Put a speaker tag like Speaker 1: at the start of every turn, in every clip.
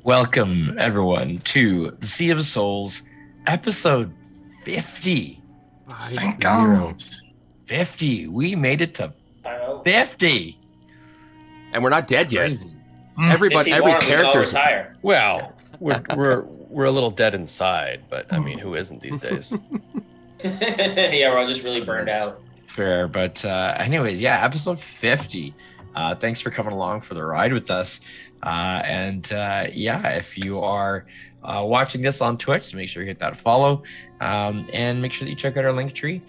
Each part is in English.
Speaker 1: Welcome, everyone, to the Sea of Souls, episode 50. 50. We made it to 50.
Speaker 2: And we're not dead yet.
Speaker 1: Crazy.
Speaker 2: Every character's...
Speaker 3: Well, we're a little dead inside, but I mean, who isn't these days?
Speaker 4: Yeah, we're all just really burned out.
Speaker 1: Fair, but anyways, yeah, episode 50. Thanks for coming along for the ride with us. If you are watching this on Twitch, make sure you hit that follow, and make sure that you check out our link tree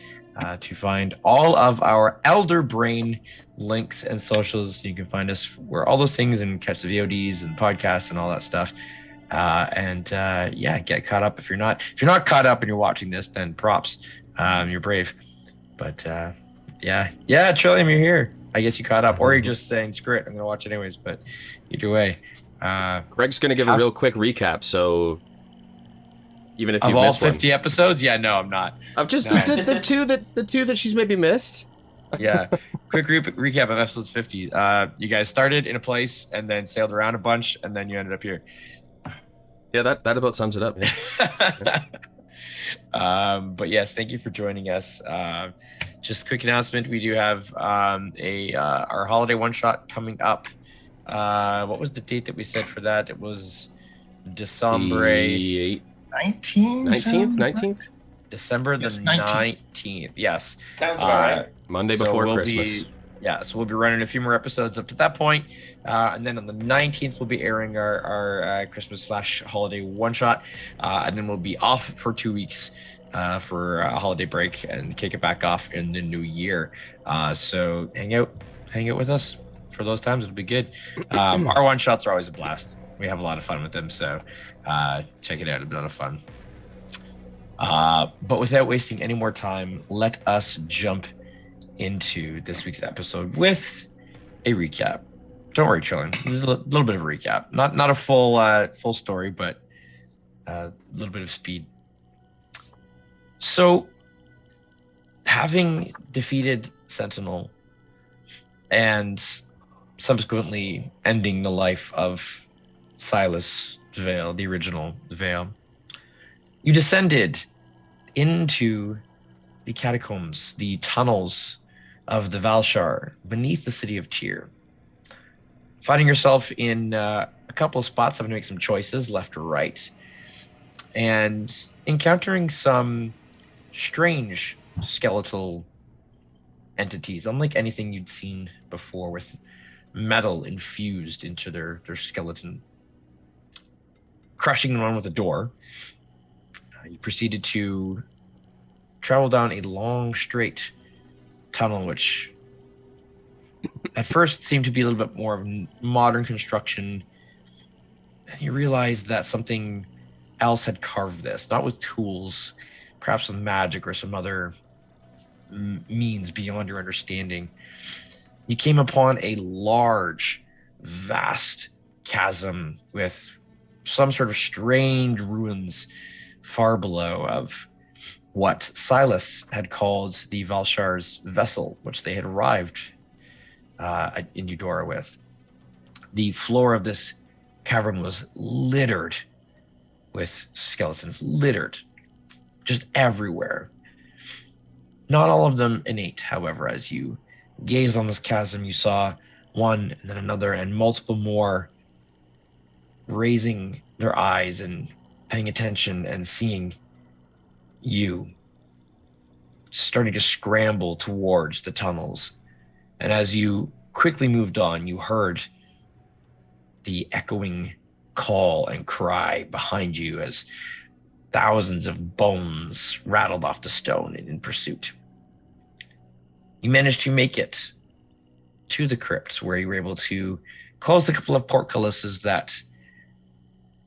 Speaker 1: to find all of our Elder Brain links and socials. You can find us where all those things and catch the VODs and podcasts and all that stuff. Get caught up. If you're not caught up and you're watching this, then props. You're brave. But Trillium, you're here. I guess you caught up, or you're just saying, screw it, I'm gonna watch anyways. But either way,
Speaker 2: Greg's gonna give a real quick recap. So even if you
Speaker 1: all
Speaker 2: missed
Speaker 1: 50 episodes, yeah, no, I'm not.
Speaker 2: Of just the two that she's maybe missed.
Speaker 1: Yeah, quick recap of episodes 50. You guys started in a place and then sailed around a bunch, and then you ended up here.
Speaker 2: Yeah, that about sums it up. Yeah.
Speaker 1: But yes, thank you for joining us. Just a quick announcement: we do have our holiday one shot coming up. What was the date that we said for that? It was December
Speaker 5: 19th.
Speaker 1: December the 19th. Yes.
Speaker 4: Sounds about right.
Speaker 2: Monday before Christmas.
Speaker 1: So we'll be running a few more episodes up to that point. And then on the 19th, we'll be airing our Christmas/holiday one-shot. And then we'll be off for 2 weeks for a holiday break and kick it back off in the new year. So hang out with us for those times. It'll be good. Our one-shots are always a blast. We have a lot of fun with them. So check it out. It'll be a lot of fun. But without wasting any more time, let us jump into this week's episode with a recap. Don't worry, Trillian. A little bit of a recap. Not a full story, but a little bit of speed. So, having defeated Sentinel and subsequently ending the life of Silas Vale, the original Vale, you descended into the catacombs, the tunnels of the Valshar beneath the city of Tyr. Finding yourself in a couple of spots, having to make some choices left or right, and encountering some strange skeletal entities, unlike anything you'd seen before, with metal infused into their skeleton. Crushing one with a door, you proceeded to travel down a long, straight tunnel, which at first seemed to be a little bit more of modern construction. And you realized that something else had carved this, not with tools, perhaps with magic or some other means beyond your understanding. You came upon a large, vast chasm with some sort of strange ruins far below of what Silas had called the Valshar's vessel, which they had arrived in Eudora with. The floor of this cavern was littered with skeletons, littered just everywhere. Not all of them innate, however. As you gazed on this chasm, you saw one and then another and multiple more raising their eyes and paying attention and seeing you, starting to scramble towards the tunnels. And as you quickly moved on, you heard the echoing call and cry behind you as thousands of bones rattled off the stone in pursuit. You managed to make it to the crypt, where you were able to close a couple of portcullises that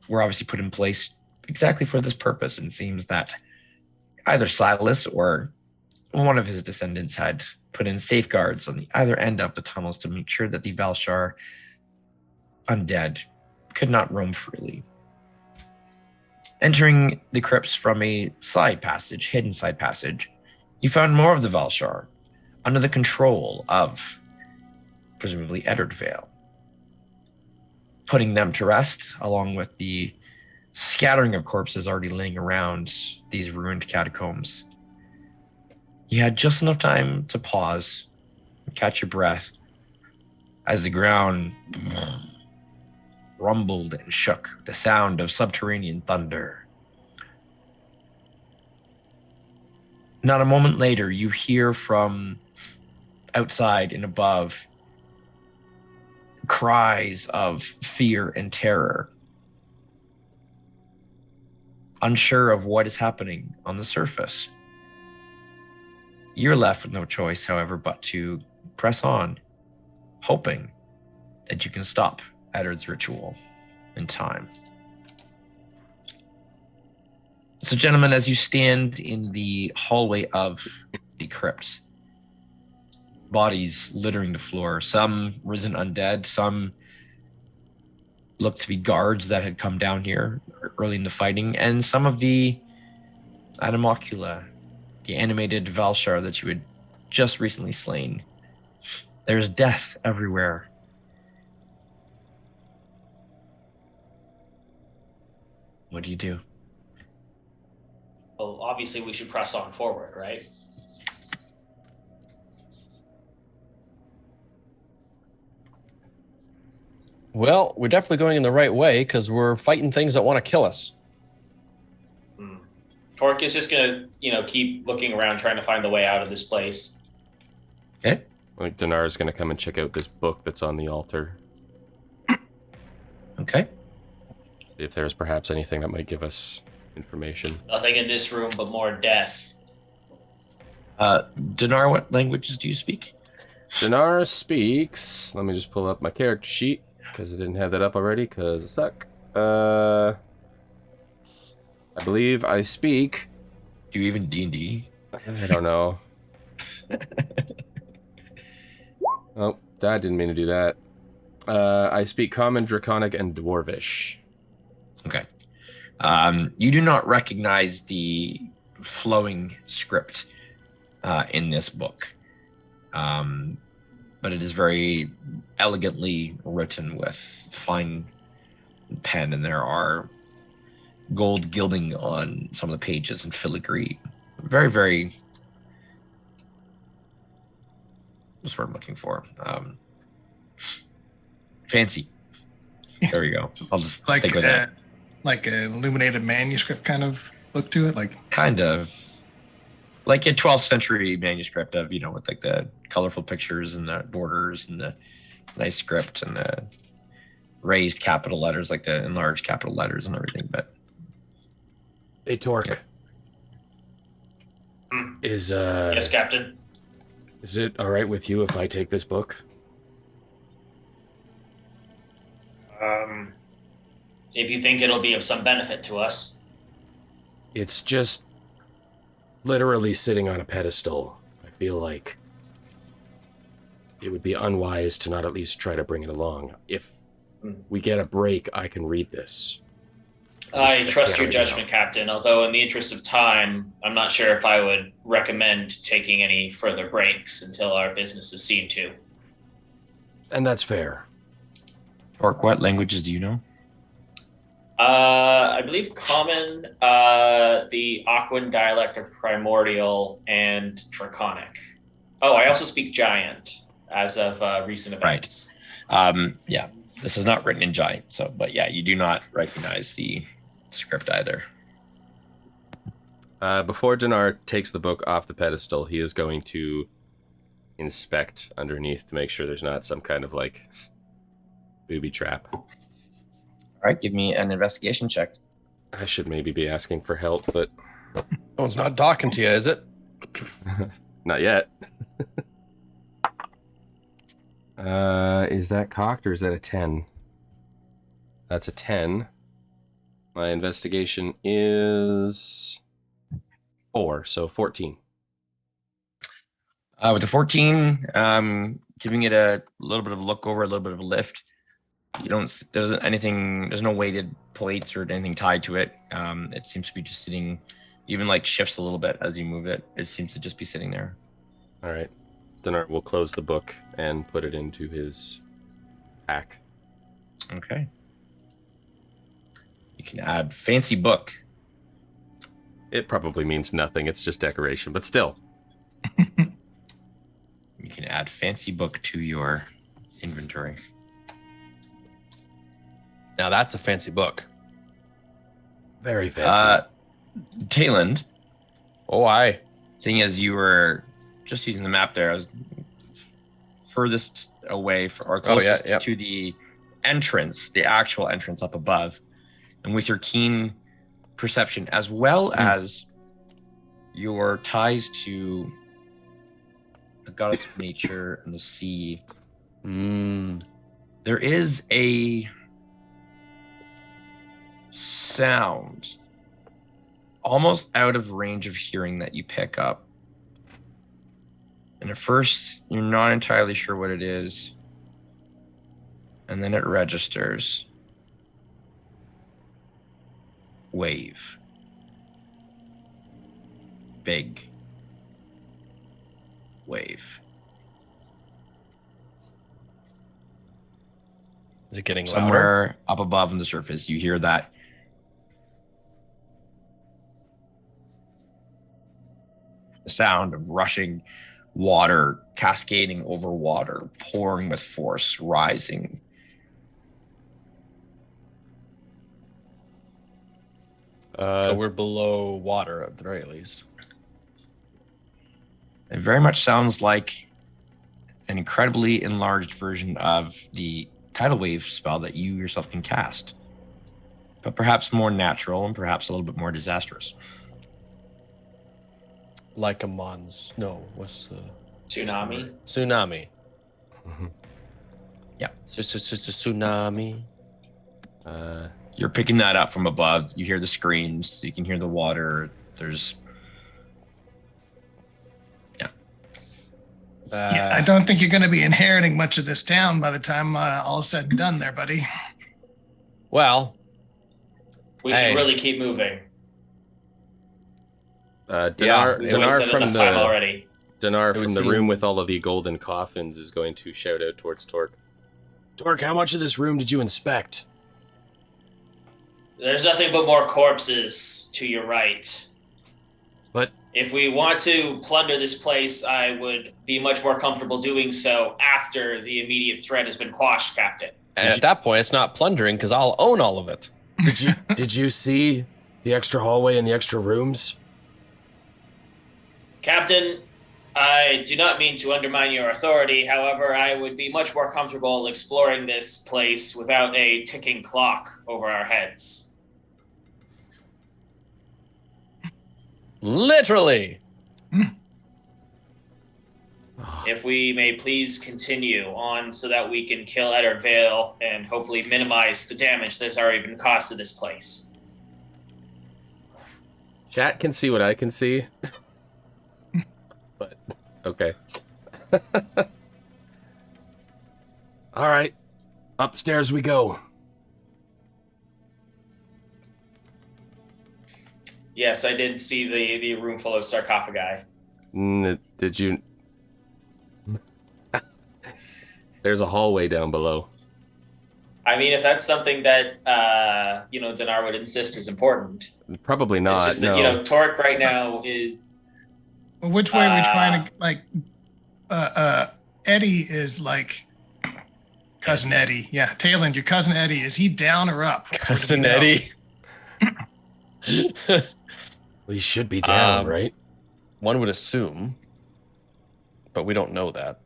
Speaker 1: were obviously put in place exactly for this purpose. And it seems that either Silas or one of his descendants had put in safeguards on the either end of the tunnels to make sure that the Valshar undead could not roam freely. Entering the crypts from a hidden side passage, you found more of the Valshar under the control of presumably Eddard Vale. putting them to rest, along with the scattering of corpses already laying around these ruined catacombs. You had just enough time to pause and catch your breath as the ground rumbled and shook, the sound of subterranean thunder. Not a moment later, you hear from outside and above cries of fear and terror. Unsure of what is happening on the surface. You're left with no choice, however, but to press on, hoping that you can stop Eddard's ritual in time. So, gentlemen, as you stand in the hallway of the crypt, bodies littering the floor, some risen undead, some looked to be guards that had come down here early in the fighting, and some of the animalcula, the animated Valshar that you had just recently slain. There's death everywhere. What do you do?
Speaker 4: Well, obviously we should press on forward, right?
Speaker 3: Well, we're definitely going in the right way because we're fighting things that want to kill us.
Speaker 4: Torque is just gonna, keep looking around trying to find the way out of this place.
Speaker 1: Okay.
Speaker 2: I think Dinar is going to come and check out this book that's on the altar.
Speaker 1: Okay.
Speaker 2: See if there's perhaps anything that might give us information.
Speaker 4: Nothing in this room but more death.
Speaker 1: Dinar, what languages do you speak?
Speaker 2: Dinar speaks... Let me just pull up my character sheet, because I didn't have that up already, because I suck. I believe I speak...
Speaker 1: Do you even D&D?
Speaker 2: I don't know. Oh, Dad didn't mean to do that. I speak Common, Draconic, and Dwarvish.
Speaker 1: Okay. You do not recognize the flowing script in this book. But it is very elegantly written with fine pen, and there are gold gilding on some of the pages and filigree. Very, very... What's the word I'm looking for? Fancy. There we go. I'll just stick with that.
Speaker 5: Like an illuminated manuscript kind of look to it, like
Speaker 1: Kind of. Like a 12th century manuscript of, with like the colorful pictures and the borders and the nice script and the raised capital letters, like the enlarged capital letters and everything. But
Speaker 2: Hey, Torque.
Speaker 4: Yes, Captain.
Speaker 2: Is it alright with you if I take this book?
Speaker 4: If you think it'll be of some benefit to us.
Speaker 2: It's just literally sitting on a pedestal. I feel like it would be unwise to not at least try to bring it along. If we get a break, I can read this.
Speaker 4: I trust your judgment, Captain, although in the interest of time, I'm not sure if I would recommend taking any further breaks until our business is seen to.
Speaker 2: And that's fair.
Speaker 1: Orc, what languages do you know?
Speaker 4: I believe Common, the Aquan dialect of Primordial, and Draconic. Oh, I also speak Giant as of recent events.
Speaker 1: Yeah, this is not written in Giant, but yeah, you do not recognize the script either.
Speaker 2: Before Dinar takes the book off the pedestal, he is going to inspect underneath to make sure there's not some kind of booby trap.
Speaker 1: All right, give me an investigation check.
Speaker 2: I should maybe be asking for help, but
Speaker 3: No one's not talking to you, is it?
Speaker 2: not yet. Is that cocked or is that a 10? That's a 10. My investigation is 4, so 14.
Speaker 1: With the 14, giving it a little bit of a look over, a little bit of a lift. There's no weighted plates or anything tied to it. It seems to be just sitting, even shifts a little bit as you move it. It seems to just be sitting there.
Speaker 2: All right. Dinar will close the book and put it into his pack.
Speaker 1: Okay. You can add fancy book.
Speaker 2: It probably means nothing. It's just decoration, but still.
Speaker 1: You can add fancy book to your inventory.
Speaker 3: Now that's a fancy book.
Speaker 2: Very fancy.
Speaker 1: Tayland,
Speaker 3: Oh, aye.
Speaker 1: seeing as you were just using the map there, I was furthest away or closest
Speaker 3: yep.
Speaker 1: to the entrance, the actual entrance up above. And with your keen perception, as well as your ties to the goddess of nature and the sea, there is a sound almost out of range of hearing that you pick up. And at first, you're not entirely sure what it is. And then it registers. Wave. Big. Wave.
Speaker 3: Is it getting louder?
Speaker 1: Somewhere up above on the surface, you hear that. The sound of rushing water, cascading over water, pouring with force, rising.
Speaker 3: So we're below water at the very least.
Speaker 1: It very much sounds like an incredibly enlarged version of the tidal wave spell that you yourself can cast, but perhaps more natural and perhaps a little bit more disastrous.
Speaker 3: Like a no, what's the
Speaker 4: Tsunami.
Speaker 3: Tsunami.
Speaker 1: Yeah.
Speaker 3: It's just a tsunami.
Speaker 1: You're picking that up from above. You hear the screams. You can hear the water. There's...
Speaker 5: Yeah, I don't think you're going to be inheriting much of this town by the time all said and done there, buddy.
Speaker 3: Well,
Speaker 4: We
Speaker 3: Hey.
Speaker 4: should really keep moving.
Speaker 2: Dinar,
Speaker 4: We've
Speaker 2: Dinar
Speaker 4: wasted
Speaker 2: from
Speaker 4: enough time
Speaker 2: the
Speaker 4: already.
Speaker 2: Dinar
Speaker 3: It would
Speaker 2: from the
Speaker 3: seem-
Speaker 2: room with all of the golden coffins is going to shout out towards Torque. Torque, how much of this room did you inspect?
Speaker 4: There's nothing but more corpses to your right.
Speaker 2: But
Speaker 4: If we want to plunder this place, I would be much more comfortable doing so after the immediate threat has been quashed, Captain.
Speaker 3: and at that point, it's not plundering because I'll own all of it.
Speaker 2: did you see the extra hallway and the extra rooms?
Speaker 4: Captain, I do not mean to undermine your authority. However, I would be much more comfortable exploring this place without a ticking clock over our heads.
Speaker 3: Literally.
Speaker 4: If we may please continue on so that we can kill Eddard Vale and hopefully minimize the damage that's already been caused to this place.
Speaker 2: Chat can see what I can see. But, okay. All right. Upstairs we go.
Speaker 4: Yes, I did see the room full of sarcophagi.
Speaker 2: Did you... There's a hallway down below.
Speaker 4: I mean, if that's something that, Dinar would insist is important.
Speaker 2: Probably not,
Speaker 4: It's just
Speaker 2: no.
Speaker 4: that, Torque right now is...
Speaker 5: Well, which way are we trying to, like, Eddie is like, Cousin Eddie. Yeah, Tayland, your Cousin Eddie, is he down or up? Where do we
Speaker 3: Cousin
Speaker 5: go?
Speaker 3: Eddie.
Speaker 2: We should be down, right?
Speaker 3: One would assume, but we don't know that.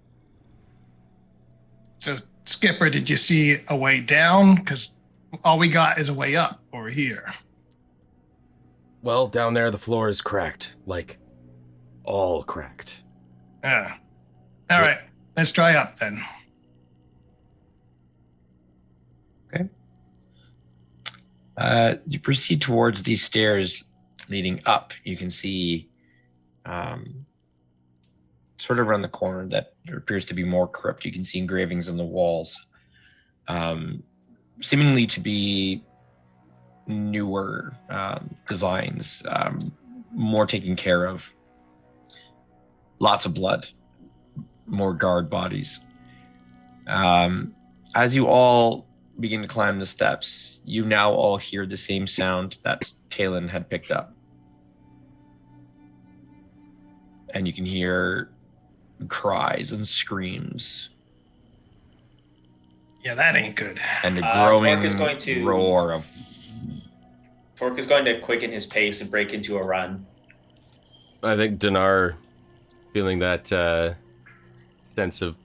Speaker 5: So, Skipper, did you see a way down? Because all we got is a way up over here.
Speaker 2: Well, down there the floor is cracked. Like, all cracked.
Speaker 5: Yeah. All right, let's try up then.
Speaker 1: You proceed towards these stairs leading up. You can see sort of around the corner that there appears to be more crypt. You can see engravings on the walls, seemingly to be newer designs, more taken care of. Lots of blood, more guard bodies. As you all begin to climb the steps, you now all hear the same sound that Talon had picked up. And you can hear cries and screams.
Speaker 5: Yeah, that ain't good.
Speaker 1: And a
Speaker 4: Torque
Speaker 1: growing
Speaker 4: is going to-
Speaker 1: roar of...
Speaker 4: Torque is going to quicken his pace and break into a run.
Speaker 2: I think Dinar, feeling that sense of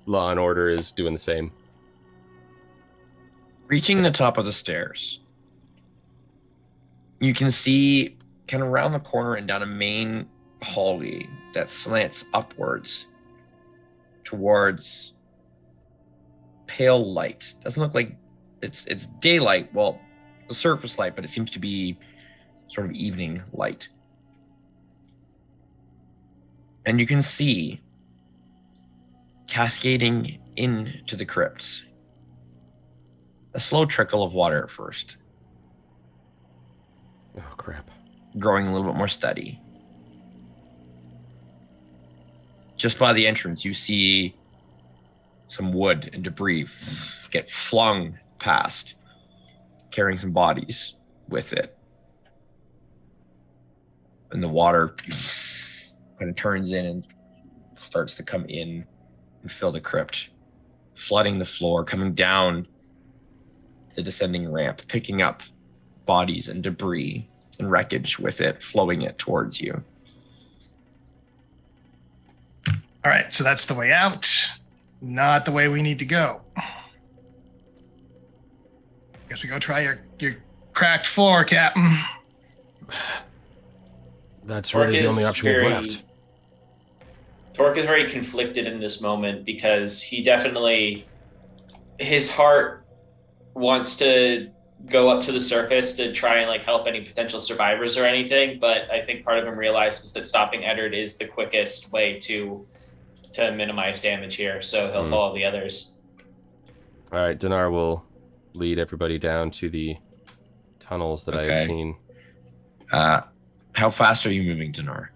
Speaker 2: law and order, is doing the same.
Speaker 1: Reaching the top of the stairs, you can see kind of around the corner and down a main hallway that slants upwards towards pale light. Doesn't look like it's daylight. Well, the surface light, but it seems to be sort of evening light. And you can see cascading into the crypts a slow trickle of water at first,
Speaker 2: Oh, crap.
Speaker 1: growing a little bit more steady. Just by the entrance, you see some wood and debris get flung past, carrying some bodies with it. And the water kind of turns in and starts to come in and fill the crypt, flooding the floor, coming down the descending ramp, picking up bodies and debris and wreckage with it, flowing it towards you.
Speaker 5: All right, so that's the way out. Not the way we need to go. Guess we go try your cracked floor, Captain.
Speaker 2: That's
Speaker 4: Torque
Speaker 2: really the
Speaker 4: is
Speaker 2: only option we've
Speaker 4: very-
Speaker 2: left.
Speaker 4: Torque is very conflicted in this moment because he definitely, his heart wants to go up to the surface to try and like help any potential survivors or anything, but I think part of him realizes that stopping Eddard is the quickest way to minimize damage here, so he'll follow the others.
Speaker 2: All right, Dinar will lead everybody down to the tunnels that I had
Speaker 1: Okay.
Speaker 2: seen.
Speaker 1: How fast are you moving, Dinar?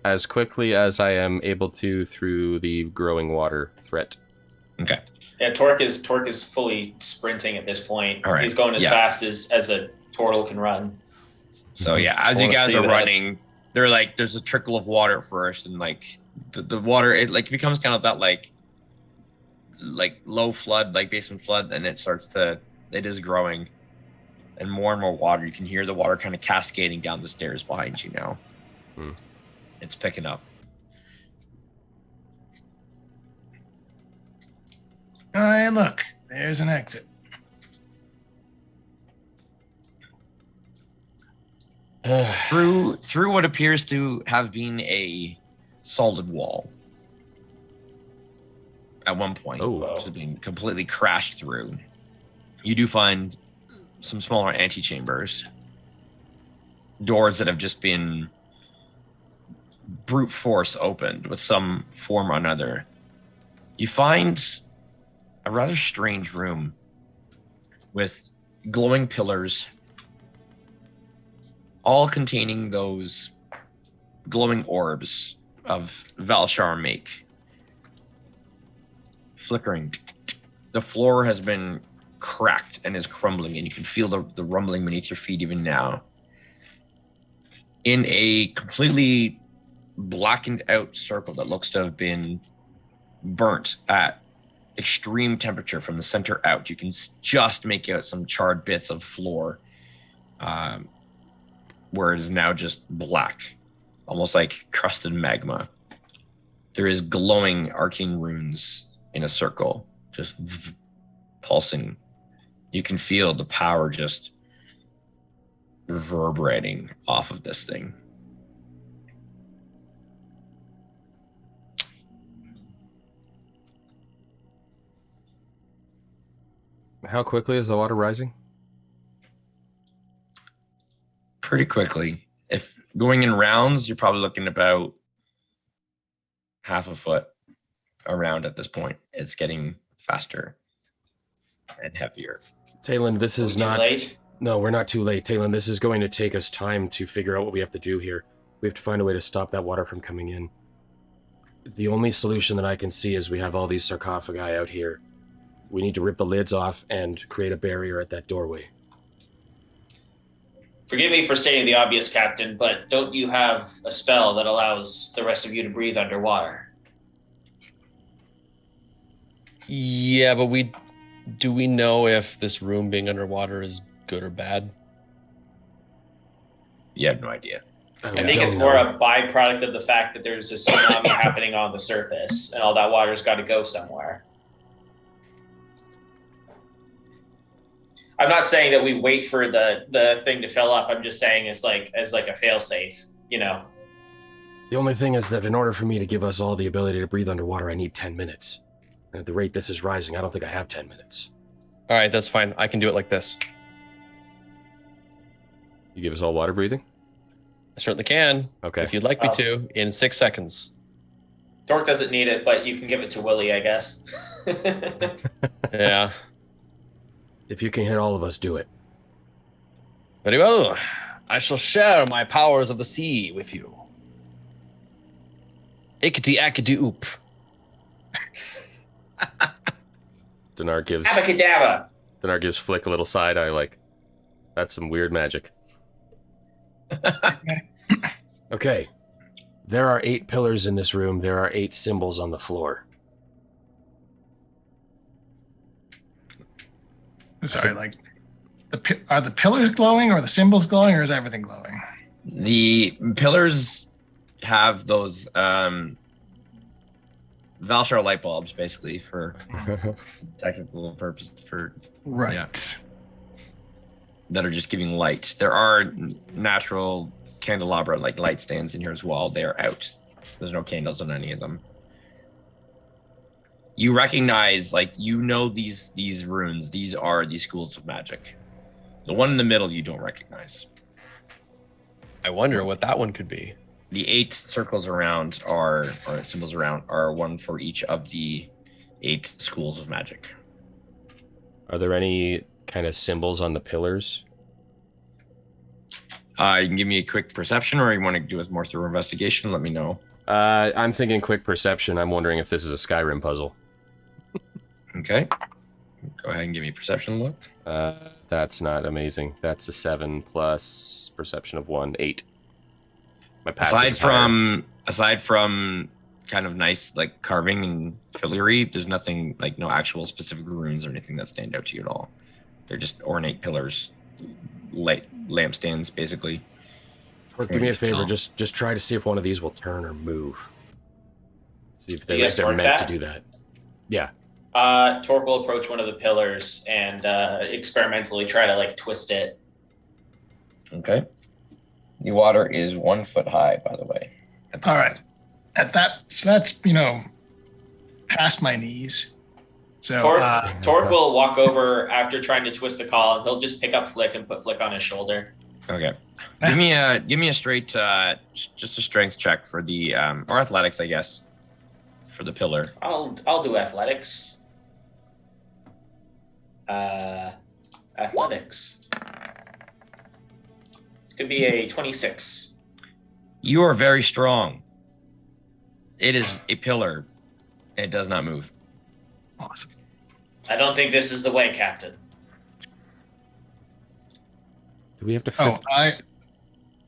Speaker 2: As quickly as I am able to through the growing water threat.
Speaker 1: Okay.
Speaker 4: Yeah, Torque is fully sprinting at this point.
Speaker 1: All right,
Speaker 4: He's going as
Speaker 1: yeah.
Speaker 4: fast as a turtle can run.
Speaker 1: So yeah, as
Speaker 4: I
Speaker 1: you
Speaker 4: wanna
Speaker 1: guys
Speaker 4: see
Speaker 1: are
Speaker 4: that.
Speaker 1: running, there's a trickle of water first, and like the water, it like becomes kind of that like low flood, like basement flood, and it is growing, and more water. You can hear the water kind of cascading down the stairs behind you now. It's picking up.
Speaker 5: Hey, look, there's an exit.
Speaker 1: Through what appears to have been a solid wall at one point,
Speaker 2: Oh.
Speaker 1: which has been completely crashed through. You do find some smaller antechambers, doors that have just been brute force opened with some form or another. You find a rather strange room with glowing pillars, all containing those glowing orbs of Valshar make, flickering. The floor has been cracked and is crumbling, and you can feel the rumbling beneath your feet even now. In a completely blackened out circle that looks to have been burnt at extreme temperature from the center out, you can just make out some charred bits of floor, where it is now just black, almost like crusted magma. There is glowing arcane runes in a circle, just pulsing. You can feel the power just reverberating off of this thing.
Speaker 2: How quickly is the water rising?
Speaker 1: Pretty quickly. If going in rounds, you're probably looking about half a foot around at this point. It's getting faster and heavier.
Speaker 2: Talon, this is
Speaker 4: Too
Speaker 2: not...
Speaker 4: late.
Speaker 2: No, we're not too late, Talon. This is going to take us time to figure out what we have to do here. We have to find a way to stop that water from coming in. The only solution that I can see is we have all these sarcophagi out here. we need to rip the lids off and create a barrier at that doorway.
Speaker 4: Forgive me for stating the obvious, Captain, but don't you have a spell that allows the rest of you to breathe underwater?
Speaker 3: Yeah, but do we know if this room being underwater is good or bad?
Speaker 1: You have no idea.
Speaker 4: I think it's more a byproduct of the fact that there's a tsunami happening on the surface, and all that water's got to go somewhere. I'm not saying that we wait for the thing to fill up. I'm just saying it's like as like a failsafe, you know.
Speaker 2: The only thing is that in order for me to give us all the ability to breathe underwater, I need 10 minutes. And at the rate this is rising, I don't think I have 10 minutes.
Speaker 3: All right, that's fine. I can do it like this.
Speaker 2: You give us all water breathing?
Speaker 3: I certainly can.
Speaker 2: Okay.
Speaker 3: If you'd like me to, in 6 seconds.
Speaker 4: Dork doesn't need it, but you can give it to Willie, I guess.
Speaker 3: Yeah.
Speaker 2: If you can hit all of us, do it.
Speaker 3: Very well. I shall share my powers of the sea with you. Ikety akety oop.
Speaker 2: Dinar gives Flick a little side eye like, that's some weird magic. Okay. There are 8 pillars in this room. There are 8 symbols on the floor.
Speaker 5: Sorry, like, are the pillars glowing or the symbols glowing or is everything glowing?
Speaker 1: The pillars have those Valshar light bulbs, basically, for technical purpose.
Speaker 5: Right.
Speaker 1: Yeah, that are just giving light. There are natural candelabra, like light stands in here as well. They are out. There's no candles on any of them. You recognize, like, you know these runes. These are the schools of magic. The one in the middle you don't recognize.
Speaker 3: I wonder what that one could be.
Speaker 1: The 8 circles around or symbols around are one for each of the 8 schools of magic.
Speaker 2: Are there any kind of symbols on the pillars?
Speaker 1: You can give me a quick perception, or you want to do a more thorough investigation, let me know.
Speaker 2: I'm thinking quick perception. I'm wondering if this is a Skyrim puzzle.
Speaker 1: Okay. Go ahead and give me a perception look.
Speaker 2: That's not amazing. That's a 7 plus perception of 1, 8. My passive
Speaker 1: aside from kind of nice like carving and filigree, there's nothing like no actual specific runes or anything that stand out to you at all. They're just ornate pillars, lampstands, basically.
Speaker 2: Or do me a favor, just try to see if one of these will turn or move. See if they're meant to do that. Yeah.
Speaker 4: Torque will approach one of the pillars and experimentally try to like twist it.
Speaker 1: Okay. The water is 1 foot high, by the way.
Speaker 5: All right. So that's, past my knees. So
Speaker 4: Torque will walk over after trying to twist the column. He'll just pick up Flick and put Flick on his shoulder.
Speaker 1: Okay. Give me a straight just a strength check for the or athletics, I guess, for the pillar.
Speaker 4: I'll do athletics. Athletics. It's gonna be a 26.
Speaker 1: You are very strong. It is a pillar. It does not move.
Speaker 5: Awesome.
Speaker 4: I don't think this is the way, Captain.
Speaker 2: Do we have to fit?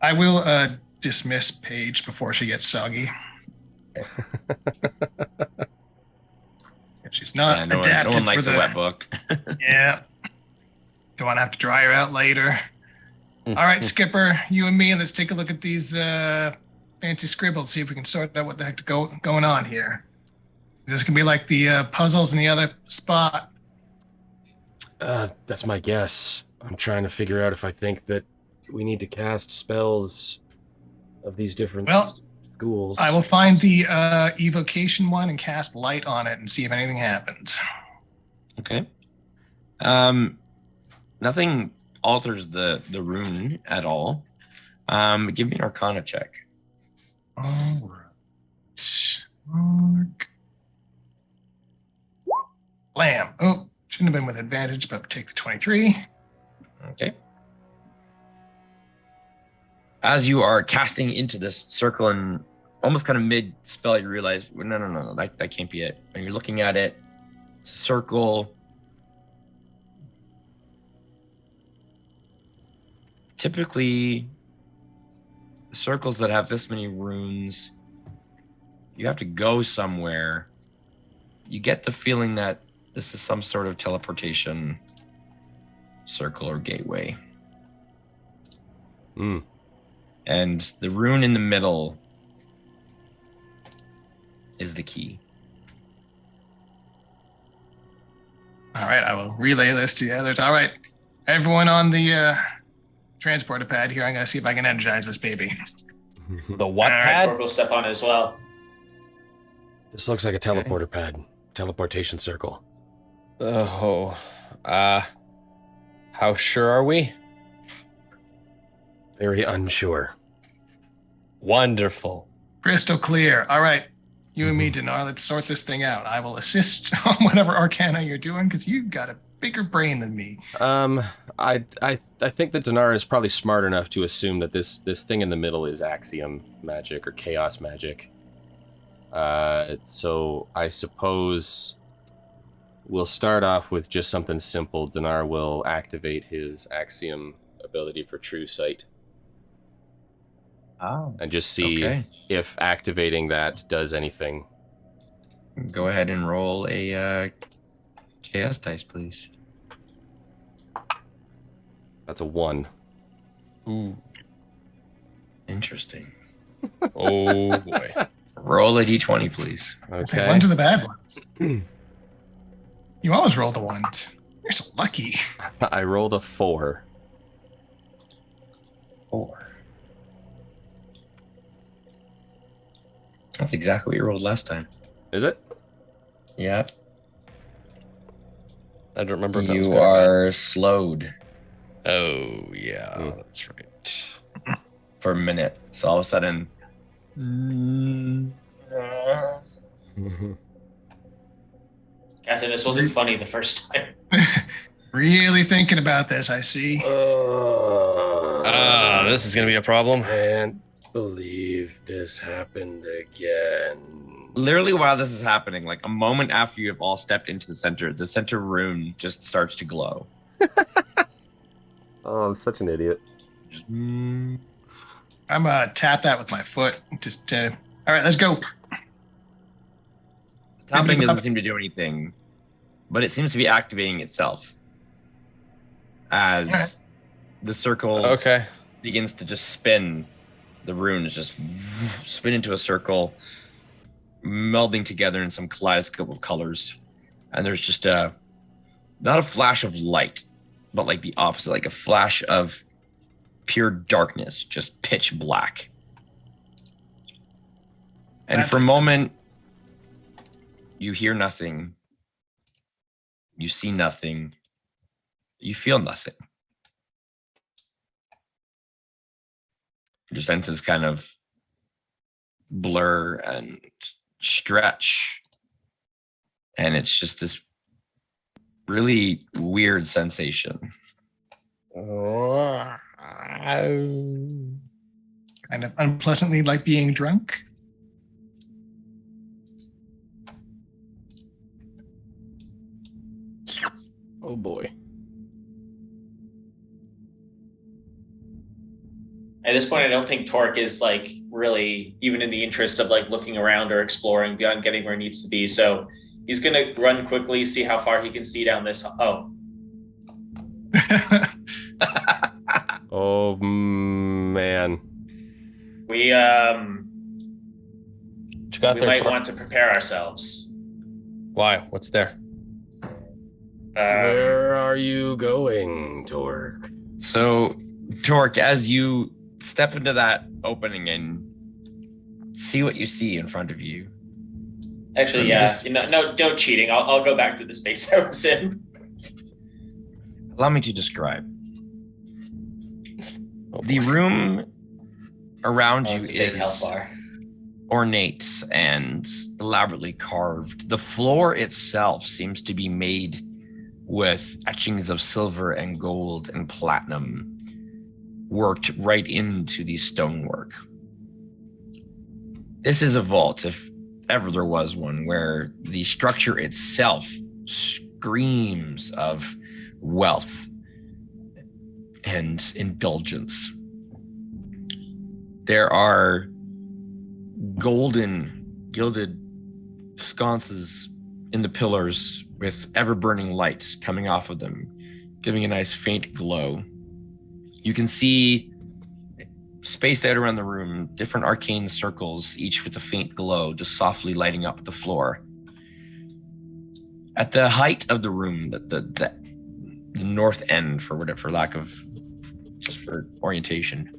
Speaker 5: I will dismiss Paige before she gets soggy. If she's not adapted
Speaker 1: no one likes
Speaker 5: for
Speaker 1: a wet book.
Speaker 5: Yeah. Don't want to have to dry her out later. All right, Skipper, you and me, let's take a look at these fancy scribbles, see if we can sort out what the heck going on here. This can be like the puzzles in the other spot.
Speaker 2: That's my guess. I'm trying to figure out if I think that we need to cast spells of these different schools.
Speaker 5: I will find the evocation one and cast light on it and see if anything happens.
Speaker 1: Okay. Nothing alters the rune at all. Give me an Arcana check.
Speaker 5: All right. Blam. Oh, shouldn't have been with advantage, but take the 23.
Speaker 1: Okay. As you are casting into this circle and almost kind of mid-spell, you realize, no, that can't be it. And you're looking at it, circle, typically circles that have this many runes, you have to go somewhere. You get the feeling that this is some sort of teleportation circle or gateway. And the rune in the middle is the key.
Speaker 5: All right, I will relay this to the others. All right, everyone on the transporter pad here. I'm going to see if I can energize this baby.
Speaker 3: The what
Speaker 5: All right,
Speaker 3: pad?
Speaker 4: Torque will step on it as well.
Speaker 2: This looks like a teleporter pad. Teleportation circle.
Speaker 3: Oh, how sure are we?
Speaker 2: Very unsure.
Speaker 3: Wonderful.
Speaker 5: Crystal clear. All right, you and me, Dinar, let's sort this thing out. I will assist on whatever arcana you're doing because you've got a bigger brain than me.
Speaker 2: I think that Dinar is probably smart enough to assume that this thing in the middle is axiom magic or chaos magic. So I suppose we'll start off with just something simple. Dinar will activate his axiom ability for true sight.
Speaker 1: Oh.
Speaker 2: And just see if activating that does anything.
Speaker 1: Go ahead and roll a chaos dice, please.
Speaker 2: That's a 1.
Speaker 3: Ooh.
Speaker 1: Interesting.
Speaker 3: Oh boy.
Speaker 1: Roll a d20, please.
Speaker 5: Say one to the bad ones. You always roll the ones. You're so lucky.
Speaker 2: I rolled a 4.
Speaker 1: 4. That's exactly what you rolled last time.
Speaker 2: Is it?
Speaker 1: Yeah.
Speaker 3: I don't remember if that was
Speaker 1: You
Speaker 3: good or bad.
Speaker 1: are slowed
Speaker 3: Oh yeah, that's right.
Speaker 1: for a minute. So all of a sudden,
Speaker 4: Captain, this wasn't funny the first time.
Speaker 5: Really thinking about this, I see.
Speaker 3: This is gonna be a problem.
Speaker 2: Can't believe this happened again.
Speaker 1: literally while this is happening, like a moment after you have all stepped into the center rune just starts to glow.
Speaker 2: Oh, I'm such an idiot.
Speaker 1: Just,
Speaker 5: I'm tap that with my foot. Just all right, let's go.
Speaker 1: Tapping doesn't seem to do anything, but it seems to be activating itself as
Speaker 5: Alright.
Speaker 1: the circle
Speaker 3: Okay.
Speaker 1: begins to just spin. The runes just spin into a circle, melding together in some kaleidoscope of colors. And there's just not a flash of light, but like the opposite, like a flash of pure darkness, just pitch black. And for a moment, you hear nothing, you see nothing, you feel nothing. Your senses kind of blur and stretch. And it's just this really weird sensation.
Speaker 5: Kind of unpleasantly like being drunk.
Speaker 2: Oh boy.
Speaker 4: At this point, I don't think Torque is like really even in the interest of like looking around or exploring beyond getting where he needs to be. So he's gonna run quickly, see how far he can see down this. Oh,
Speaker 2: Oh man.
Speaker 4: we
Speaker 3: What you got
Speaker 4: we
Speaker 3: there,
Speaker 4: might
Speaker 3: Torque?
Speaker 4: want to prepare ourselves.
Speaker 3: Why? What's there?
Speaker 2: Where are you going, Torque?
Speaker 1: So, Torque, as you step into that opening and see what you see in front of you.
Speaker 4: Actually, yeah, no cheating. I'll go back to the space I was in.
Speaker 1: Allow me to describe.
Speaker 3: Oh,
Speaker 1: The
Speaker 3: boy.
Speaker 1: room around
Speaker 4: Oh,
Speaker 1: you
Speaker 4: it's a big health
Speaker 1: is
Speaker 4: bar.
Speaker 1: ornate and elaborately carved. The floor itself seems to be made with etchings of silver and gold and platinum worked right into the stonework. This is a vault, if ever there was one, where the structure itself screams of wealth and indulgence. There are golden, gilded sconces in the pillars with ever-burning light coming off of them, giving a nice faint glow. You can see, spaced out around the room, different arcane circles, each with a faint glow, just softly lighting up the floor. At the height of the room, the north end, for lack of, just for orientation,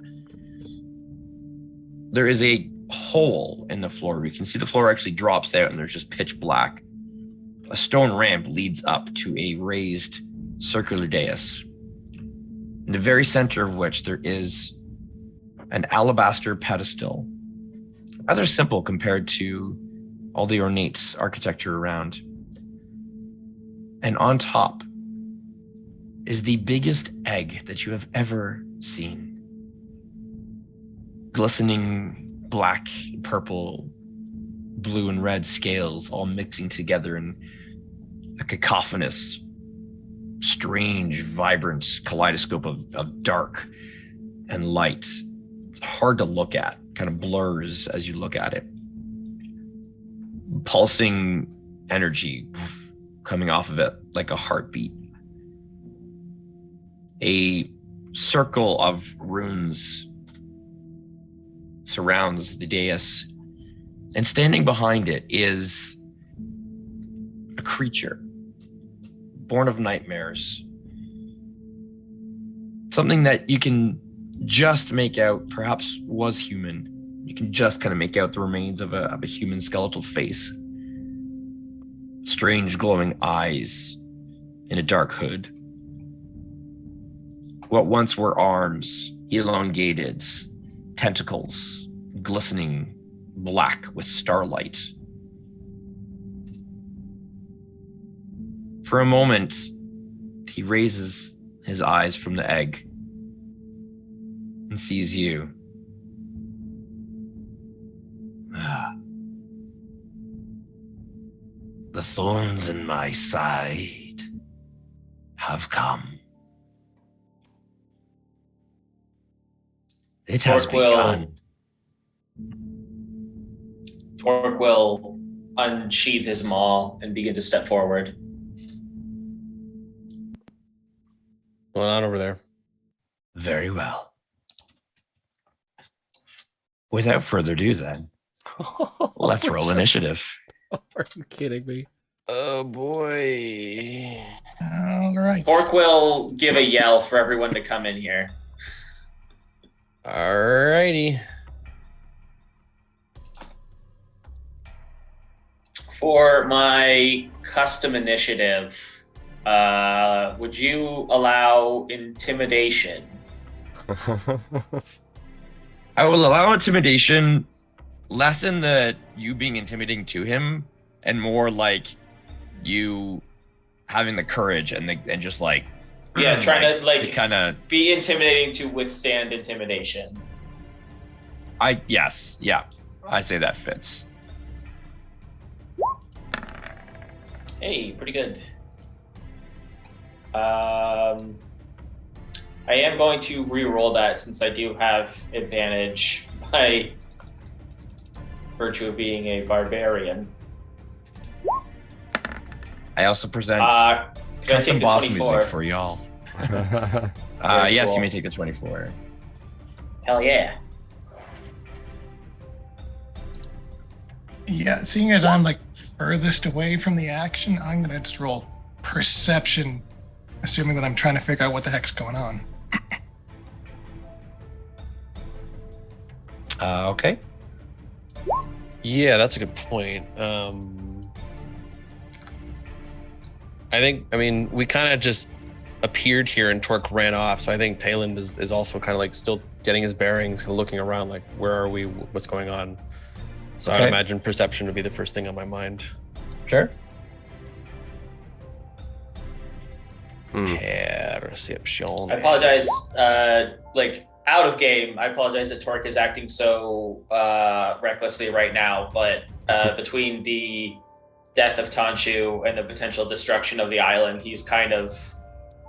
Speaker 1: there is a hole in the floor. You can see the floor actually drops out and there's just pitch black. A stone ramp leads up to a raised circular dais, in the very center of which there is an alabaster pedestal, rather simple compared to all the ornate architecture around. And on top is the biggest egg that you have ever seen. Glistening black, purple, blue, and red scales all mixing together in a cacophonous, strange, vibrant kaleidoscope of dark and light. It's hard to look at, kind of blurs as you look at it. Pulsing energy coming off of it like a heartbeat. A circle of runes surrounds the dais, and standing behind it is a creature born of nightmares. Something that you can just make out perhaps was human. You can just kind of make out the remains of a human skeletal face. Strange glowing eyes in a dark hood. What once were arms, elongated, tentacles, glistening black with starlight. For a moment, he raises his eyes from the egg and sees you. The thorns in my side have come. It has begun.
Speaker 4: Torque will unsheath his maul and begin to step forward.
Speaker 3: What's going on over there?
Speaker 1: Very well. Without further ado, then, let's roll initiative.
Speaker 2: Are you kidding me?
Speaker 3: Oh boy.
Speaker 5: All right.
Speaker 4: Torque will give a yell for everyone to come in here.
Speaker 3: Alrighty.
Speaker 4: For my custom initiative, would you allow intimidation?
Speaker 1: I will allow intimidation, less in the you being intimidating to him, and more like you having the courage and just like
Speaker 4: trying to
Speaker 1: kind of
Speaker 4: be intimidating to withstand intimidation.
Speaker 1: I say that fits.
Speaker 4: Hey, pretty good. I am going to re-roll that since I do have advantage by virtue of being a barbarian.
Speaker 1: I also present
Speaker 4: Can I
Speaker 1: custom
Speaker 4: take the
Speaker 1: boss
Speaker 4: 24?
Speaker 1: music for y'all.
Speaker 4: Very
Speaker 1: yes,
Speaker 4: cool.
Speaker 1: you may take the 24.
Speaker 4: Hell yeah.
Speaker 5: Yeah, seeing as I'm like furthest away from the action, I'm gonna just roll perception, assuming that I'm trying to figure out what the heck's going on.
Speaker 1: Okay.
Speaker 3: Yeah, that's a good point. I mean, we kind of just appeared here and Torque ran off, so I think Talon is also kind of like still getting his bearings, kind of looking around, like, where are we? What's going on? So
Speaker 1: Okay.
Speaker 3: I imagine perception would be the first thing on my mind.
Speaker 1: Sure.
Speaker 3: Perception.
Speaker 4: I apologize, out of game, I apologize that Torque is acting so recklessly right now, but between the death of Tanshu and the potential destruction of the island, he's kind of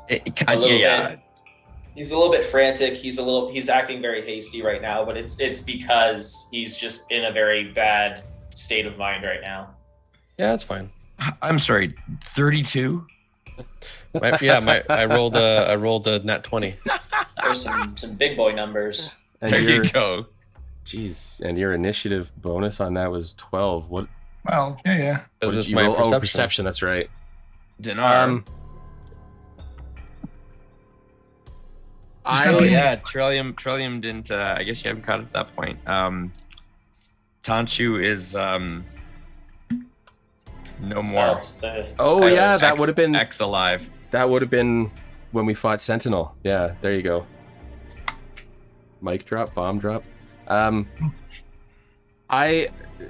Speaker 4: a little bit He's a little bit frantic. He's acting very hasty right now, but it's because he's just in a very bad state of mind right now.
Speaker 3: Yeah, that's fine.
Speaker 1: I'm sorry, 32?
Speaker 3: I rolled a nat 20.
Speaker 4: There's some big boy numbers.
Speaker 2: And
Speaker 1: There
Speaker 2: your,
Speaker 1: you go.
Speaker 2: Jeez, and your initiative bonus on that was 12. What?
Speaker 5: Well, yeah.
Speaker 2: What
Speaker 3: Is
Speaker 2: did
Speaker 3: this
Speaker 2: you
Speaker 3: my
Speaker 2: roll?
Speaker 3: perception?
Speaker 2: Oh, perception. That's right.
Speaker 1: Dinar.
Speaker 5: gotta
Speaker 1: Oh
Speaker 5: be-
Speaker 1: yeah, Trillium didn't. I guess you haven't caught it at that point. Tanchu is no more.
Speaker 2: Oh yeah, that would have been
Speaker 1: X alive.
Speaker 2: that would have been when we fought Sentinel. Yeah, there you go. Mic drop, bomb drop.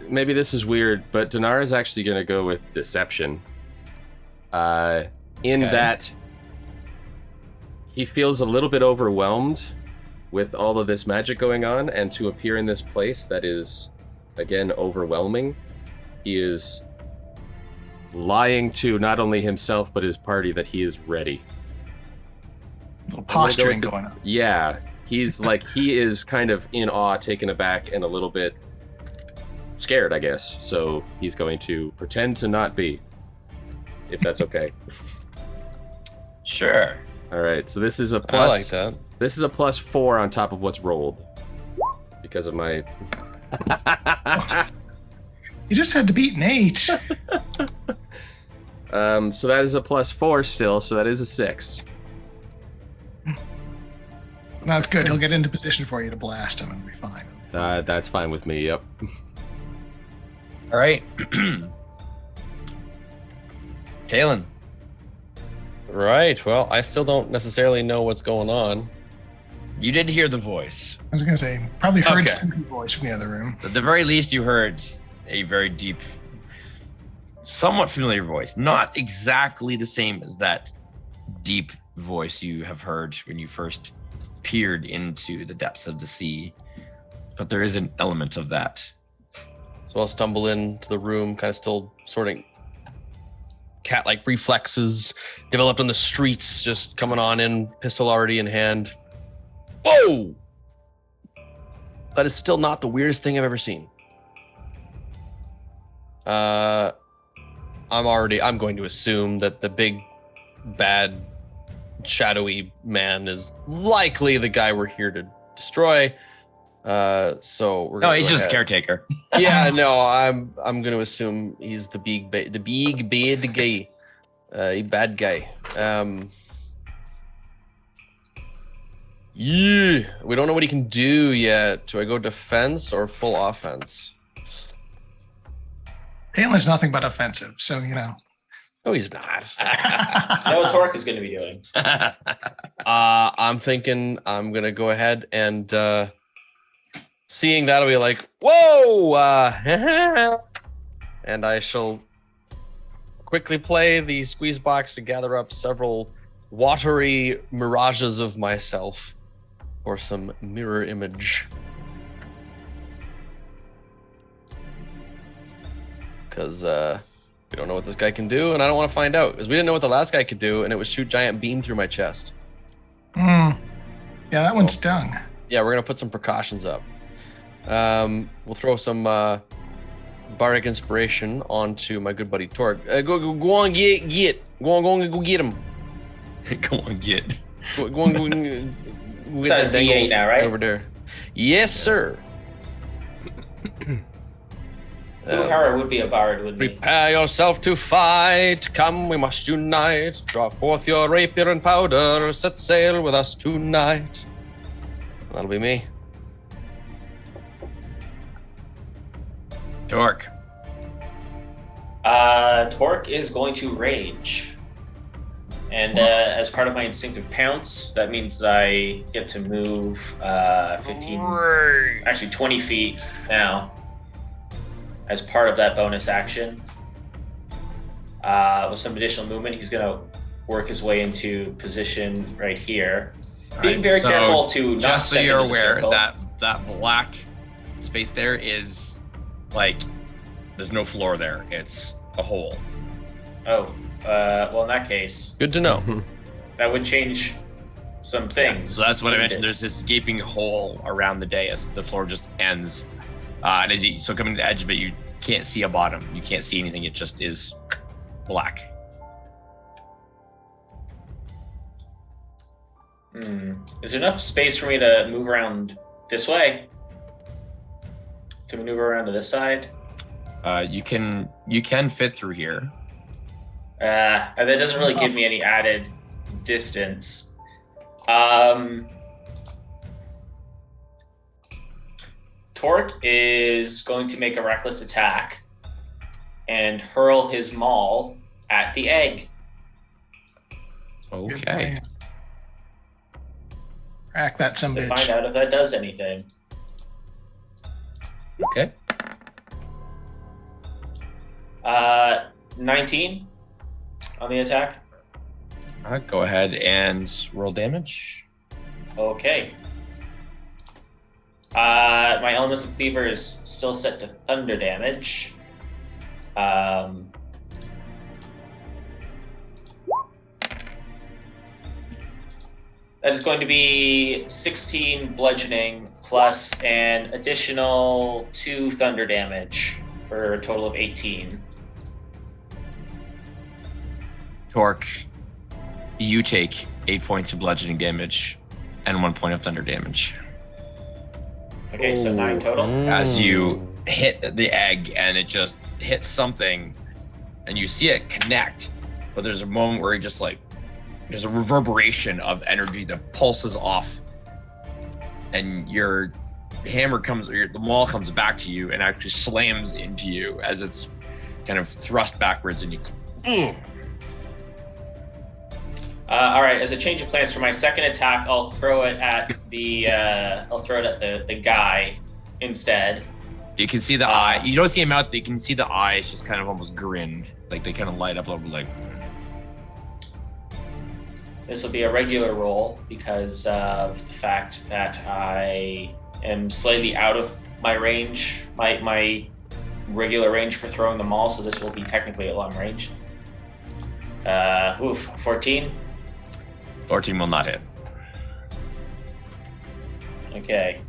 Speaker 2: Maybe this is weird, but Dinar is actually gonna go with deception. In
Speaker 1: Okay.
Speaker 2: that he feels a little bit overwhelmed with all of this magic going on, and to appear in this place that is, again, overwhelming, he is lying to not only himself but his party that he is ready.
Speaker 5: A little
Speaker 2: I'm gonna go
Speaker 5: posturing
Speaker 2: with the-
Speaker 5: going on.
Speaker 2: Yeah, he's like, he is kind of in awe, taken aback, and a little bit scared, I guess. So he's going to pretend to not be, if that's okay.
Speaker 1: Sure.
Speaker 2: All right, so this is a
Speaker 3: I like
Speaker 2: plus.
Speaker 3: that.
Speaker 2: This is a +4 on top of what's rolled because of my.
Speaker 5: You just had to beat an 8.
Speaker 2: So that is a +4 still. So that is a 6.
Speaker 5: No, it's good. He'll get into position for you to blast him and be fine.
Speaker 2: That's fine with me. Yep.
Speaker 1: All right. Talon.
Speaker 3: Right. Well, I still don't necessarily know what's going on.
Speaker 1: You did hear the voice.
Speaker 5: I was gonna say, probably heard
Speaker 1: Okay.
Speaker 5: spooky voice from the other room.
Speaker 1: At the very least, you heard a very deep, somewhat familiar voice. Not exactly the same as that deep voice you have heard when you first peered into the depths of the sea, but there is an element of that.
Speaker 3: So I'll stumble into the room, kind of still sorting cat-like reflexes developed on the streets, just coming on in, pistol already in hand. Whoa! That is still not the weirdest thing I've ever seen. I'm going to assume that the big, bad, shadowy man is likely the guy we're here to destroy. So we're
Speaker 1: No,
Speaker 3: gonna
Speaker 1: he's
Speaker 3: go
Speaker 1: just a
Speaker 3: ahead.
Speaker 1: caretaker.
Speaker 3: Yeah, no, I'm going to assume he's the big bad guy, a bad guy. Yeah, we don't know what he can do yet. Do I go defense or full offense?
Speaker 5: Palin's nothing but offensive, so you know.
Speaker 3: No, he's not.
Speaker 4: I know what Torque is going to be doing.
Speaker 3: I'm thinking I'm gonna go ahead and seeing that, I'll be like, whoa, and I shall quickly play the squeeze box to gather up several watery mirages of myself for some mirror image. Because we don't know what this guy can do, and I don't want to find out. Because we didn't know what the last guy could do, and it was shoot giant beam through my chest.
Speaker 5: Yeah, that one stung.
Speaker 3: Yeah, we're gonna put some precautions up. We'll throw some bardic inspiration onto my good buddy Torque. Go on, get. Go get him.
Speaker 1: Go on, get.
Speaker 3: Go on,
Speaker 4: It's at a D8 now, right?
Speaker 3: Over there. Yes, sir.
Speaker 4: Uhara would be a bard, wouldn't he?
Speaker 3: Prepare yourself to fight. Come, we must unite. Draw forth your rapier and powder. Set sail with us tonight. That'll be me.
Speaker 1: Torque.
Speaker 4: Torque is going to rage. And as part of my instinctive pounce, that means that I get to move 15, actually 20 feet now as part of that bonus action. With some additional movement, he's going to work his way into position right here. Being very
Speaker 1: So,
Speaker 4: careful to not
Speaker 1: Just so
Speaker 4: step
Speaker 1: you're
Speaker 4: into the
Speaker 1: aware,
Speaker 4: circle.
Speaker 1: that black space there is like there's no floor there. It's a hole.
Speaker 4: Oh, well, in that case,
Speaker 3: Good to know.
Speaker 4: that would change some things.
Speaker 1: So that's what I
Speaker 4: wounded.
Speaker 1: mentioned. There's this gaping hole around the dais. The floor just ends. And so coming to the edge of it, you can't see a bottom. You can't see anything. It just is black.
Speaker 4: Is there enough space for me to move around this way? To maneuver around to this side?
Speaker 1: You can fit through here.
Speaker 4: That doesn't really give me any added distance. Torque is going to make a reckless attack and hurl his maul at the egg.
Speaker 5: Good
Speaker 1: Okay.
Speaker 5: plan. Crack that some
Speaker 4: To
Speaker 5: bitch.
Speaker 4: find out if that does anything.
Speaker 1: Okay.
Speaker 4: 19 on the attack.
Speaker 1: All right, go ahead and roll damage.
Speaker 4: Okay. My elemental cleaver is still set to thunder damage. That is going to be 16 bludgeoning plus an additional 2 thunder damage for a total of 18.
Speaker 1: Torque, you take 8 points of bludgeoning damage and 1 point of thunder damage.
Speaker 4: Okay, so 9 total.
Speaker 1: As you hit the egg and it just hits something and you see it connect, but there's a moment where you just like, there's a reverberation of energy that pulses off and your hammer comes, or the maul comes back to you and actually slams into you as it's kind of thrust backwards and you...
Speaker 4: All right. As a change of plans for my second attack, I'll throw it at the the guy instead.
Speaker 1: You can see the eye. You don't see a mouth, but you can see the eyes just kind of almost grin. Like they kind of light up a little bit like...
Speaker 4: This will be a regular roll because of the fact that I am slightly out of my range, my regular range for throwing the maul, so this will be technically a long range. 14.
Speaker 1: 14 will not hit.
Speaker 4: Okay.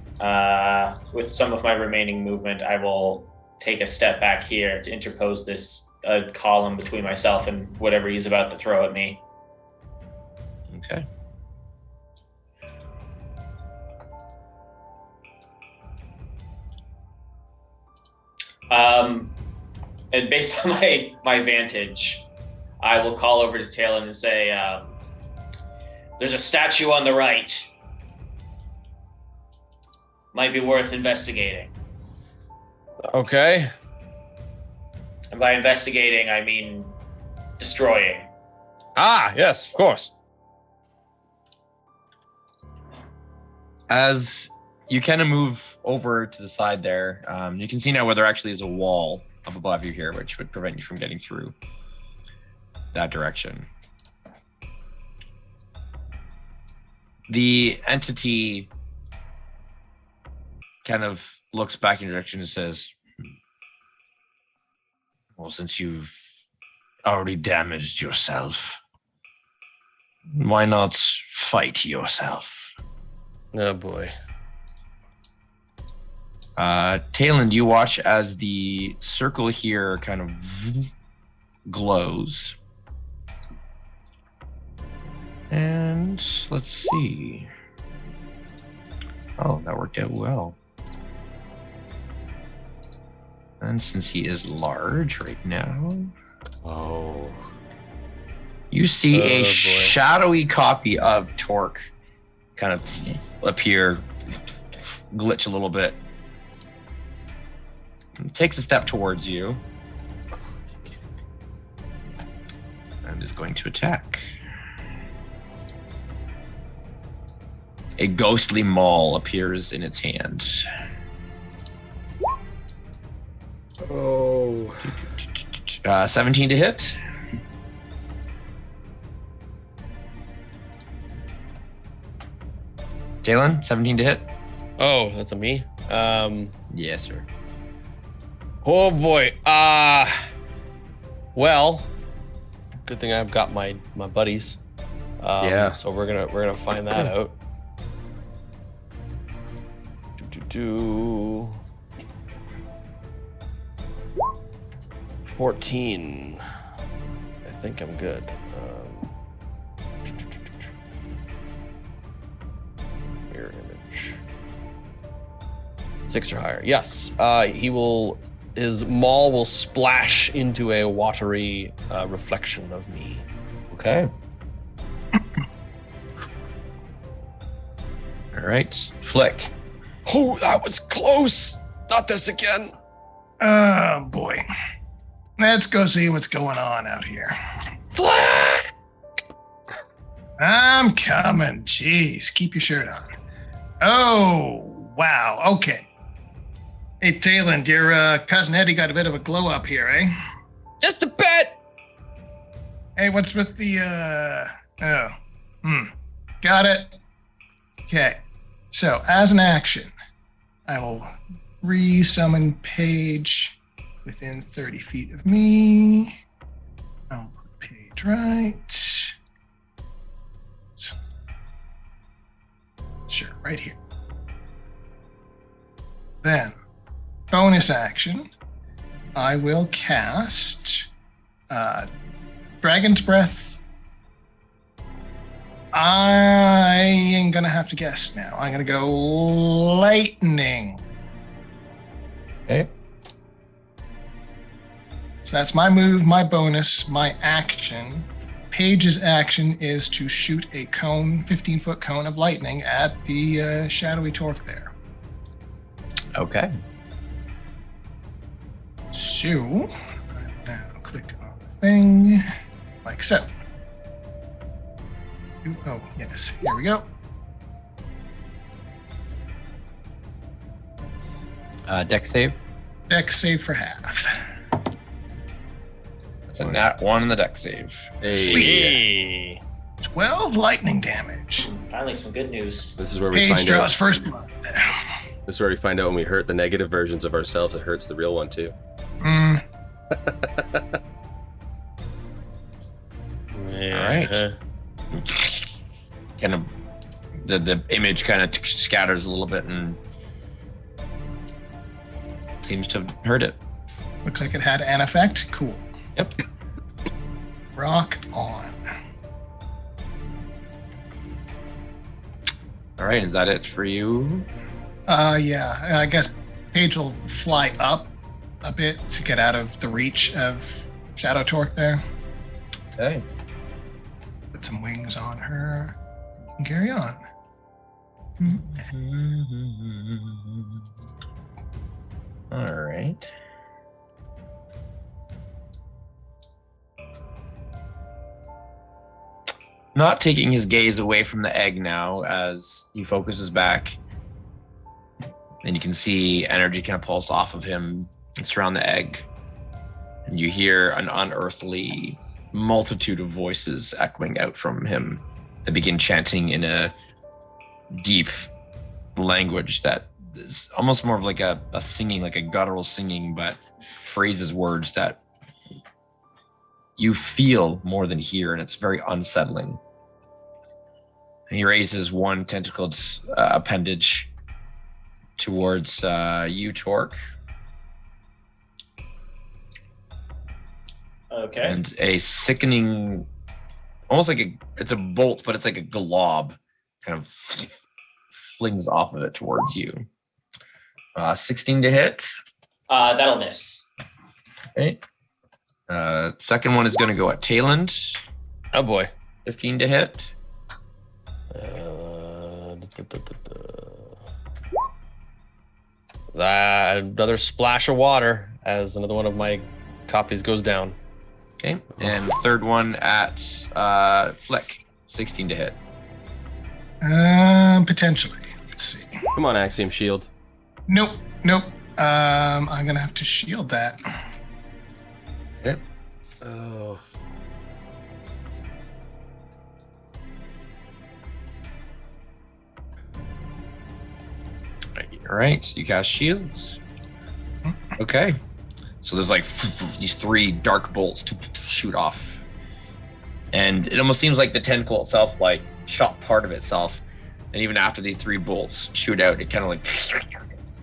Speaker 4: With some of my remaining movement, I will take a step back here to interpose this column between myself and whatever he's about to throw at me.
Speaker 1: Okay.
Speaker 4: And based on my vantage, I will call over to Talon and say, there's a statue on the right. Might be worth investigating.
Speaker 3: Okay.
Speaker 4: And by investigating, I mean destroying.
Speaker 3: Ah, yes, of course.
Speaker 1: As you kind of move over to the side there, you can see now where there actually is a wall up above you here, which would prevent you from getting through that direction. The entity kind of looks back in your direction and says, well, since you've already damaged yourself, why not fight yourself?
Speaker 3: Oh boy.
Speaker 1: Talon, do you watch as the circle here kind of glows? And let's see. Oh, that worked out well. And since he is large right now,
Speaker 2: Oh.
Speaker 1: you see
Speaker 3: Oh,
Speaker 1: a
Speaker 3: boy.
Speaker 1: shadowy copy of Torque kind of appear, glitch a little bit. Takes a step towards you. And is going to attack. A ghostly maul appears in its hand.
Speaker 2: Oh.
Speaker 1: 17 to hit. Jalen, 17 to hit.
Speaker 3: Oh, that's a me.
Speaker 1: Yes, sir.
Speaker 3: Oh boy. Well, good thing I've got my buddies.
Speaker 2: Yeah.
Speaker 3: So we're gonna find that out. 14. I think I'm good. Mirror image. 6 or higher. Yes. His maul will splash into a watery reflection of me.
Speaker 1: Okay. All right, Flick.
Speaker 3: Oh, that was close. Not this again.
Speaker 5: Oh boy. Let's go see what's going on out here.
Speaker 3: Flick!
Speaker 5: I'm coming. Jeez, keep your shirt on. Oh, wow. Okay. Hey, Tayland, your cousin Eddie got a bit of a glow up here, eh?
Speaker 3: Just a bit.
Speaker 5: Hey, what's with the, Got it. Okay. So, as an action, I will re-summon Paige within 30 feet of me. I'll put Paige right. Sure, right here. Then, bonus action, I will cast Dragon's Breath. I am gonna have to guess now. I'm gonna go lightning.
Speaker 1: Okay.
Speaker 5: So that's my move, my bonus, my action. Paige's action is to shoot a cone, 15-foot cone of lightning at the shadowy torque there.
Speaker 1: Okay.
Speaker 5: So, now click on the thing, like so. Oh, yes, here we go.
Speaker 1: Deck save.
Speaker 5: Deck save for half.
Speaker 1: That's a nat 1 in the deck save.
Speaker 3: Hey.
Speaker 5: 12 lightning damage.
Speaker 4: Finally, some good news.
Speaker 2: This is where we
Speaker 5: Paige
Speaker 2: find
Speaker 5: draws
Speaker 2: out.
Speaker 5: first blood.
Speaker 2: This is where we find out when we hurt the negative versions of ourselves, it hurts the real one too.
Speaker 5: Mm,
Speaker 3: Yeah.
Speaker 1: Kind of, the image kind of scatters a little bit and seems to have hurt it.
Speaker 5: looks like it had an effect. Cool.
Speaker 1: Yep.
Speaker 5: Rock on.
Speaker 1: All right, is that it for you?
Speaker 5: Yeah, I guess Paige will fly up a bit to get out of the reach of Shadow Torque there.
Speaker 1: Okay.
Speaker 5: Put some wings on her. And carry on.
Speaker 1: All right. Not taking his gaze away from the egg now as he focuses back. And you can see energy kind of pulse off of him and surround the egg. And you hear an unearthly multitude of voices echoing out from him. They begin chanting in a deep language that is almost more of like a singing, like a guttural singing, but phrases, words that you feel more than hear, and it's very unsettling. And he raises one tentacled appendage towards you, Torque.
Speaker 4: Okay.
Speaker 1: And a sickening, almost like it's a bolt, but it's like a glob kind of flings off of it towards you. 16 to hit.
Speaker 4: That'll miss.
Speaker 1: Okay. Second one is going to go at Tayland.
Speaker 3: Oh boy.
Speaker 1: 15 to hit.
Speaker 3: Another splash of water as another one of my copies goes down.
Speaker 1: Okay. And third one at Flick. 16 to hit.
Speaker 5: Potentially. Let's see.
Speaker 2: Come on, Axiom Shield.
Speaker 5: Nope. I'm gonna have to shield that.
Speaker 1: Okay.
Speaker 2: Oh.
Speaker 1: All right. You cast shields. Okay. So there's like these three dark bolts to shoot off. And it almost seems like the tentacle itself like shot part of itself. And even after these 3 bolts shoot out, it kind of like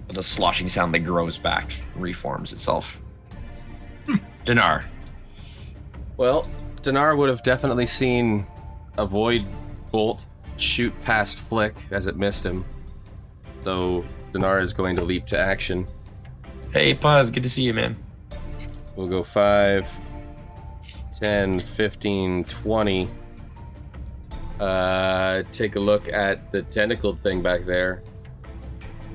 Speaker 1: with a sloshing sound that grows back, reforms itself. Dinar.
Speaker 2: Well, Dinar would have definitely seen a void bolt shoot past Flick as it missed him. So Dinar is going to leap to action.
Speaker 1: Hey, Pause, good to see you, man.
Speaker 2: We'll go 5, 10, 15, 20. Take a look at the tentacled thing back there.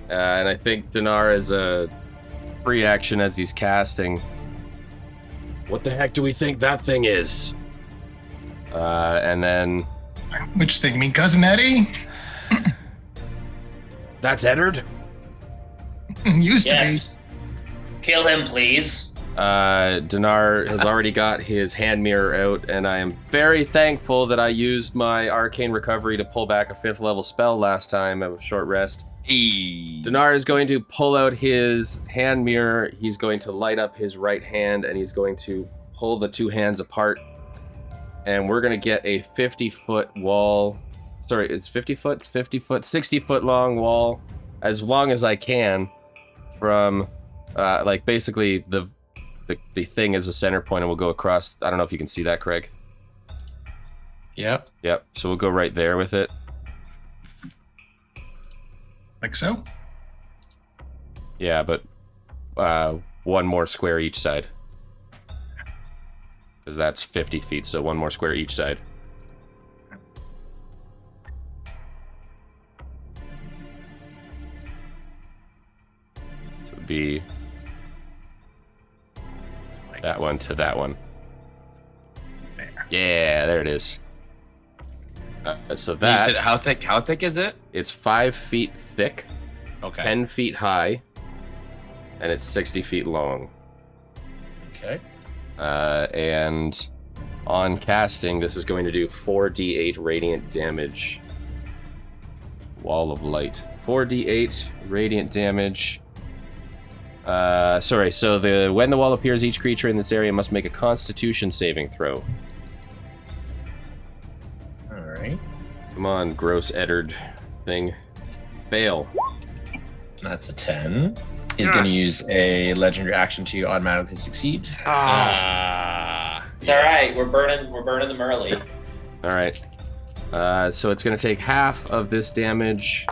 Speaker 2: And I think Dinar is a free action as he's casting. What the heck do we think that thing is? And then...
Speaker 5: Which thing? You mean Cousin Eddie?
Speaker 2: That's Eddard?
Speaker 5: Used to
Speaker 4: Yes. Kill him, please.
Speaker 2: Dinar has already got his hand mirror out, and I am very thankful that I used my arcane recovery to pull back a 5th level spell last time of a short rest.
Speaker 1: Hey.
Speaker 2: Dinar is going to pull out his hand mirror. He's going to light up his right hand, and he's going to pull the 2 hands apart. And we're going to get a 50-foot wall. Sorry, it's 50 foot, 50 foot, 60 foot long wall, as long as I can, from like basically the thing is a center point, and we'll go across. I don't know if you can see that, Craig.
Speaker 1: Yep.
Speaker 2: Yep. So we'll go right there with it.
Speaker 5: Like so?
Speaker 2: Yeah, but 1 more square each side. Because that's 50 feet, so 1 more square each side. So it would be that one to that one.
Speaker 5: There.
Speaker 2: Yeah, there it is. So
Speaker 1: You
Speaker 2: that
Speaker 1: said how thick is it?
Speaker 2: it's 5 feet thick,
Speaker 1: Okay.
Speaker 2: 10 feet high, and it's 60 feet long.
Speaker 1: Okay.
Speaker 2: And on casting, this is going to do 4d8 radiant damage. Wall of light. 4d8 radiant damage. Sorry, so when the wall appears, each creature in this area must make a constitution saving throw.
Speaker 1: Alright.
Speaker 2: Come on, gross Eddard thing. Fail.
Speaker 1: That's a 10. He's going to use a legendary action to automatically succeed.
Speaker 4: It's all right. We're burning them early.
Speaker 2: All right. So it's going to take half of this damage,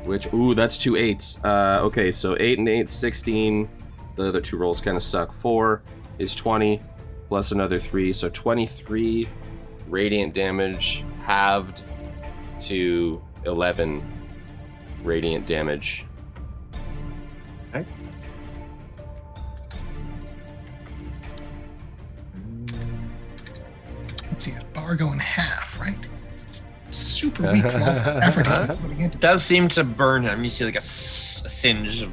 Speaker 2: which, ooh, that's 2 8s. Okay, so 8 and 8, 16. The other 2 rolls kind of suck. 4 is 20, plus another 3, so 23 radiant damage, halved to 11 radiant damage.
Speaker 1: Okay.
Speaker 5: Let's see, a bar going half, right? It's super weak for all the effort he's putting into
Speaker 1: It does seem to burn him. You see like a singe of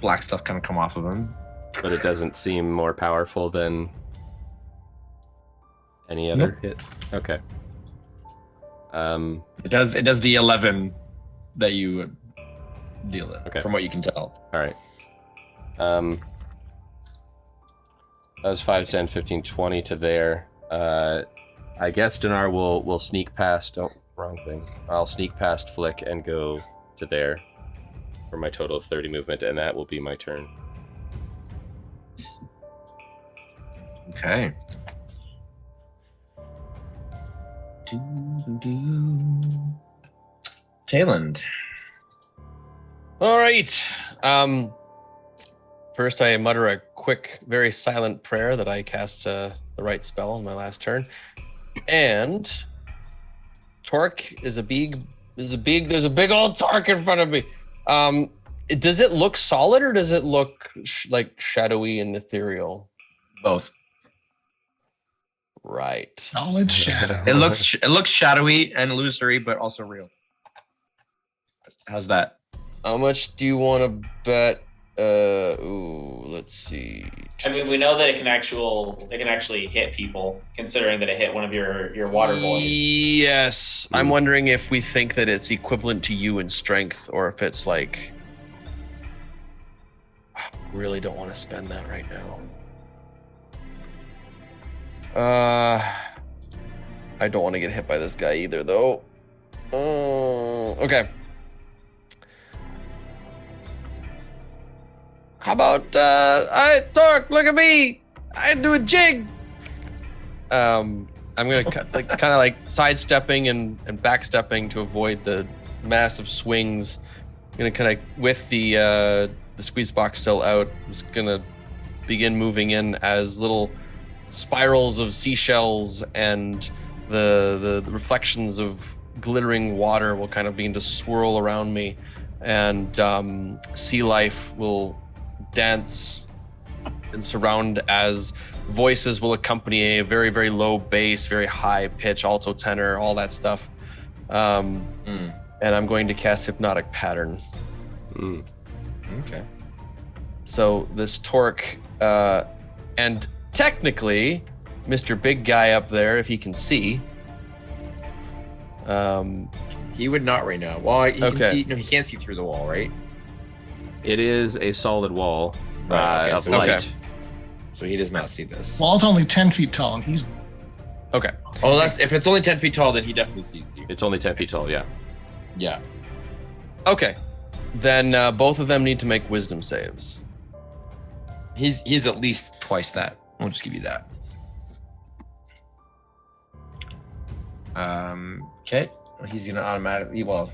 Speaker 1: black stuff kind of come off of him.
Speaker 2: But it doesn't seem more powerful than any other hit. Okay.
Speaker 1: It does the 11 that you deal it,
Speaker 2: Okay.
Speaker 1: from what you can tell.
Speaker 2: All right. That was 5, 10, 15, 20 to there. I guess Dinar will sneak past. Oh, wrong thing. I'll sneak past Flick and go to there for my total of 30 movement, and that will be my turn.
Speaker 1: Okay. Tayland.
Speaker 3: All right. First, I mutter a quick, very silent prayer that I cast the right spell on my last turn, and Torque is a big. There's a big old Torque in front of me. Does it look solid or does it look like shadowy and ethereal?
Speaker 1: Both.
Speaker 3: Right.
Speaker 5: solid shadow.
Speaker 1: It looks shadowy and illusory, but also real. How's that?
Speaker 3: How much do you want to bet? Let's see.
Speaker 4: I mean, we know that it can actually hit people, considering that it hit one of your water boys.
Speaker 3: Yes. I'm wondering if we think that it's equivalent to you in strength, or if it's like, I really don't want to spend that right now. I don't want to get hit by this guy either, though. Okay. How about, Torque, look at me! I do a jig! I'm gonna kind of like sidestepping and backstepping to avoid the massive swings. I'm gonna kind of, with the squeeze box still out, I'm just gonna begin moving in as little spirals of seashells and the reflections of glittering water will kind of begin to swirl around me, and sea life will dance and surround as voices will accompany a very, very low bass, very high pitch, alto, tenor, all that stuff. And I'm going to cast Hypnotic Pattern.
Speaker 6: Okay.
Speaker 3: So this Torque, and technically, Mr. Big Guy up there, if he can see.
Speaker 6: He would not right now. Well, he
Speaker 3: Okay.
Speaker 6: can see. No, he can't see through the wall, right?
Speaker 2: It is a solid wall
Speaker 6: Right, okay,
Speaker 2: of
Speaker 6: so-
Speaker 2: light.
Speaker 3: Okay.
Speaker 6: So he does not see this.
Speaker 5: Wall's only 10 feet tall, and he's.
Speaker 3: Okay.
Speaker 6: Oh, if it's only 10 feet tall, then he definitely sees you.
Speaker 2: It's only 10 feet tall, yeah.
Speaker 6: Yeah.
Speaker 3: Okay. Then both of them need to make wisdom saves.
Speaker 6: He's at least twice that. I'll just give you that. Okay. Well, he's gonna automatically. Well,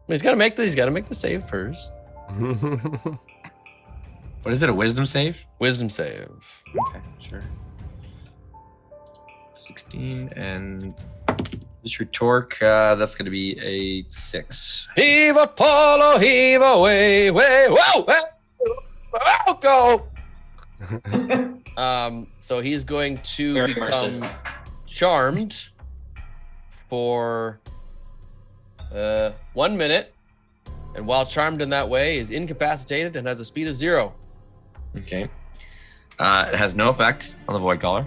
Speaker 3: He's got to make the save first.
Speaker 6: what is it? A wisdom save?
Speaker 3: Wisdom save.
Speaker 6: Okay, sure. 16 and Mr. Torque. That's gonna be a 6.
Speaker 3: Heave Apollo, heave away, way, whoa, whoa, go. So he's going to
Speaker 4: Very
Speaker 3: become
Speaker 4: immersive.
Speaker 3: charmed for 1 minute, and while charmed in that way, is incapacitated and has a speed of 0.
Speaker 6: Okay. It has no effect on the void collar.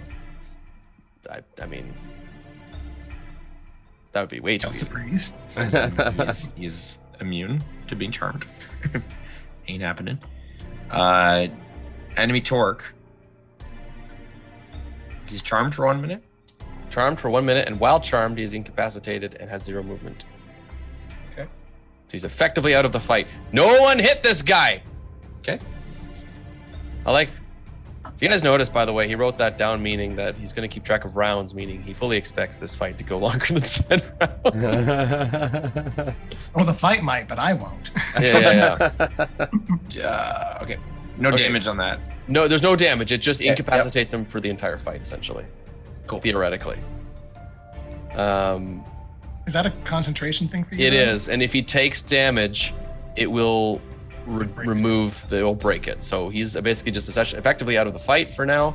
Speaker 3: I mean, that would be way too
Speaker 5: That's a
Speaker 3: easy.
Speaker 5: breeze.
Speaker 6: He's immune to being charmed. Ain't happening. Enemy Torque. He's charmed for 1 minute.
Speaker 3: Charmed for 1 minute, and while charmed, he is incapacitated and has 0 movement.
Speaker 6: Okay.
Speaker 3: So he's effectively out of the fight. No one hit this guy.
Speaker 6: Okay.
Speaker 3: I like. You guys noticed, by the way, he wrote that down, meaning that he's going to keep track of rounds, meaning he fully expects this fight to go longer than 10 rounds.
Speaker 5: Well, the fight might, but I won't.
Speaker 3: Yeah.
Speaker 6: Okay. No
Speaker 3: Okay.
Speaker 6: damage on that.
Speaker 3: No, there's no damage. It just
Speaker 6: Yeah,
Speaker 3: incapacitates him for the entire fight, essentially.
Speaker 6: Cool.
Speaker 3: Theoretically.
Speaker 5: Is that a concentration thing for you?
Speaker 3: It
Speaker 5: though?
Speaker 3: is, and if he takes damage, it will it'll break it. So he's basically just effectively out of the fight for now.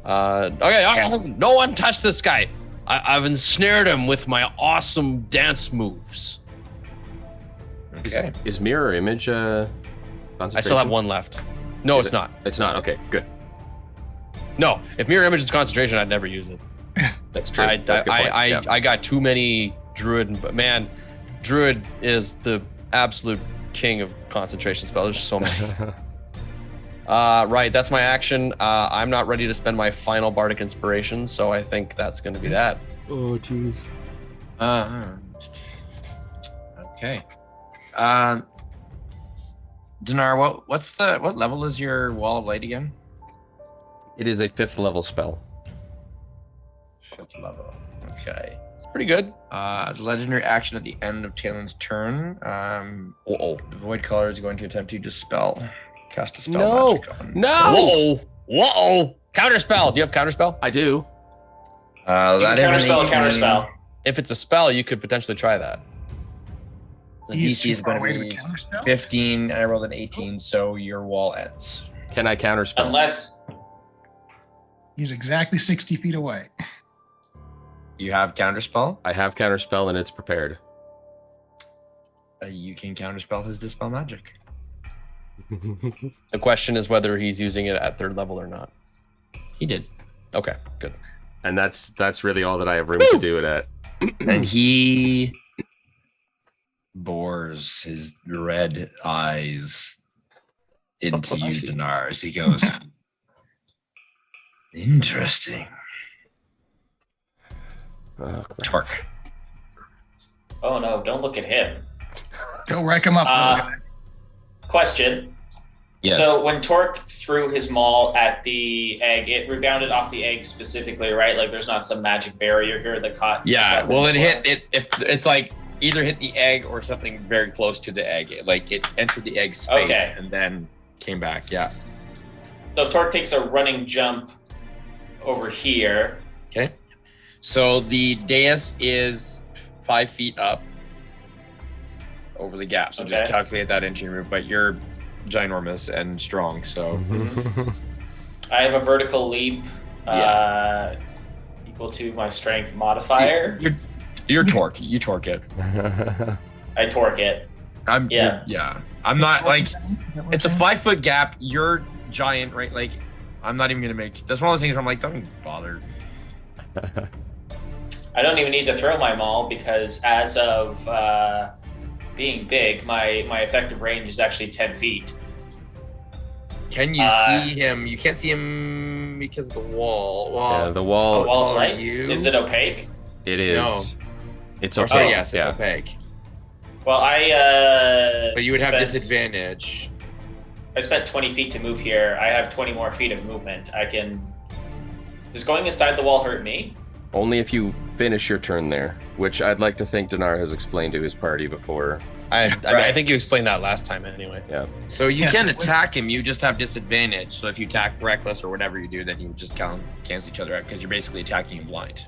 Speaker 3: Okay, no one touch this guy. I've ensnared him with my awesome dance moves.
Speaker 6: Okay.
Speaker 2: Is mirror image concentration?
Speaker 3: I still have one left. No,
Speaker 2: Is
Speaker 3: it's
Speaker 2: it-
Speaker 3: not.
Speaker 2: It's not. Okay, good.
Speaker 3: No, if mirror image is concentration, I'd never use it.
Speaker 2: That's true.
Speaker 3: I
Speaker 2: That's a good point. Yeah.
Speaker 3: I got too many druid, but man, druid is the absolute king of concentration spells. There's so many. Right, that's my action. I'm not ready to spend my final bardic inspiration, so I think that's going to be that.
Speaker 2: Oh, jeez.
Speaker 6: Okay. Dinar, what level is your wall of light again?
Speaker 2: It is a 5th level spell.
Speaker 6: 5th level. Okay.
Speaker 3: It's pretty good.
Speaker 6: As a legendary action at the end of Talon's turn, the void color is going to attempt to dispel. Cast a spell.
Speaker 2: No.
Speaker 6: magic on.
Speaker 2: No!
Speaker 3: Whoa! Counterspell. Do you have counterspell?
Speaker 2: I do.
Speaker 6: That is an
Speaker 4: Counterspell,
Speaker 6: 18.
Speaker 4: counterspell.
Speaker 3: If it's a spell, you could potentially try that.
Speaker 6: The
Speaker 5: He's
Speaker 6: DC
Speaker 5: too
Speaker 6: is
Speaker 5: far
Speaker 6: going
Speaker 5: away
Speaker 6: to
Speaker 5: to
Speaker 6: be
Speaker 5: counterspell?
Speaker 6: 15. I rolled an 18, so your wall ends.
Speaker 2: Can I counterspell?
Speaker 4: Unless
Speaker 5: He's exactly 60 feet away.
Speaker 6: You have counterspell.
Speaker 2: I have counterspell and it's prepared.
Speaker 6: You can counterspell his dispel magic.
Speaker 3: The question is whether he's using it at 3rd level or not.
Speaker 6: He did.
Speaker 3: Okay, good.
Speaker 2: And that's really all that I have room to do it at.
Speaker 6: And he bores his red eyes into
Speaker 2: Oh,
Speaker 6: you,
Speaker 2: jeez.
Speaker 6: Dinar, as he goes, interesting.
Speaker 2: Oh, crap.
Speaker 1: Torque.
Speaker 4: Oh no! Don't look at him.
Speaker 5: Go wreck him up. little guy.
Speaker 4: Question.
Speaker 1: Yes.
Speaker 4: So when Torque threw his maul at the egg, it rebounded off the egg specifically, right? Like there's not some magic barrier that caught.
Speaker 1: Yeah,
Speaker 4: caught
Speaker 1: well,
Speaker 4: the
Speaker 1: it hit
Speaker 4: maul?
Speaker 1: it. If it's like either hit the egg or something very close to the egg. Like it entered the egg space
Speaker 4: Okay.
Speaker 1: and then came back. Yeah.
Speaker 4: So Torque takes a running jump over here.
Speaker 1: Okay. So the dais is 5 feet up over the gap. So just
Speaker 4: Okay.
Speaker 1: calculate that into your move. But you're ginormous and strong, so
Speaker 4: I have a vertical leap equal to my strength modifier.
Speaker 1: you're torque. You torque it.
Speaker 4: I torque it.
Speaker 1: Yeah. I'm not like
Speaker 5: Is that what
Speaker 1: it's a
Speaker 5: you're
Speaker 1: 5 foot gap. You're giant, right? Like I'm not even gonna make. That's one of those things where I'm like, don't even bother.
Speaker 4: I don't even need to throw my maul because as of being big, my effective range is actually 10 feet.
Speaker 1: Can you see him? You can't see him because of the wall. Well,
Speaker 2: Yeah, the wall.
Speaker 4: A wall of
Speaker 1: are
Speaker 4: light?
Speaker 1: you?
Speaker 4: Is it opaque?
Speaker 2: It is. It's
Speaker 1: Oh,
Speaker 2: okay.
Speaker 1: yes, it's
Speaker 2: yeah.
Speaker 1: opaque.
Speaker 4: Well, I
Speaker 1: But you would have
Speaker 4: spent-
Speaker 1: disadvantage.
Speaker 4: I spent 20 feet to move here. I have 20 more feet of movement. I can. Does going inside the wall hurt me?
Speaker 2: Only if you finish your turn there, which I'd like to think Dinar has explained to his party before.
Speaker 3: I mean, I think you explained that last time anyway.
Speaker 2: Yeah.
Speaker 1: So you
Speaker 5: Yes,
Speaker 1: can
Speaker 5: it was-
Speaker 1: attack him. You just have disadvantage. So if you attack reckless or whatever you do, then you just cancel each other out because you're basically attacking him blind.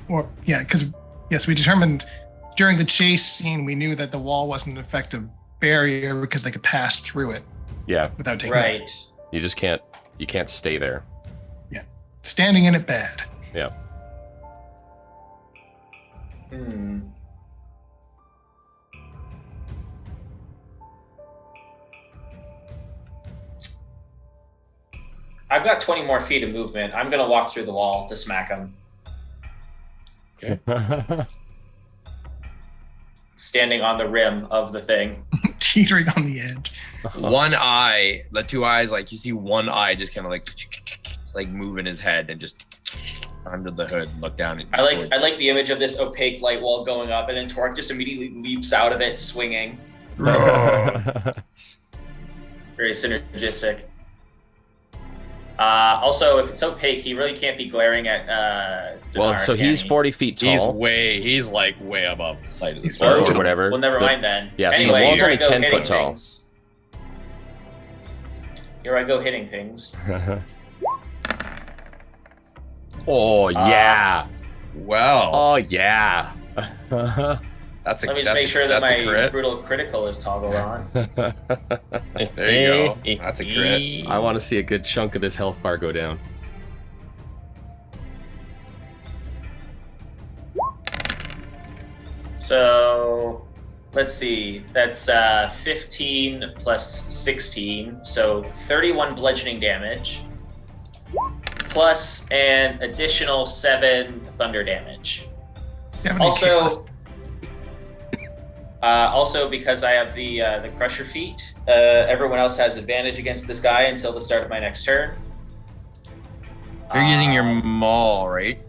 Speaker 5: Or yeah, because yes, we determined during the chase scene we knew that the wall wasn't an effective barrier because they could pass through it
Speaker 2: Yeah.
Speaker 5: without taking
Speaker 4: Right.
Speaker 2: You just can't. You can't stay there.
Speaker 5: standing in it bad.
Speaker 2: Yeah.
Speaker 4: I've got 20 more feet of movement. I'm gonna walk through the wall to smack him. Standing on the rim of the thing.
Speaker 5: Teetering on the edge.
Speaker 1: One eye, the two eyes, like you see one eye just kind of like move in his head and just under the hood and look down.
Speaker 4: I like the image of this opaque light wall going up, and then Torque just immediately leaps out of it, swinging. Very synergistic. Also, if it's opaque, he really can't be glaring at.
Speaker 2: Well,
Speaker 4: Dinar,
Speaker 2: so
Speaker 4: can
Speaker 2: he's
Speaker 4: he?
Speaker 2: 40 feet tall.
Speaker 1: He's like way above the side of the
Speaker 5: He's
Speaker 1: board.
Speaker 2: or whatever.
Speaker 4: Well, never
Speaker 2: The-
Speaker 4: mind then.
Speaker 2: yeah, so
Speaker 4: anyway,
Speaker 2: the wall's
Speaker 4: here I
Speaker 2: only
Speaker 4: go
Speaker 2: 10
Speaker 4: hitting
Speaker 2: foot tall.
Speaker 4: things. Here I go hitting things.
Speaker 2: Oh yeah.
Speaker 1: Well,
Speaker 2: Oh yeah.
Speaker 1: that's a
Speaker 4: Let me just
Speaker 1: that's
Speaker 4: make
Speaker 1: a-
Speaker 4: sure that
Speaker 1: that's a
Speaker 4: my
Speaker 1: crit.
Speaker 4: brutal critical is toggled on.
Speaker 1: There you go. That's a crit.
Speaker 2: I want to see a good chunk of this health bar go down.
Speaker 4: So let's see. That's 15 plus 16, so 31 bludgeoning damage, plus an additional 7 thunder damage.
Speaker 5: Do you have any
Speaker 4: Also,
Speaker 5: chaos?
Speaker 4: also because I have the Crusher feat, everyone else has advantage against this guy until the start of my next turn.
Speaker 1: You're using your
Speaker 4: Um,
Speaker 1: maul, right?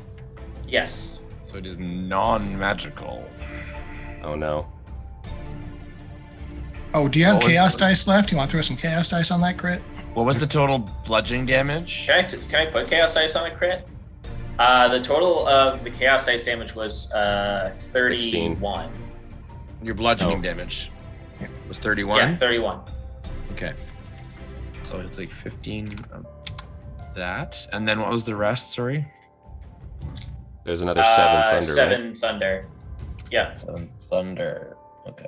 Speaker 4: Yes.
Speaker 1: So it is non-magical.
Speaker 2: Oh no.
Speaker 5: Oh, do you have
Speaker 1: what was-
Speaker 5: chaos dice left? You want to throw some chaos dice on that crit?
Speaker 1: What was the total bludgeoning damage?
Speaker 4: Can I put chaos dice on a crit? The total of the chaos dice damage was 31.
Speaker 1: Your bludgeoning
Speaker 2: Oh.
Speaker 1: damage was 31.
Speaker 4: Yeah, 31.
Speaker 1: Okay. So it's like 15 of that, and then what was the rest? Sorry.
Speaker 2: There's another 7 thunder,
Speaker 4: 7
Speaker 2: right?
Speaker 4: thunder. Yeah.
Speaker 1: 7 thunder. Okay.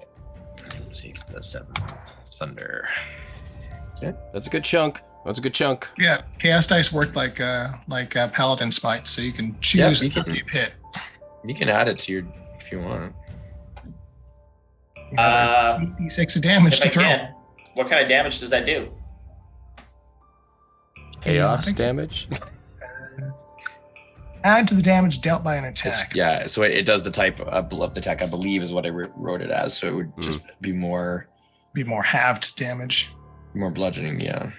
Speaker 1: Let's see. The 7 thunder.
Speaker 2: That's a good chunk. That's a good chunk.
Speaker 5: Yeah, chaos dice work like paladin smite, so you can choose
Speaker 1: you
Speaker 5: a
Speaker 1: can-
Speaker 5: deep hit.
Speaker 1: You can add it to your if you want.
Speaker 5: Another 6 of damage
Speaker 4: If
Speaker 5: to
Speaker 4: I
Speaker 5: throw.
Speaker 4: can. What kind of damage does that do?
Speaker 2: Chaos
Speaker 5: Chaotic.
Speaker 2: damage.
Speaker 5: Add to the damage dealt by an
Speaker 1: It's-
Speaker 5: attack.
Speaker 1: yeah, so it does the type of the attack, I believe, is what I wrote it as. So it would just be more
Speaker 5: Be more halved damage.
Speaker 1: bludgeoning. Yeah.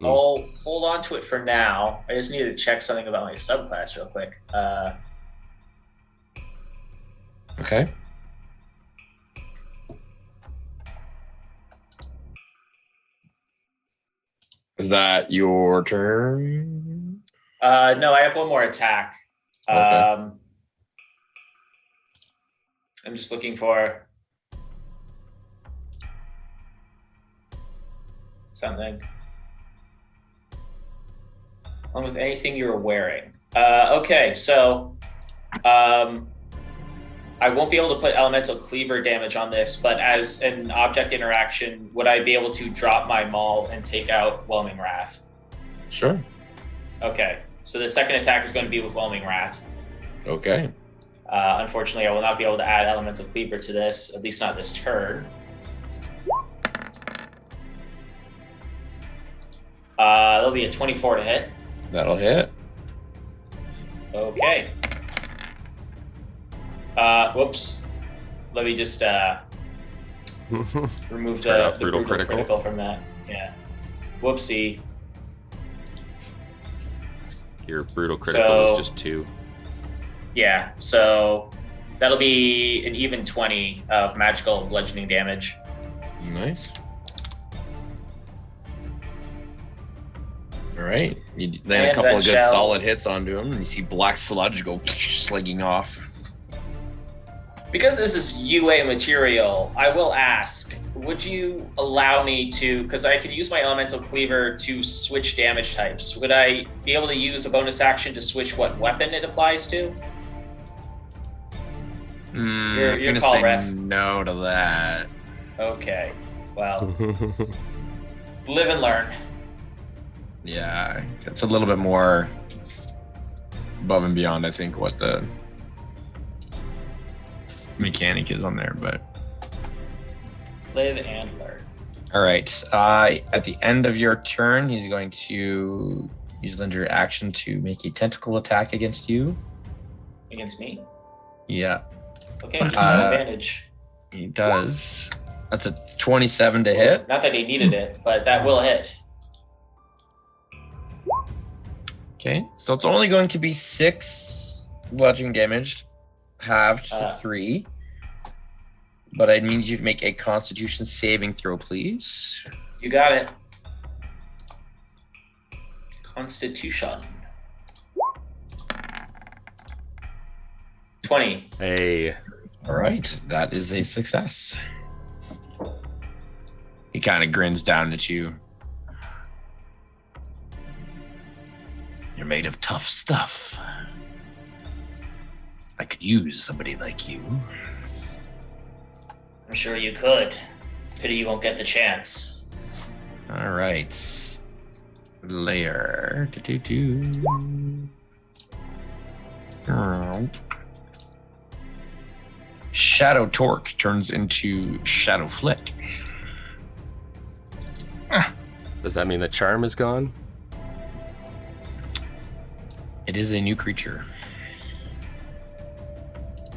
Speaker 4: I'll hold on to it for now. I just need to check something about my subclass real quick.
Speaker 3: Okay. Is that your turn?
Speaker 4: No, I have one more attack.
Speaker 3: Okay.
Speaker 4: I'm just looking for something. Along with anything you're wearing. Okay, so I won't be able to put elemental cleaver damage on this, but as an object interaction, would I be able to drop my maul and take out Whelming Wrath?
Speaker 3: Sure.
Speaker 4: Okay, so the second attack is going to be with Whelming Wrath.
Speaker 3: Okay.
Speaker 4: Unfortunately, I will not be able to add elemental cleaver to this, at least not this turn. That'll be a 24 to hit.
Speaker 3: That'll hit.
Speaker 4: Okay. Whoops. Let me just remove the brutal critical from that. Yeah. Whoopsie.
Speaker 2: Your brutal critical is just 2.
Speaker 4: Yeah, so that'll be an even 20 of magical bludgeoning damage.
Speaker 3: Nice. All right. You land a
Speaker 4: And
Speaker 3: couple
Speaker 4: that
Speaker 3: of good
Speaker 4: shell-
Speaker 3: solid hits onto him, and you see black sludge go slugging off.
Speaker 4: Because this is UA material, I will ask, would you allow me to, because I can use my elemental cleaver to switch damage types, would I be able to use a bonus action to switch what weapon it applies to? Your
Speaker 3: I'm gonna
Speaker 4: call,
Speaker 3: say
Speaker 4: ref.
Speaker 3: no to that.
Speaker 4: Okay, well, live and learn.
Speaker 3: Yeah, it's a little bit more above and beyond, I think, what the mechanic is on there, but
Speaker 4: Live and learn.
Speaker 3: all right. At the end of your turn, he's going to use legendary action to make a tentacle attack against you.
Speaker 4: Against me?
Speaker 3: Yeah,
Speaker 4: Okay, just no advantage.
Speaker 3: he does. That's a 27 to hit.
Speaker 4: Not that he needed it, but that will hit.
Speaker 3: Okay, so it's only going to be 6 bludgeoning damage, halved to 3. But I need you to make a Constitution saving throw, please.
Speaker 4: You got it. Constitution. 20.
Speaker 2: Hey.
Speaker 3: All right, that is a success. He kind of grins down at you. You're made of tough stuff. I could use somebody like you.
Speaker 4: I'm sure you could. Pity you won't get the chance.
Speaker 3: All right. Layer. Do-do-do. Shadow Torque turns into Shadow Flick.
Speaker 2: Does that mean the charm is gone?
Speaker 3: It is a new creature.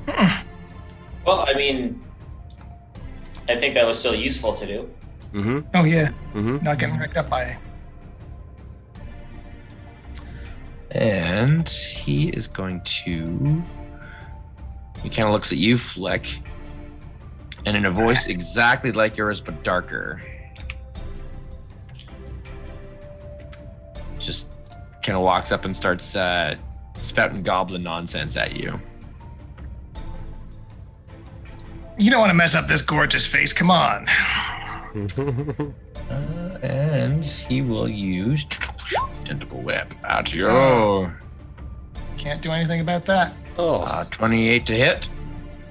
Speaker 4: Well, I mean, I think that was still useful to do.
Speaker 2: Mm-hmm.
Speaker 5: Oh yeah,
Speaker 2: Mm-hmm.
Speaker 5: not getting wrecked up by.
Speaker 3: And he is going to... He kind of looks at you, Flick. And in a voice exactly like yours, but darker. Just kind of walks up and starts spouting goblin nonsense at you.
Speaker 5: You don't want to mess up this gorgeous face. Come on.
Speaker 3: And he will use Tentacle Whip at you.
Speaker 5: Can't do anything about that.
Speaker 2: Oh.
Speaker 3: 28 to hit.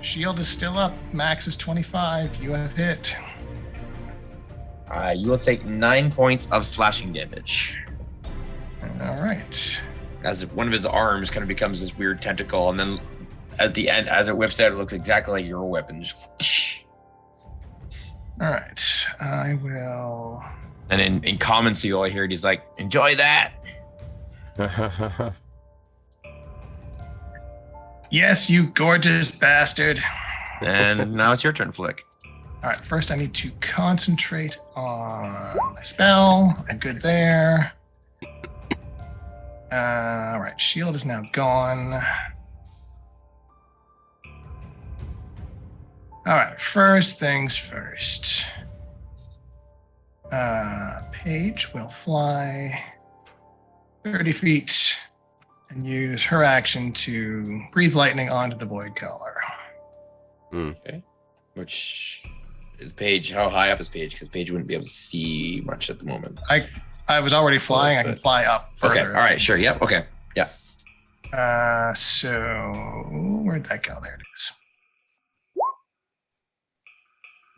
Speaker 5: Shield is still up. Max is 25. You have hit.
Speaker 3: You will take 9 points of slashing damage.
Speaker 5: All right.
Speaker 3: As one of his arms kind of becomes this weird tentacle, and then at the end, as it whips out, it looks exactly like your weapon. Just
Speaker 5: All right. I will.
Speaker 3: and in common, so you all hear it. He's like, "Enjoy that."
Speaker 5: Yes, you gorgeous bastard.
Speaker 3: And now it's your turn, Flick.
Speaker 5: All right, first I need to concentrate on my spell. I'm good there. All right, shield is now gone. All right, first things first. Paige will fly 30 feet and use her action to breathe lightning onto the void collar.
Speaker 6: Okay. Which is Paige? How high up is Paige? Because Paige wouldn't be able to see much at the moment.
Speaker 5: I was already flying. I can fly up further.
Speaker 6: Okay. All right. Sure. Yep. Okay. Yeah.
Speaker 5: So where'd that go? There it is.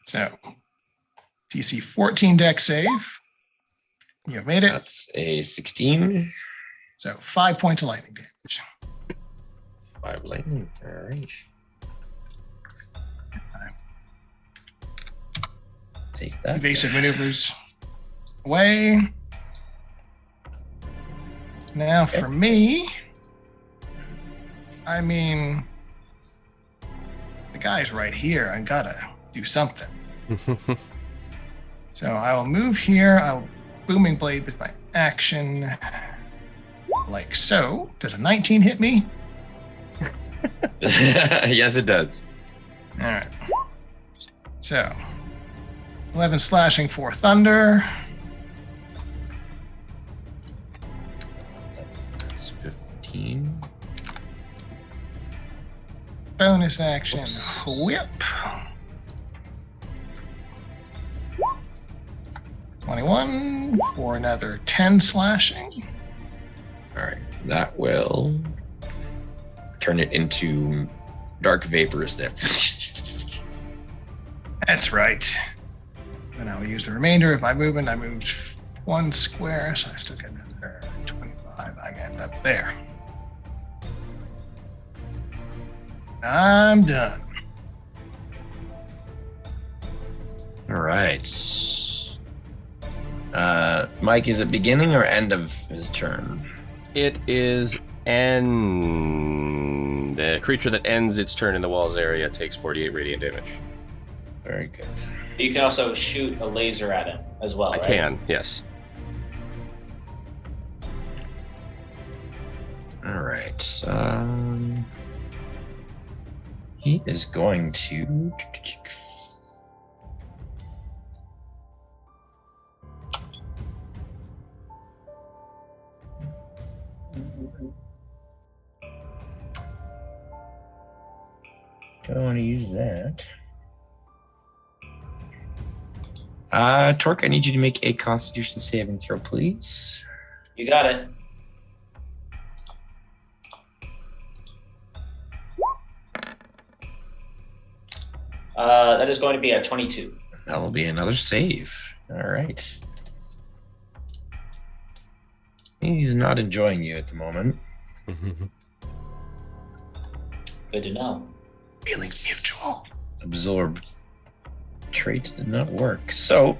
Speaker 5: So DC 14 deck save. You have made it.
Speaker 6: That's a 16.
Speaker 5: So 5 points of lightning damage.
Speaker 6: 5 lightning. All right. Take that.
Speaker 5: Evasive maneuvers away. Now for me, I mean, the guy's right here. I gotta do something. So I will move here. I'll booming blade with my action, like so. Does a 19 hit me?
Speaker 6: Yes, it does.
Speaker 5: All right. So 11 slashing for thunder.
Speaker 6: That's 15.
Speaker 5: Bonus action,
Speaker 6: Oops.
Speaker 5: whip. 21 for another 10 slashing.
Speaker 6: All right. That will turn it into dark vapors there.
Speaker 5: That's right. And I'll use the remainder of my movement. I moved 1 square, so I still get another 25. I end up there. I'm done.
Speaker 6: All right. Mike, is it beginning or end of his turn?
Speaker 2: It is end. A creature that ends its turn in the walls area takes 48 radiant damage.
Speaker 6: Very good.
Speaker 4: You can also shoot a laser at him as well,
Speaker 2: I
Speaker 4: right?
Speaker 2: can, yes.
Speaker 6: All right. He is going to. Don't want to use that. Torque, I need you to make a Constitution saving throw, please.
Speaker 4: You got it. That is going to be a 22.
Speaker 6: That will be another save. All right. He's not enjoying you at the moment.
Speaker 4: Good to know.
Speaker 5: Feelings mutual.
Speaker 6: Absorb trait did not work. So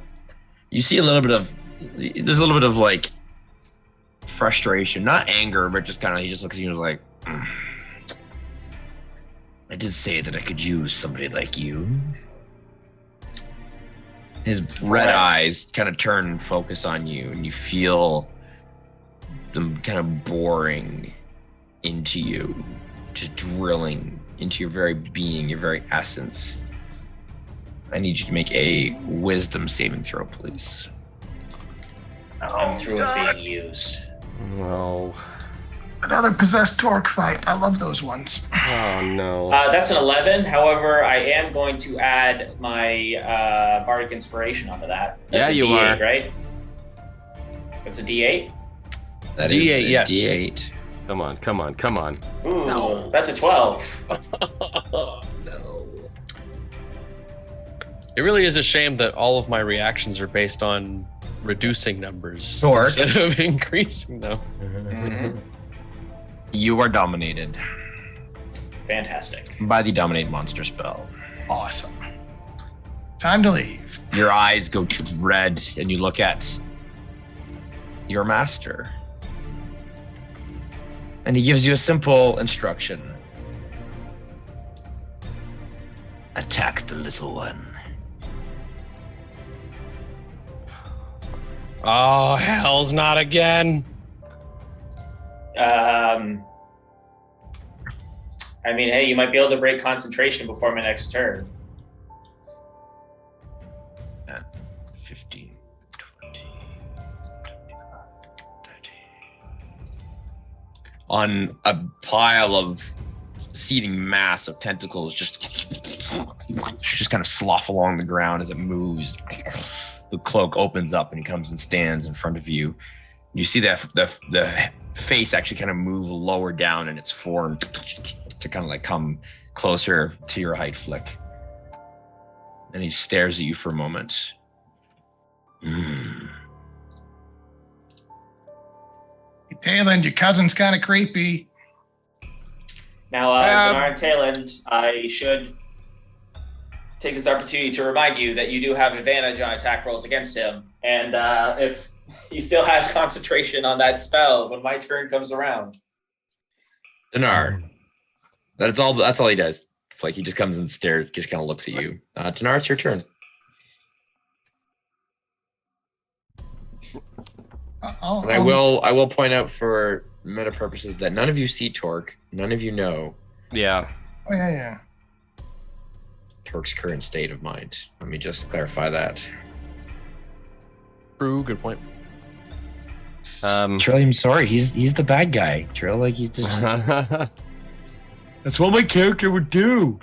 Speaker 6: you see there's a little bit of like frustration, not anger, but just kind of, he just looks at you and is like, I did say that I could use somebody like you. His red eyes kind of turn and focus on you, and you feel them kind of boring into you, just drilling into your very being, your very essence. I need you to make a wisdom saving throw, please.
Speaker 4: I'm through with being used.
Speaker 2: No.
Speaker 5: Another possessed Torque fight. I love those ones.
Speaker 2: Oh, no.
Speaker 4: That's an 11. However, I am going to add my Bardic Inspiration onto that. That's
Speaker 2: Yeah,
Speaker 4: a
Speaker 2: you
Speaker 4: D8,
Speaker 2: are.
Speaker 4: right? That's a D8?
Speaker 6: That
Speaker 3: D8,
Speaker 6: is a
Speaker 3: yes.
Speaker 6: D8.
Speaker 2: Come on, come on, come on.
Speaker 4: Ooh,
Speaker 2: No.
Speaker 4: that's a 12.
Speaker 2: No.
Speaker 3: It really is a shame that all of my reactions are based on reducing numbers
Speaker 6: Torque.
Speaker 3: instead of increasing them.
Speaker 6: You are dominated
Speaker 4: Fantastic.
Speaker 6: by the Dominate Monster spell.
Speaker 5: Awesome. Time to leave.
Speaker 6: Your eyes go to red, and you look at your master. And he gives you a simple instruction. Attack the little one.
Speaker 3: Oh, hell's not again.
Speaker 4: I mean, hey, you might be able to break concentration before my next turn.
Speaker 6: 15, 20, 25, 30. On a pile of seething mass of tentacles, just kind of slough along the ground as it moves. The cloak opens up and he comes and stands in front of you. You see that the face actually kind of move lower down in its form to kind of like come closer to your height, Flick. And he stares at you for a moment.
Speaker 5: Tayland, your cousin's kind of creepy.
Speaker 4: Now, Dinar and Tayland, I should take this opportunity to remind you that you do have advantage on attack rolls against him. And if he still has concentration on that spell when my turn comes around.
Speaker 6: Dinar. That's all he does. It's like he just comes and stares, just kind of looks at you. Dinar, it's your turn. And I will point out for meta purposes that none of you see Torque. None of you know
Speaker 2: Yeah.
Speaker 5: Oh, yeah.
Speaker 6: Torque's current state of mind. Let me just clarify that.
Speaker 3: True, good point.
Speaker 6: Charlie, I'm sorry. He's the bad guy. Charlie, like he's just... That's what my character would do.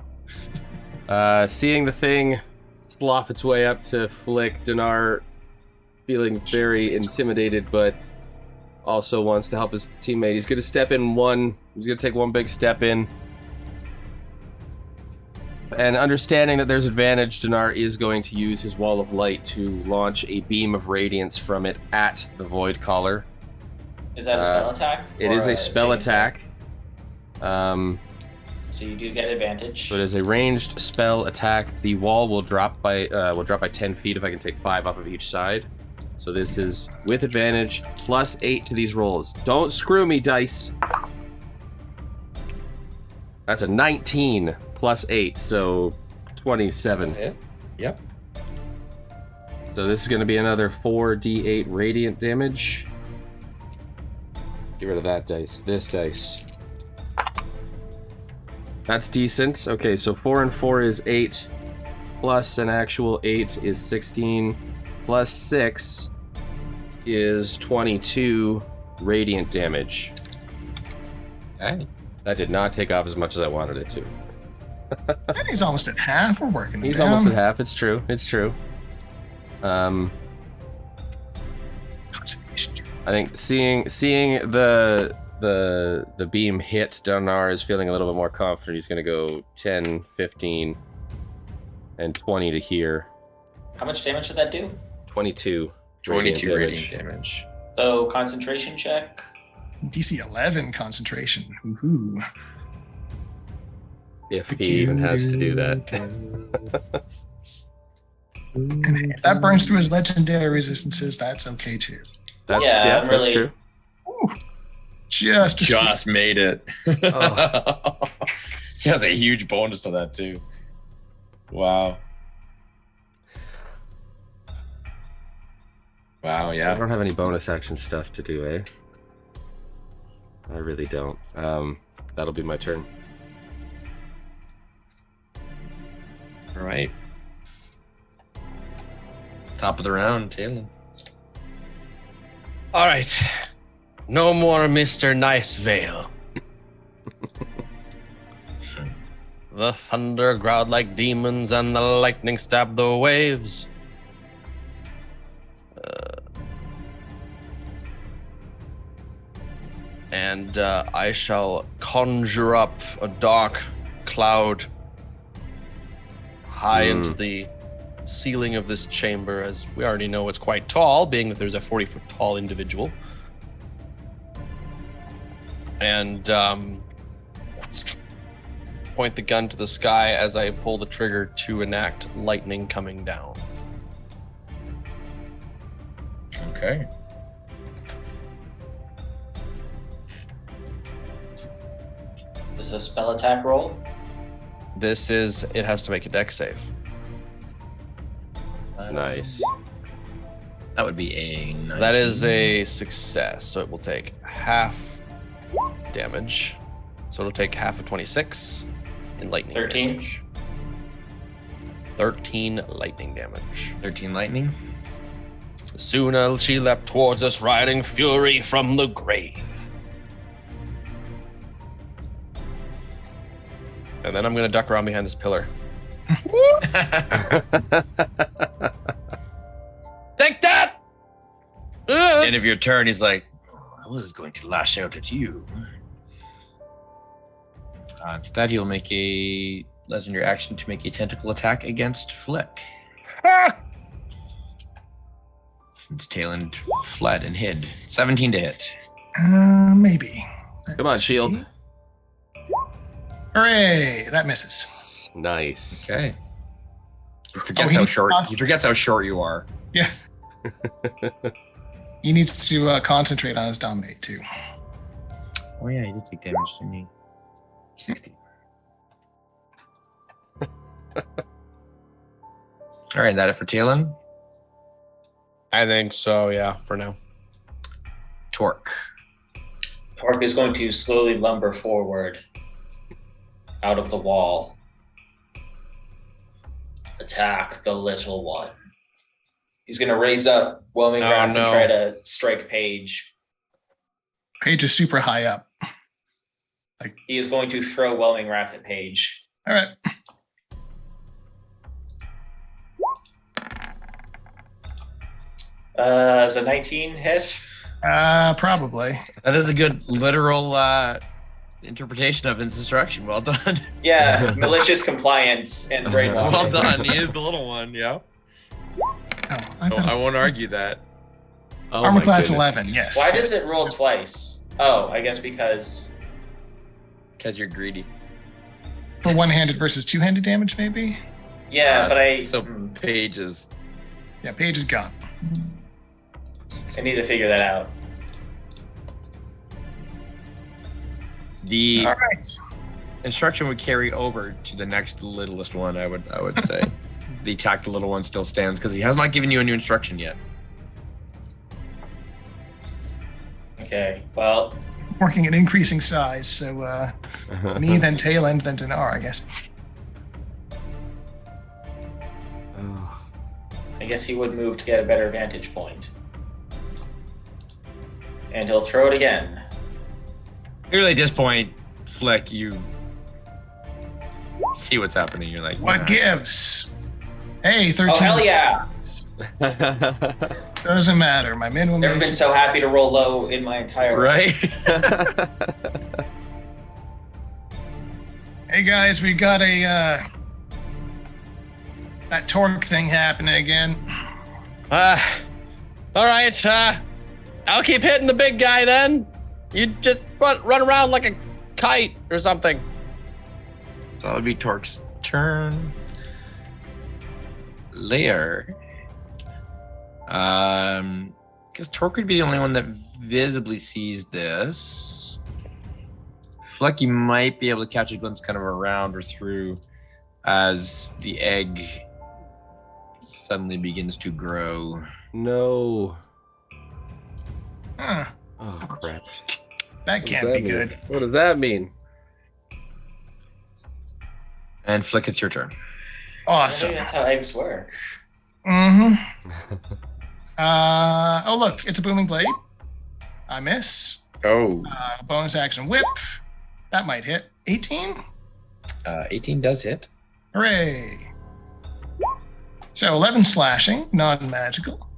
Speaker 2: Seeing the thing slop its way up to Flick, Dinar feeling very intimidated, but also wants to help his teammate. He's going to step in he's going to take one big step in. And understanding that there's advantage, Dinar is going to use his Wall of Light to launch a beam of radiance from it at the Void Caller.
Speaker 4: Is that a spell attack?
Speaker 2: It is a spell attack.
Speaker 4: So you do get advantage.
Speaker 2: So it is a ranged spell attack. The wall will drop by 10 feet if I can take 5 off of each side. So this is with advantage, plus 8 to these rolls. Don't screw me, dice. That's a 19 plus 8, so 27.
Speaker 6: Yeah. Yep.
Speaker 2: So this is going to be another 4d8 radiant damage. Get rid of that dice. This dice. That's decent. Okay, so 4 and 4 is 8, plus an actual 8 is 16, plus 6 is 22 radiant damage.
Speaker 6: Okay.
Speaker 2: That did not take off as much as I wanted it to.
Speaker 5: And he's almost at half. We're working.
Speaker 2: He's
Speaker 5: down.
Speaker 2: almost at half. It's true. It's true. I think seeing the beam hit, Dinar is feeling a little bit more confident. He's going to go 10, 15, and 20 to here.
Speaker 4: How much damage did that do?
Speaker 2: 22.
Speaker 6: 22 radiant damage.
Speaker 4: So concentration check.
Speaker 5: DC 11 concentration. Woohoo.
Speaker 2: If he even has to do that.
Speaker 5: And if that burns through his legendary resistances, that's okay too.
Speaker 2: That's
Speaker 4: Yeah,
Speaker 2: that's
Speaker 4: really-
Speaker 2: true.
Speaker 5: Ooh, just
Speaker 6: Made it.
Speaker 2: Oh.
Speaker 6: He has a huge bonus to that too. Wow. Wow,
Speaker 2: I
Speaker 6: yeah.
Speaker 2: don't have any bonus action stuff to do, eh? I really don't. That'll be my turn.
Speaker 6: All right. Top of the round, Taylor.
Speaker 3: All right. No more Mr. Nice Veil. The thunder growled like demons and the lightning stabbed the waves. And I shall conjure up a dark cloud high into the ceiling of this chamber, as we already know it's quite tall, being that there's a 40-foot tall individual. And point the gun to the sky as I pull the trigger to enact lightning coming down.
Speaker 6: Okay.
Speaker 4: This is a spell attack roll.
Speaker 3: It has to make a dex save.
Speaker 2: Nice.
Speaker 6: That would be a 19.
Speaker 3: That is a success, so it will take half damage. So it'll take half of 26 in lightning
Speaker 4: 13.
Speaker 3: damage. 13 lightning damage.
Speaker 6: 13 lightning.
Speaker 3: Soon as she leapt towards us, riding fury from the grave. And then I'm gonna duck around behind this pillar. Take that!
Speaker 6: End of your turn, he's like, I was going to lash out at you. Instead, he'll make a legendary action to make a tentacle attack against Flick. Since Talon fled and hid. 17 to hit.
Speaker 5: Maybe.
Speaker 2: Come on, shield.
Speaker 5: Hooray! That misses.
Speaker 2: Nice.
Speaker 6: Okay. He
Speaker 5: Oh,
Speaker 6: forgets
Speaker 5: he
Speaker 6: how
Speaker 5: needs
Speaker 6: short.
Speaker 5: to
Speaker 6: He forgets how short you are.
Speaker 5: Yeah. He needs to concentrate on his dominate too.
Speaker 6: Oh yeah, he did take damage, didn't he? 60. All right, that it for Talon.
Speaker 3: I think so, yeah, for now.
Speaker 6: Torque.
Speaker 4: Torque is going to slowly lumber forward out of the wall. Attack the little one. He's going to raise up Whelming
Speaker 3: Oh,
Speaker 4: Wrath
Speaker 3: no.
Speaker 4: and try to strike Paige.
Speaker 5: Page is super high up.
Speaker 4: He is going to throw Whelming Wrath at Paige.
Speaker 5: All right.
Speaker 4: Is a 19 hit?
Speaker 5: Probably.
Speaker 6: That is a good literal interpretation of his instruction. Well done.
Speaker 4: Yeah, malicious compliance and brainwashing.
Speaker 6: Well done. He is the little one. Yeah.
Speaker 5: Oh, I've
Speaker 6: I
Speaker 5: got
Speaker 6: won't argue that.
Speaker 2: Oh,
Speaker 5: armor
Speaker 2: my
Speaker 5: class
Speaker 2: goodness.
Speaker 5: 11. Yes.
Speaker 4: Why does it roll twice? Oh, I guess because...
Speaker 6: Because you're greedy.
Speaker 5: For one-handed versus two-handed damage, maybe?
Speaker 4: Yeah, but I...
Speaker 6: So pages.
Speaker 5: Yeah, Page is gone.
Speaker 4: I need to figure that out.
Speaker 6: The
Speaker 5: All right.
Speaker 6: instruction would carry over to the next littlest one. I would say. The attack the little one still stands because he has not given you a new instruction yet.
Speaker 4: Okay, well,
Speaker 5: Working at increasing size, so me, then Tailend, then Dinar, I guess.
Speaker 2: Oh.
Speaker 4: I guess he would move to get a better vantage point. And he'll throw it again.
Speaker 6: Clearly, at this point, Flick, you see what's happening. You're like,
Speaker 5: What gives? Hey, 13.
Speaker 4: Oh, hell yeah!
Speaker 5: Doesn't matter. My minimum
Speaker 4: Never been
Speaker 5: is
Speaker 4: so happy to roll low in my entire life.
Speaker 6: right?
Speaker 5: Hey guys, we got a that torque thing happening again.
Speaker 3: All right, I'll keep hitting the big guy then. You just run around like a kite or something.
Speaker 6: So that'll be Torque's turn. Lair. Because Torque would be the only one that visibly sees this. Fleck, you might be able to catch a glimpse kind of around or through as the egg suddenly begins to grow.
Speaker 2: No.
Speaker 5: Huh,
Speaker 2: Oh, crap.
Speaker 5: that
Speaker 2: What does
Speaker 5: can't
Speaker 2: that
Speaker 5: be
Speaker 2: mean?
Speaker 5: good.
Speaker 2: What does that mean?
Speaker 6: And Flick, it's your turn.
Speaker 4: I
Speaker 5: Awesome.
Speaker 4: think that's how eggs work.
Speaker 5: Mm-hmm. Oh look, it's a booming blade. I miss.
Speaker 6: Oh.
Speaker 5: Bonus action whip. That might hit. 18?
Speaker 6: 18 does hit.
Speaker 5: Hooray. So 11 slashing, non-magical.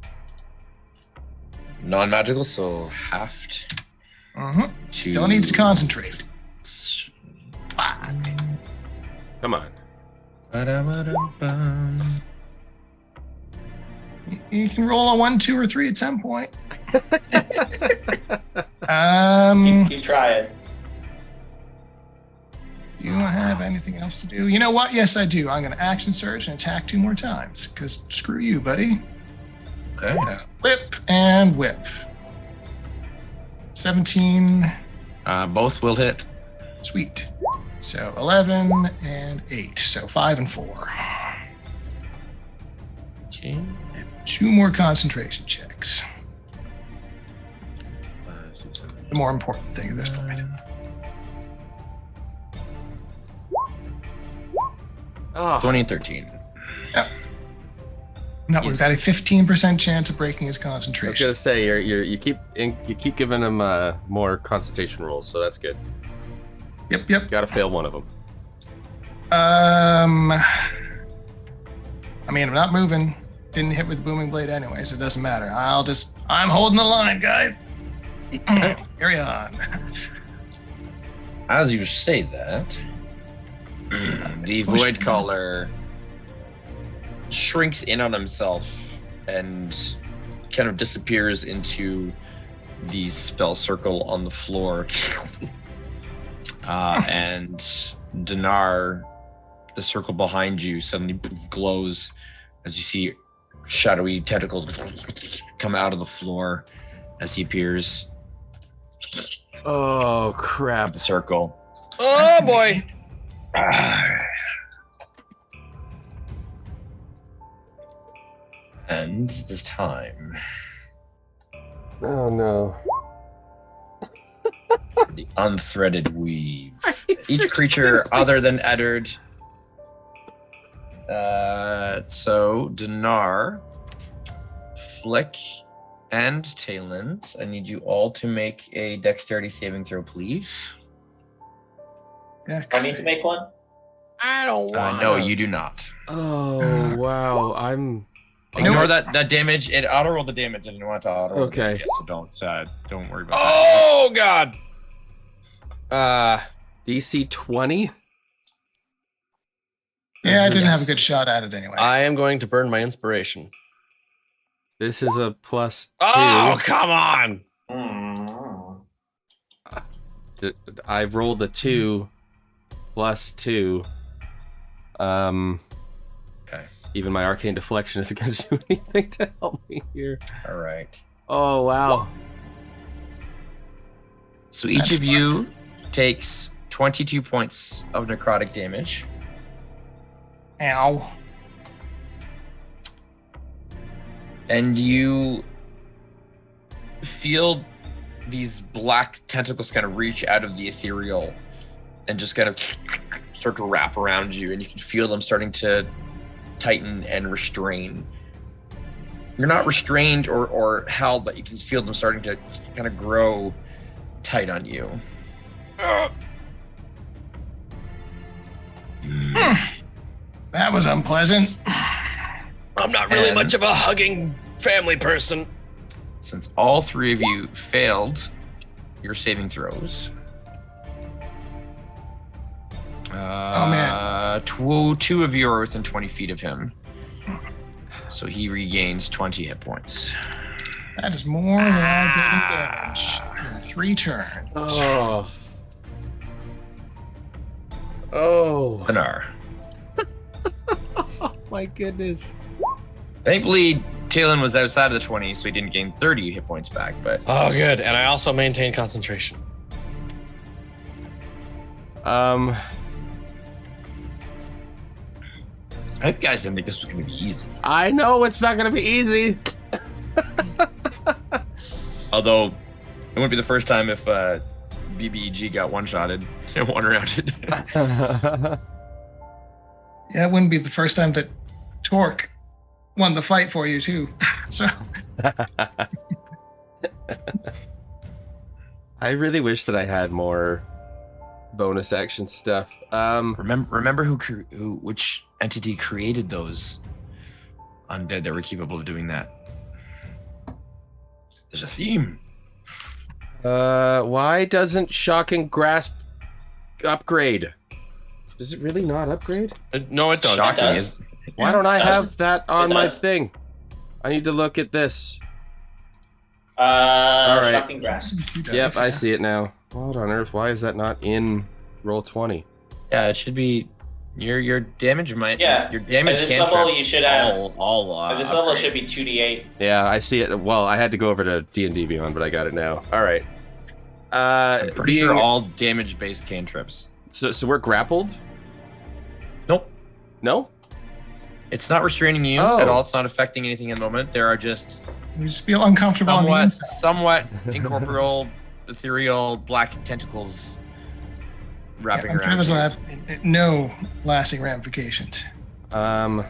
Speaker 6: Non-magical, so halved.
Speaker 5: Mm-hmm. Still needs to concentrate.
Speaker 2: Come on.
Speaker 6: Ba-da-ba-dum-bum.
Speaker 5: You can roll a 1, 2, or 3 at some point.
Speaker 4: Keep trying.
Speaker 5: Do you have anything else to do? You know what? Yes, I do. I'm going to action surge and attack 2 more times. Because screw you, buddy.
Speaker 6: Okay.
Speaker 5: Whip and whip. 17.
Speaker 6: Both will hit.
Speaker 5: Sweet. So 11 and 8. So 5 and 4.
Speaker 6: Okay.
Speaker 5: 2 more concentration checks. The more important thing at this point.
Speaker 2: Oh,
Speaker 1: 20 and 13.
Speaker 5: No, we've got a 15% chance of breaking his
Speaker 2: I was
Speaker 5: concentration.
Speaker 2: gonna say you keep giving him more concentration rolls, so that's good.
Speaker 5: Yep.
Speaker 2: Got to fail one of them.
Speaker 5: I mean, I'm not moving. Didn't hit with the booming blade anyway, so it doesn't matter. I'm holding the line, guys. Carry on.
Speaker 1: As you say that, the Void Caller shrinks in on himself and kind of disappears into the spell circle on the floor. And Dinar, the circle behind you, suddenly glows as you see shadowy tentacles come out of the floor as he appears
Speaker 2: Oh
Speaker 1: at
Speaker 2: crap!
Speaker 1: the circle.
Speaker 3: Oh boy.
Speaker 1: And this time,
Speaker 2: Oh no!
Speaker 1: the unthreaded weave. Each creature other than Eddard. So Dinar, Flick, and Talon, I need you all to make a dexterity saving throw, please.
Speaker 4: I need to make one.
Speaker 3: I don't want.
Speaker 1: No, you do not.
Speaker 2: Oh wow! I'm.
Speaker 1: Ignore that damage. It auto rolled the damage. I didn't want to auto roll the
Speaker 2: Okay.
Speaker 1: damage yet, so don't worry about
Speaker 3: Oh god.
Speaker 2: DC 20.
Speaker 5: Yeah, I didn't have a good shot at it anyway.
Speaker 3: I am going to burn my inspiration.
Speaker 2: This is a +2.
Speaker 3: Oh come on.
Speaker 4: Mm.
Speaker 2: I rolled a 2 +2.
Speaker 1: Okay.
Speaker 2: Even my arcane deflection isn't going to do anything to help me here.
Speaker 1: that. All right.
Speaker 2: Oh wow!
Speaker 1: So each
Speaker 5: That's
Speaker 1: of you takes 22 points of necrotic damage.
Speaker 5: Ow.
Speaker 1: And you feel these black tentacles kind of reach out of the ethereal and just kind of start to wrap around you, and you can feel them starting to tighten and restrain. You're not restrained or held, but you can feel them starting to kind of grow tight on you.
Speaker 5: That was unpleasant.
Speaker 3: I'm not really
Speaker 1: And-
Speaker 3: much of a hugging family person.
Speaker 1: Since all three of you failed your saving throws,
Speaker 5: man.
Speaker 1: two of you are within 20 feet of him, so he regains 20 hit points.
Speaker 5: That is more than I did in damage in 3 turns.
Speaker 2: Oh. Oh.
Speaker 1: Dinar.
Speaker 2: Oh my goodness.
Speaker 1: Thankfully, Talon was outside of the 20, so he didn't gain 30 hit points back, but
Speaker 3: Oh good. And I also maintain concentration.
Speaker 1: I hope you guys didn't think this was going to be easy.
Speaker 2: I know it's not gonna be easy.
Speaker 1: Although, it wouldn't be the first time if BBEG got one-shotted in one round.
Speaker 5: Yeah, it wouldn't be the first time that Torque won the fight for you, too. So,
Speaker 2: I really wish that I had more bonus action stuff.
Speaker 1: Remember which entity created those undead that were capable of doing that? There's a theme.
Speaker 2: Why doesn't Shocking Grasp upgrade? Does it really not upgrade?
Speaker 3: No, it does.
Speaker 1: Shocking
Speaker 4: It
Speaker 1: is.
Speaker 4: does.
Speaker 2: Why don't I
Speaker 4: It does.
Speaker 2: have that on my
Speaker 4: does.
Speaker 2: thing? I need to look at this.
Speaker 4: Right. Shocking grasp.
Speaker 2: Yep, I see it now. What on earth? Why is that not in roll 20?
Speaker 1: Yeah, it should be. Your damage might.
Speaker 4: Yeah,
Speaker 1: Your damage.
Speaker 4: at this level,
Speaker 1: cantrips
Speaker 4: you should have-
Speaker 1: all.
Speaker 4: At this level, it
Speaker 1: upgrade.
Speaker 4: should be 2d8.
Speaker 2: Yeah, I see it. Well, I had to go over to D&D Beyond, but I got it now. All right.
Speaker 1: I'm pretty sure all damage-based cantrips.
Speaker 2: So we're grappled?
Speaker 1: Nope.
Speaker 2: No?
Speaker 1: It's not restraining you at all. It's not affecting anything at the moment. There are just
Speaker 5: You just feel uncomfortable on the inside.
Speaker 1: somewhat incorporeal, ethereal, black tentacles wrapping
Speaker 5: I'm sure
Speaker 1: around.
Speaker 5: there's
Speaker 1: you.
Speaker 5: no lasting ramifications.
Speaker 2: All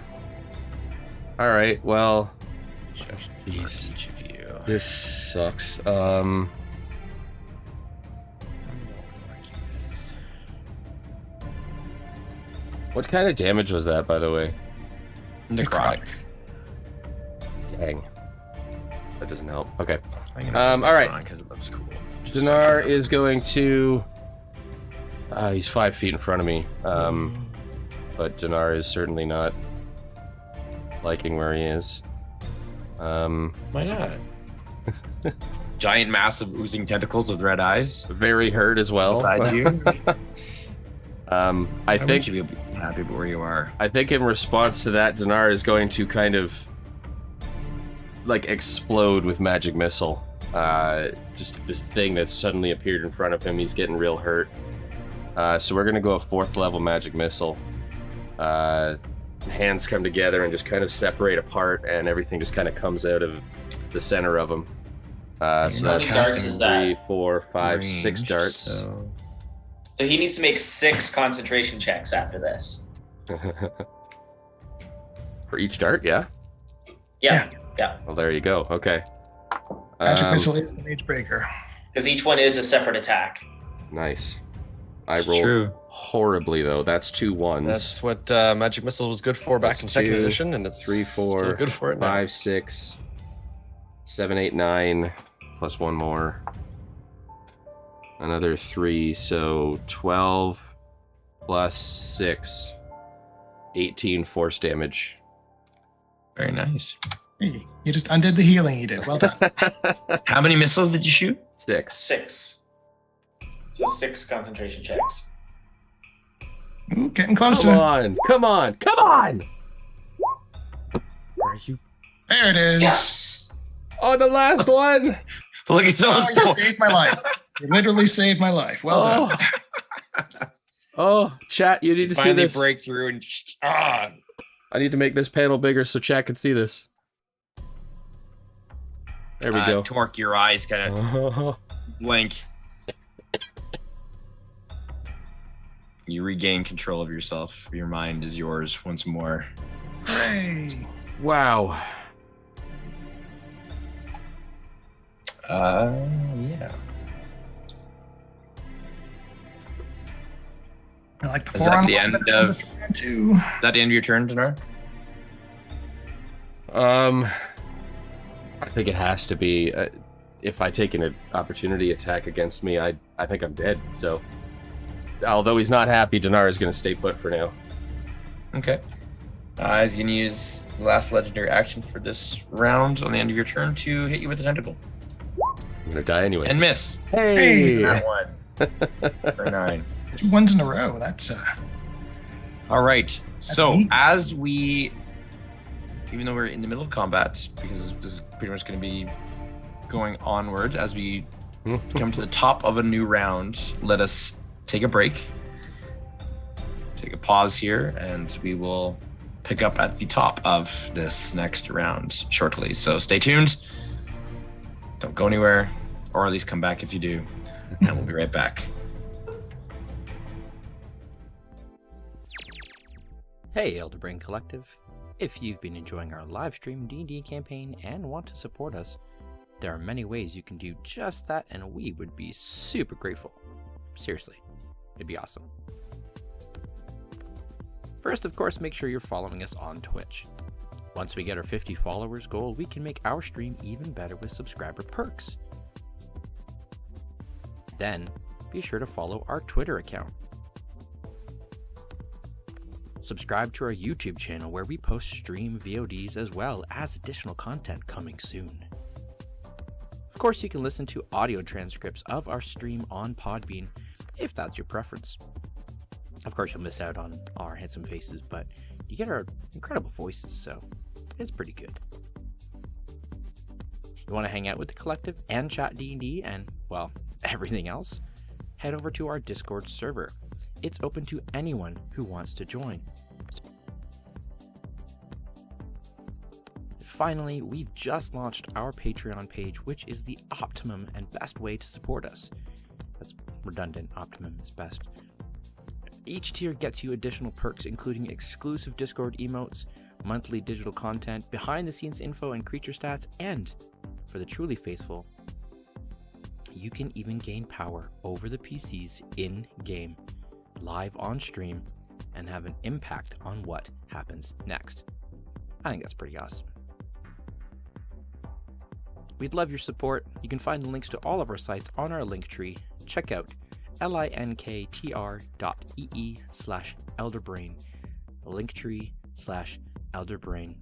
Speaker 2: right. Well,
Speaker 1: Just
Speaker 2: Jeez.
Speaker 1: for each of you.
Speaker 2: this sucks. What kind of damage was that, by the way?
Speaker 1: Necrotic.
Speaker 2: Dang. That doesn't help. Okay.
Speaker 1: I'm gonna
Speaker 2: All right.
Speaker 1: because it looks cool. Just
Speaker 2: Dinar is going to. He's 5 feet in front of me. But Dinar is certainly not liking where he is.
Speaker 1: Why not? Giant, massive, oozing tentacles with red eyes
Speaker 2: Very hurt as well.
Speaker 1: beside you.
Speaker 2: I
Speaker 1: Why
Speaker 2: think
Speaker 1: wouldn't you be happy with where you are.
Speaker 2: I think in response to that, Dinar is going to kind of like explode with magic missile. Just this thing that suddenly appeared in front of him. He's getting real hurt. So we're gonna go a 4th level magic missile. Hands come together and just kind of separate apart, and everything just kind of comes out of the center of him. So
Speaker 4: How
Speaker 2: that's
Speaker 4: many darts is that?
Speaker 2: 3, 4, 5, 6
Speaker 1: Ranged,
Speaker 2: darts.
Speaker 1: so-
Speaker 4: So he needs to make 6 concentration checks after this.
Speaker 2: For each dart, yeah.
Speaker 4: Yeah.
Speaker 2: Well, there you go. Okay.
Speaker 5: Magic missile is the mage breaker.
Speaker 4: Because each one is a separate attack.
Speaker 2: Nice. I
Speaker 1: It's
Speaker 2: rolled
Speaker 1: true.
Speaker 2: horribly though. That's 2 1s.
Speaker 3: That's what Magic Missile was good for back
Speaker 2: That's
Speaker 3: in second
Speaker 2: 2,
Speaker 3: edition, and it's
Speaker 2: 3, 4,
Speaker 3: still good for it now.
Speaker 2: 5, 6, 7, 8, 9, plus 1 more. Another 3, so 12 plus 6, 18 force damage.
Speaker 1: Very nice.
Speaker 5: Hey, you just undid the healing you did. Well done.
Speaker 1: How many missiles did you shoot?
Speaker 2: 6.
Speaker 4: 6. So 6 concentration checks.
Speaker 5: Ooh, getting closer.
Speaker 2: Come on! Come on! Come on! Are you
Speaker 5: There it is.
Speaker 4: Yes!
Speaker 2: on the last one?
Speaker 1: Look at
Speaker 5: Oh,
Speaker 1: those.
Speaker 5: you saved my life. You literally saved my life. Well done.
Speaker 2: Oh, chat, you need to see
Speaker 1: Finally
Speaker 2: this.
Speaker 1: break through and just,
Speaker 2: I need to make this panel bigger so chat can see this. There we go.
Speaker 1: Torque, your eyes kind of blink. You regain control of yourself. Your mind is yours once more.
Speaker 5: Hooray.
Speaker 2: Wow.
Speaker 1: Yeah.
Speaker 5: I like the
Speaker 1: Is that
Speaker 5: forearm
Speaker 1: the end
Speaker 5: better
Speaker 1: of-
Speaker 5: than the three and two.
Speaker 1: Is that the end of your turn, Dinar?
Speaker 2: I think it has to be. If I take an opportunity attack against me, I think I'm dead. So, although he's not happy, Dinar is going to stay put for now.
Speaker 1: Okay. He's going to use the last legendary action for this round on the end of your turn to hit you with the tentacle.
Speaker 2: I'm going to die anyways.
Speaker 1: And miss.
Speaker 2: Hey!
Speaker 1: That one. For 9.
Speaker 5: 2 ones in a row. That's
Speaker 1: All right. So
Speaker 5: neat.
Speaker 1: as we, even though we're in the middle of combat, because this is pretty much going to be going onwards, as we come to the top of a new round, let us take a break, take a pause here, and we will pick up at the top of this next round shortly. So stay tuned. Don't go anywhere, or at least come back if you do, and we'll be right back.
Speaker 7: Hey Elderbrain Collective, if you've been enjoying our live stream D&D campaign and want to support us, there are many ways you can do just that, and we would be super grateful. Seriously, it'd be awesome. First, of course, make sure you're following us on Twitch. Once we get our 50 followers goal, we can make our stream even better with subscriber perks. Then, be sure to follow our Twitter account. Subscribe to our YouTube channel where we post stream VODs as well as additional content coming soon. Of course, you can listen to audio transcripts of our stream on Podbean if that's your preference. Of course, you'll miss out on our handsome faces, but you get our incredible voices, so it's pretty good. You want to hang out with the collective and chat D&D and, well, everything else? Head over to our Discord server. It's open to anyone who wants to join. finally, we've just launched our Patreon page, which is the optimum and best way to support us. That's redundant, optimum is best. Each tier gets you additional perks, including exclusive Discord emotes, monthly digital content, behind-the-scenes info and creature stats, and, for the truly faithful, you can even gain power over the PCs in-game, live on stream, and have an impact on what happens next. I think that's pretty awesome. We'd love your support. You can find the links to all of our sites on our link tree. Check out linktr.ee/elderbrain, linktree/elderbrain.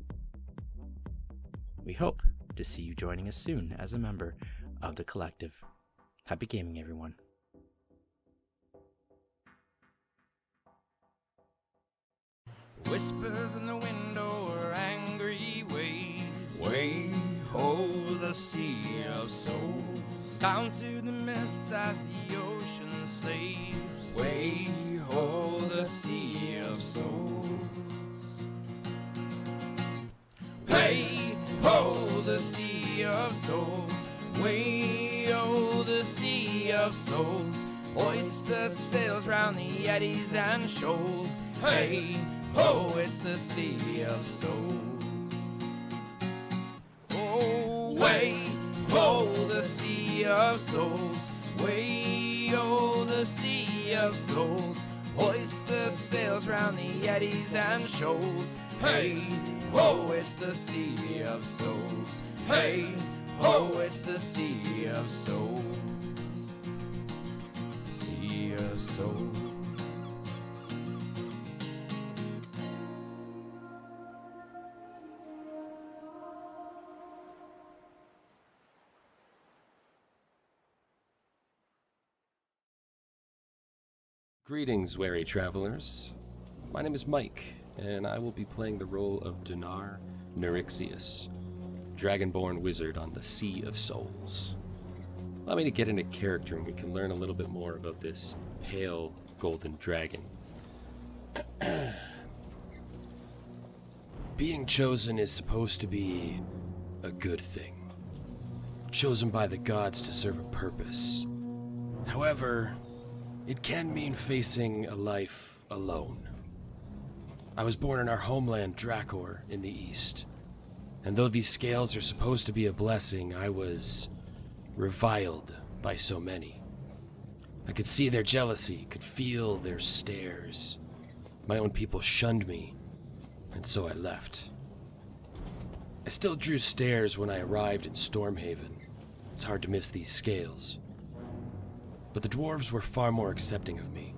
Speaker 7: We hope to see you joining us soon as a member of the collective. Happy gaming, everyone.
Speaker 8: Whispers in the window are angry waves. Way ho, the sea of souls. Down to the mists as the ocean slaves. Way ho, the sea of souls. Way ho, the sea of souls. Way ho, the sea of souls. Hoist the sails round the eddies and shoals. Hey ho, it's the sea of souls. Oh, way ho, the sea of souls. Way ho, the sea of souls. Hoist the sails round the eddies and shoals. Hey ho, it's the sea of souls. Hey ho, it's the sea of souls. Sea of souls.
Speaker 2: Greetings, wary travelers. My name is Mike, and I will be playing the role of Dinar Neurixius, Dragonborn wizard on the Sea of Souls. Allow me to get into character and we can learn a little bit more about this pale golden dragon. Being chosen is supposed to be a good thing. Chosen by the gods to serve a purpose. However, it can mean facing a life alone. I was born in our homeland, Drakor, in the east. And though these scales are supposed to be a blessing, I was reviled by so many. I could see their jealousy, could feel their stares. My own people shunned me, and so I left. I still drew stares when I arrived in Stormhaven. It's hard to miss these scales. But the dwarves were far more accepting of me.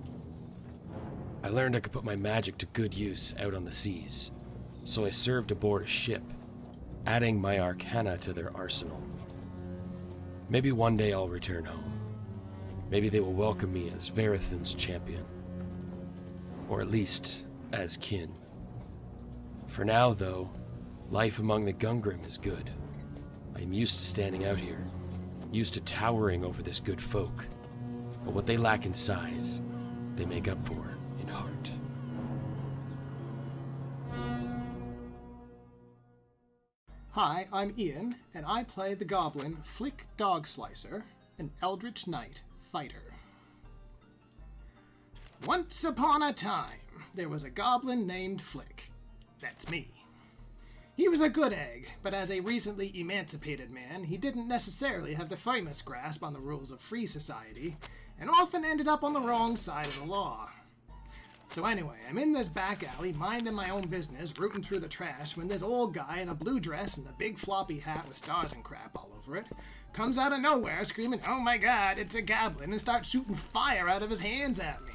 Speaker 2: I learned I could put my magic to good use out on the seas, so I served aboard a ship, adding my arcana to their arsenal. Maybe one day I'll return home. Maybe they will welcome me as Verithan's champion. Or at least, as kin. For now, though, life among the Gungrim is good. I am used to standing out here, used to towering over this good folk. But what they lack in size, they make up for in heart.
Speaker 5: Hi, I'm Ian, and I play the goblin Flick Dogslicer, an Eldritch Knight fighter. Once upon a time, there was a goblin named Flick. That's me. He was a good egg, but as a recently emancipated man, he didn't necessarily have the firmest grasp on the rules of free society, and often ended up on the wrong side of the law. So anyway, I'm in this back alley, minding my own business, rooting through the trash, when this old guy in a blue dress and a big floppy hat with stars and crap all over it comes out of nowhere screaming, "Oh my god, it's a goblin," and starts shooting fire out of his hands at me.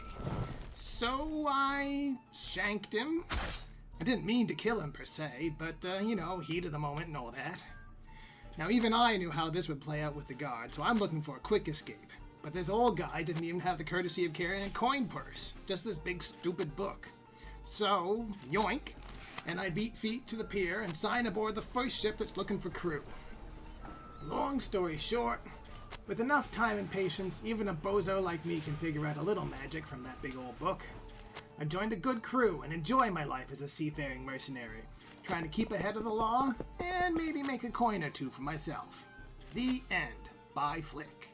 Speaker 5: So I shanked him. I didn't mean to kill him per se, but, heat of the moment and all that. Now even I knew how this would play out with the guard, so I'm looking for a quick escape. But this old guy didn't even have the courtesy of carrying a coin purse, just this big stupid book. So, yoink, and I beat feet to the pier and sign aboard the first ship that's looking for crew. Long story short, with enough time and patience, even a bozo like me can figure out a little magic from that big old book. I joined a good crew and enjoy my life as a seafaring mercenary, trying to keep ahead of the law, and maybe make a coin or two for myself. The end. By Flick.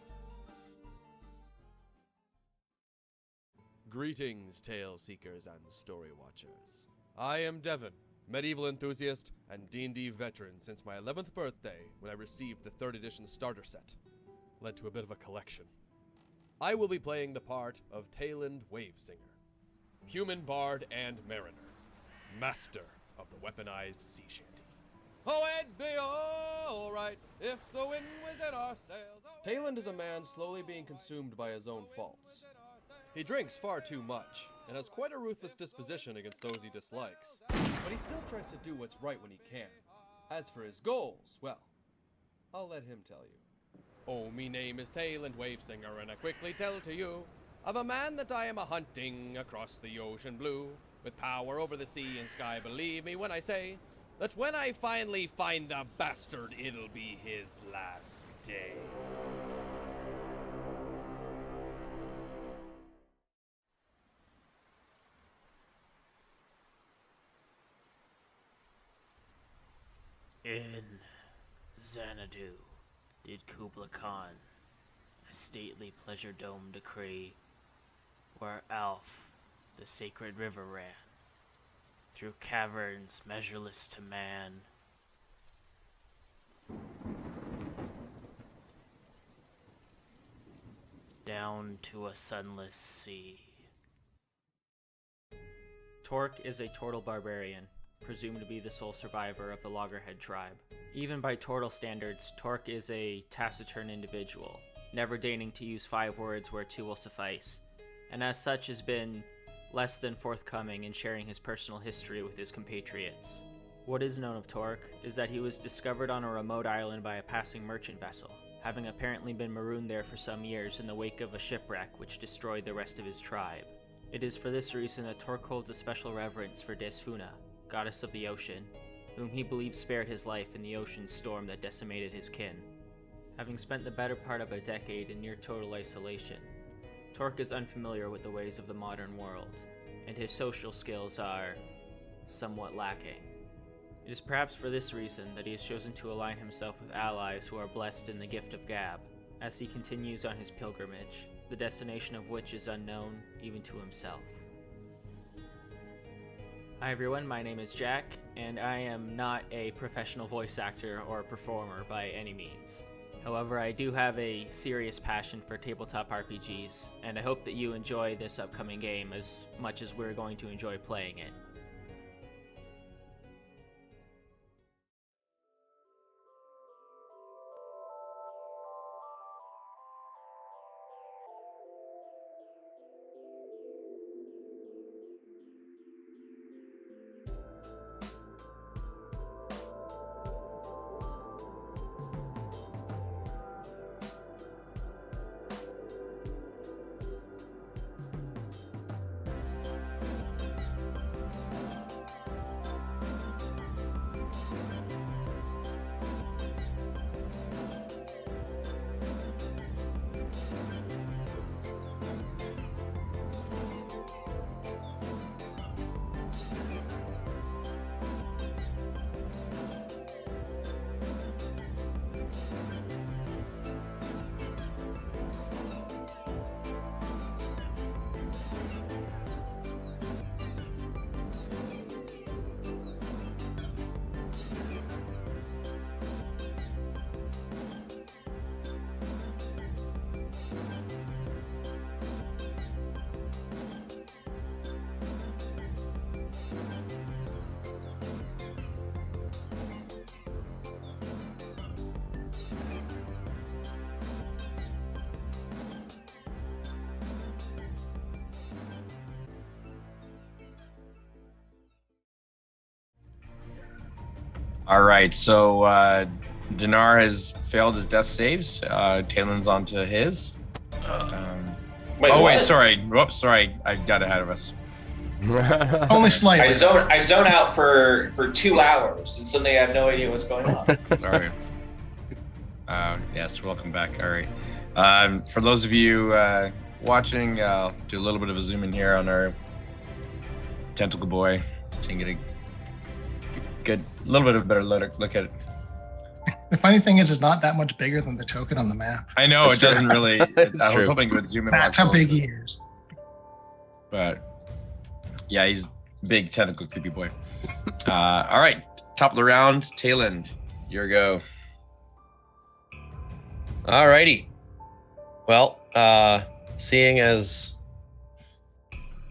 Speaker 9: Greetings, tale seekers and story watchers. I am Devon, medieval enthusiast and D&D veteran since my 11th birthday when I received the 3rd edition starter set. Led to a bit of a collection. I will be playing the part of Tayland Wavesinger, human bard and mariner, master of the weaponized sea shanty. Oh, it'd be alright if the wind was at our sails. Tayland is a man slowly being consumed by his own faults. He drinks far too much, and has quite a ruthless disposition against those he dislikes. But he still tries to do what's right when he can. As for his goals, well, I'll let him tell you. Oh, me name is Tayland Wavesinger, and I quickly tell to you of a man that I am a-hunting across the ocean blue, with power over the sea and sky. Believe me when I say that when I finally find the bastard, it'll be his last day.
Speaker 10: In Xanadu did Kubla Khan a stately pleasure dome decree, where Alf, the sacred river, ran through caverns measureless to man. Down to a sunless sea.
Speaker 11: Torque is a Tortle barbarian, presumed to be the sole survivor of the Loggerhead tribe. Even by Tortle standards, Torque is a taciturn individual, never deigning to use 5 words where 2 will suffice, and as such has been less than forthcoming in sharing his personal history with his compatriots. What is known of Torque is that he was discovered on a remote island by a passing merchant vessel, having apparently been marooned there for some years in the wake of a shipwreck which destroyed the rest of his tribe. It is for this reason that Torque holds a special reverence for Desfuna, goddess of the ocean, whom he believes spared his life in the ocean storm that decimated his kin. Having spent the better part of a decade in near total isolation, Torque is unfamiliar with the ways of the modern world, and his social skills are somewhat lacking. It is perhaps for this reason that he has chosen to align himself with allies who are blessed in the gift of gab, as he continues on his pilgrimage, the destination of which is unknown even to himself. Hi everyone, my name is Jack, and I am not a professional voice actor or performer by any means. However, I do have a serious passion for tabletop RPGs, and I hope that you enjoy this upcoming game as much as we're going to enjoy playing it.
Speaker 6: All right, so Dinar has failed his death saves. Talen's onto his.
Speaker 4: Wait,
Speaker 6: sorry. Whoops, sorry. I got ahead of us.
Speaker 5: Only slightly.
Speaker 4: I zone out for 2 hours, and suddenly I have no idea what's going on.
Speaker 6: All right. Yes, welcome back. All right. For those of you watching, I'll do a little bit of a zoom in here on our tentacle boy. So you can
Speaker 1: a little bit of a better look at it.
Speaker 5: The funny thing is, it's not that much bigger than the token on the map.
Speaker 1: I know it doesn't really. I was
Speaker 2: true.
Speaker 1: hoping it would zoom in.
Speaker 5: That's how big he is.
Speaker 1: But yeah, he's a big, tentacle, creepy boy. All right, top of the round, Tayland, your go.
Speaker 3: Alrighty. Well, seeing as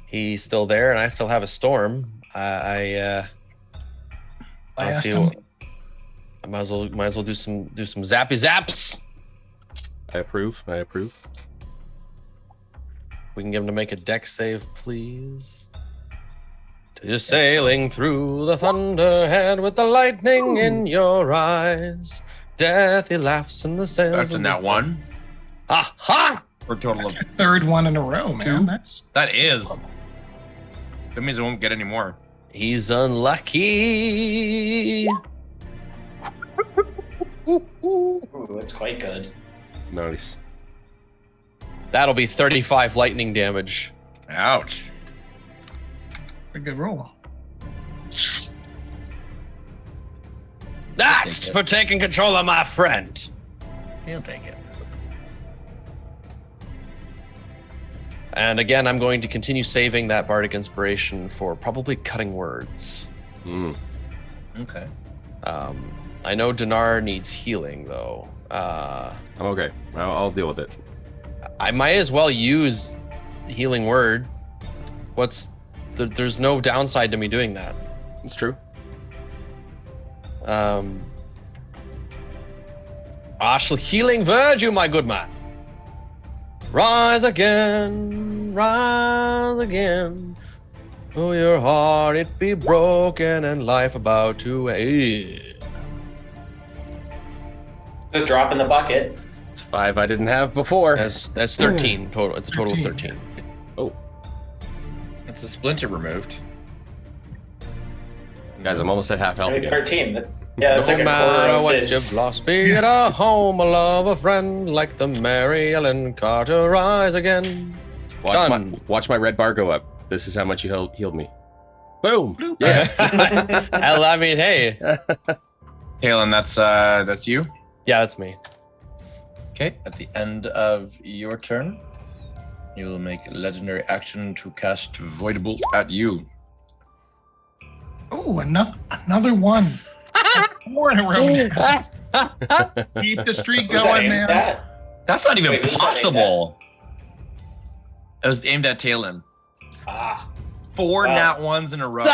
Speaker 3: he's still there and I still have a storm, I
Speaker 5: Blast
Speaker 3: see
Speaker 5: him.
Speaker 3: what- I might as well do some zappy zaps.
Speaker 2: I approve.
Speaker 3: We can get him to make a deck save, please. You're sailing through the thunderhead with the lightning in your eyes. Deathy laughs in the sails.
Speaker 1: That's in that one.
Speaker 3: Ha ha!
Speaker 1: Or total of
Speaker 5: Third one in a row, man.
Speaker 1: that is. That means I won't get any more.
Speaker 3: He's unlucky.
Speaker 4: Ooh, that's quite good.
Speaker 2: Nice.
Speaker 3: That'll be 35 lightning damage.
Speaker 1: Ouch.
Speaker 5: A good roll.
Speaker 3: That's for taking control of my friend. He'll take it. And again, I'm going to continue saving that bardic inspiration for probably cutting words.
Speaker 1: Okay.
Speaker 3: I know Dinar needs healing though.
Speaker 2: I'm okay. I'll deal with it.
Speaker 3: I might as well use healing word. There's no downside to me doing that.
Speaker 2: It's true.
Speaker 3: I shall healing word you, my good man. Rise again, rise again. Oh, your heart it be broken and life about to end.
Speaker 4: The drop in the bucket.
Speaker 2: It's 5 I didn't have before.
Speaker 3: That's 13 total. It's a total of 13.
Speaker 2: Oh,
Speaker 1: That's a splinter removed.
Speaker 2: guys, I'm almost at half health
Speaker 4: I think
Speaker 2: again.
Speaker 4: 13. Yeah, that's
Speaker 3: No
Speaker 4: like a
Speaker 3: matter
Speaker 4: quarter
Speaker 3: what
Speaker 4: of his.
Speaker 3: you've lost, be it a home, a love, a friend, like the Mary Ellen Carter, rise again.
Speaker 2: Watch my red bar go up. This is how much you healed me. Boom.
Speaker 3: Yeah. Hell, I mean, hey.
Speaker 1: Halen, that's you.
Speaker 3: Yeah, that's me.
Speaker 1: Okay. At the end of your turn, you will make a legendary action to cast Void Bolt at you.
Speaker 5: Oh, another one. 4 in a row now. Keep the streak
Speaker 4: Was that
Speaker 5: going,
Speaker 4: aimed
Speaker 5: man.
Speaker 4: at?
Speaker 1: That's not even
Speaker 4: Wait, who's that aimed
Speaker 1: possible. It was aimed at Taylan.
Speaker 4: Ah.
Speaker 1: 4
Speaker 4: Wow.
Speaker 1: nat ones in a row.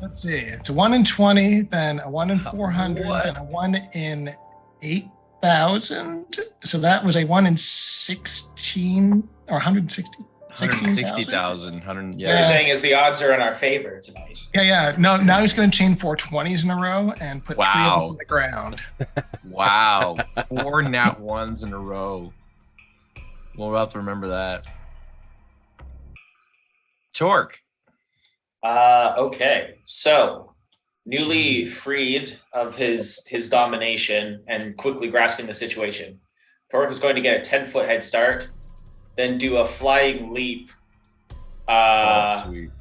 Speaker 5: Let's see. It's a 1 in 20, then a 1 in 400,
Speaker 1: What?
Speaker 5: then a 1 in 8,000. So that was a 1 in 16 or 160.
Speaker 1: 160,000. 100.
Speaker 4: So
Speaker 1: Yeah.
Speaker 4: you're saying is the odds are in our favor tonight.
Speaker 5: Yeah. No, now he's going to chain 4 20s in a row and put 3 of
Speaker 1: Wow.
Speaker 5: us on the ground.
Speaker 1: Wow. 4 nat ones in a row. We'll have to remember that. Torque.
Speaker 4: Okay. So, newly freed of his domination and quickly grasping the situation, Torque is going to get a 10-foot head start, then do a flying leap
Speaker 1: Sweet.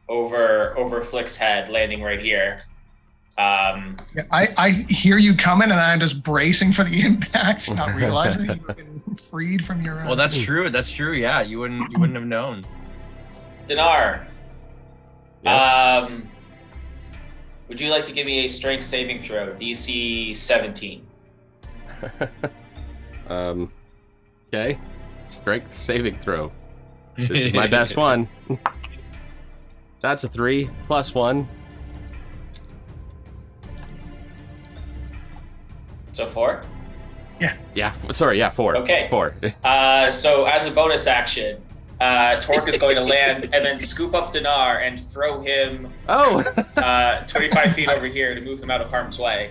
Speaker 4: over Flick's head, landing right here.
Speaker 5: Yeah, I hear you coming, and I'm just bracing for the impact, not realizing you've been freed from your.
Speaker 1: Well, that's true. That's true. Yeah, you wouldn't have known.
Speaker 4: Dinar,
Speaker 2: Yes.
Speaker 4: would you like to give me a strength saving throw, DC 17?
Speaker 2: Okay. Strength saving throw. This is my best one. That's a 3 plus 1.
Speaker 4: So 4?
Speaker 2: Yeah. Sorry. Yeah. 4.
Speaker 4: Okay.
Speaker 2: 4.
Speaker 4: So as a bonus action, Torque is going to land and then scoop up Dinar and throw him
Speaker 2: Oh.
Speaker 4: 25 feet over here to move him out of harm's way.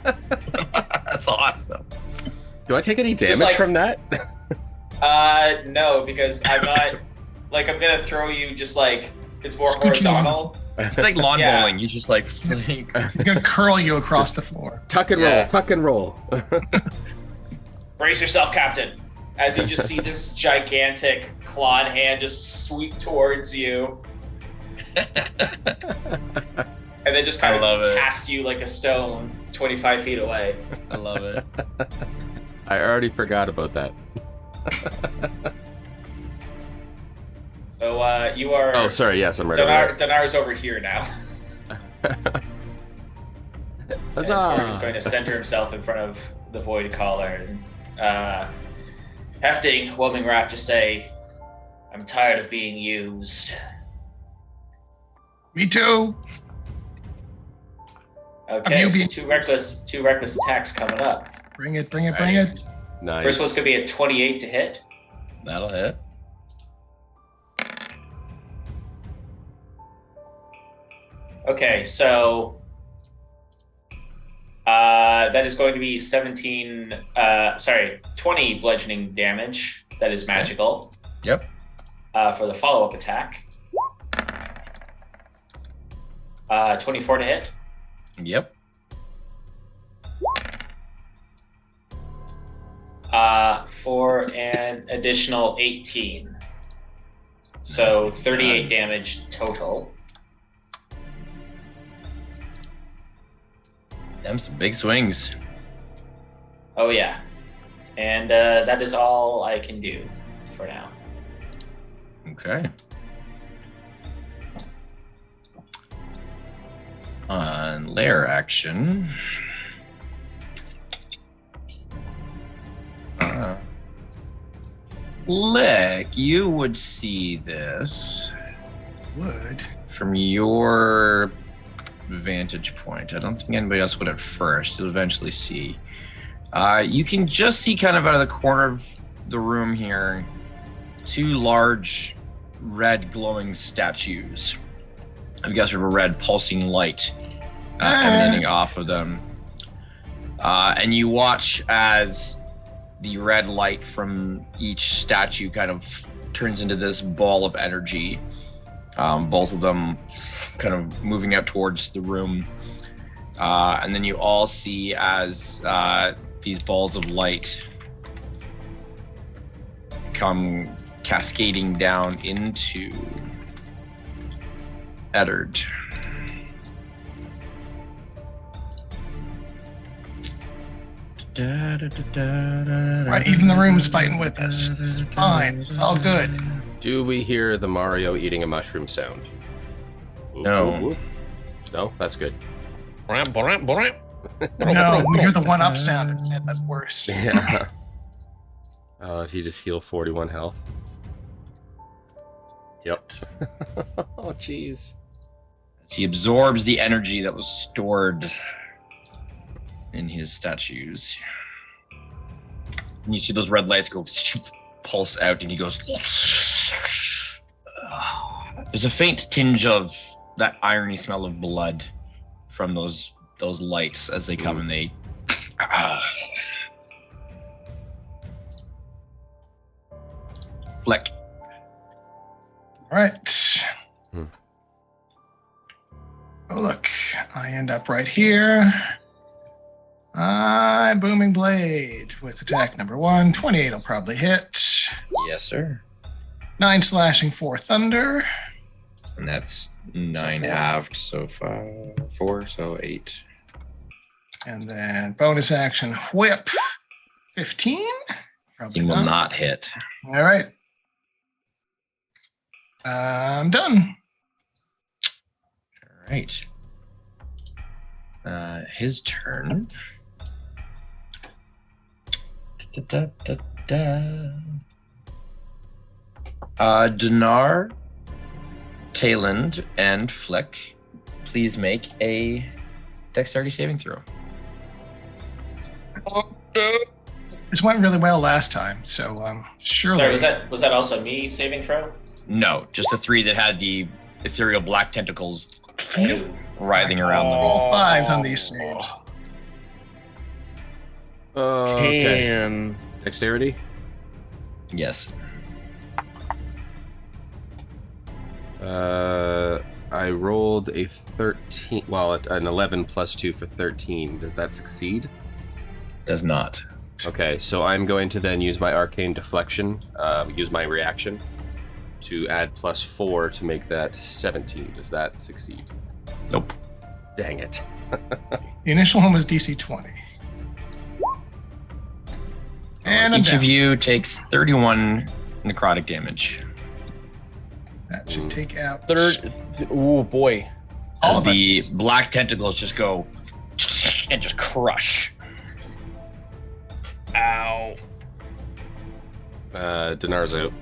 Speaker 1: That's awesome.
Speaker 2: Do I take any damage
Speaker 4: like-
Speaker 2: from that?
Speaker 4: No, because I'm not, like, I'm going to throw you just like, it's more
Speaker 5: Scooching on the
Speaker 4: horizontal.
Speaker 1: It's like lawn
Speaker 4: Yeah.
Speaker 1: bowling. You just like
Speaker 5: He's going to curl you across the floor.
Speaker 2: Tuck and
Speaker 4: Yeah.
Speaker 2: roll. Tuck and roll.
Speaker 4: Brace yourself, Captain, as you just see this gigantic clawed hand just sweep towards you. And then just kind
Speaker 6: I
Speaker 4: of
Speaker 6: love
Speaker 4: just
Speaker 6: it.
Speaker 4: cast you like a stone 25 feet away.
Speaker 6: I love it.
Speaker 2: I already forgot about that.
Speaker 4: So you are.
Speaker 2: Oh, sorry. Yes, I'm right over there.
Speaker 4: Dinar's over here now. And Torg is going to center himself in front of the Void Caller and hefting Whelming Wrath to say, "I'm tired of being used."
Speaker 5: Me too.
Speaker 4: Okay,
Speaker 5: you
Speaker 4: so
Speaker 5: been-
Speaker 4: two reckless attacks coming up.
Speaker 5: Bring it, bring it, bring it.
Speaker 2: Nice.
Speaker 4: First one's gonna be a 28 to hit.
Speaker 6: That'll hit.
Speaker 4: Okay, so that is going to be 20 bludgeoning damage. That is magical.
Speaker 6: Yep.
Speaker 4: For the follow-up attack. 24 to hit.
Speaker 6: Yep.
Speaker 4: For an additional 18. So 38 damage total.
Speaker 6: Them some big swings.
Speaker 4: Oh yeah. And that is all I can do for now.
Speaker 6: Okay. On lair action. Lick, you would see this
Speaker 5: Would.
Speaker 6: from your vantage point. I don't think anybody else would at first. You'll eventually see. You can just see kind of out of the corner of the room here, two large red glowing statues. I've got sort of a red pulsing light emanating off of them. And you watch as the red light from each statue kind of turns into this ball of energy. Both of them kind of moving out towards the room. And then you all see as these balls of light come cascading down into Eddard.
Speaker 5: Right, even the room's fighting with us. It's fine. It's all good.
Speaker 2: Do we hear the Mario eating a mushroom sound?
Speaker 6: No.
Speaker 2: Ooh. No? That's good.
Speaker 5: No, we hear the one-up sound instead. That's worse.
Speaker 2: Yeah. Did he just heal 41 health? Yep. Oh, jeez.
Speaker 6: He absorbs the energy that was stored in his statues. And you see those red lights go pulse out, and he goes. There's a faint tinge of that irony smell of blood from those lights as they come, and they. Fleck.
Speaker 5: All right. Oh, look. I end up right here. Booming Blade with attack number 1. 28 will probably hit.
Speaker 6: Yes, sir.
Speaker 5: 9 slashing, 4 thunder.
Speaker 6: And that's 9 halved, so 4, so 8.
Speaker 5: And then bonus action whip. 15? Probably
Speaker 6: He will not hit.
Speaker 5: All right. I'm done.
Speaker 6: All right. His turn. Dinar, Tayland, and Flick, please make a dexterity saving throw.
Speaker 5: This went really well last time, so surely.
Speaker 4: Sorry, was that also me saving throw?
Speaker 6: No, just the 3 that had the ethereal black tentacles writhing around them.
Speaker 5: Roll 5 on these saves.
Speaker 2: Okay. Dexterity?
Speaker 6: Yes.
Speaker 2: I rolled a 13. Well, an 11 plus 2 for 13. Does that succeed?
Speaker 6: Does not.
Speaker 2: Okay, so I'm going to then use my arcane deflection, use my reaction to add +4 to make that 17. Does that succeed?
Speaker 6: Nope.
Speaker 2: Dang it.
Speaker 5: The initial one was DC 20. And I'm
Speaker 6: Each of
Speaker 5: down.
Speaker 6: you takes 31 necrotic damage.
Speaker 5: That should take out
Speaker 3: Oh boy.
Speaker 5: all
Speaker 6: As
Speaker 5: of
Speaker 6: the
Speaker 5: us.
Speaker 6: black tentacles just go and just crush. Ow.
Speaker 2: Dinar's out.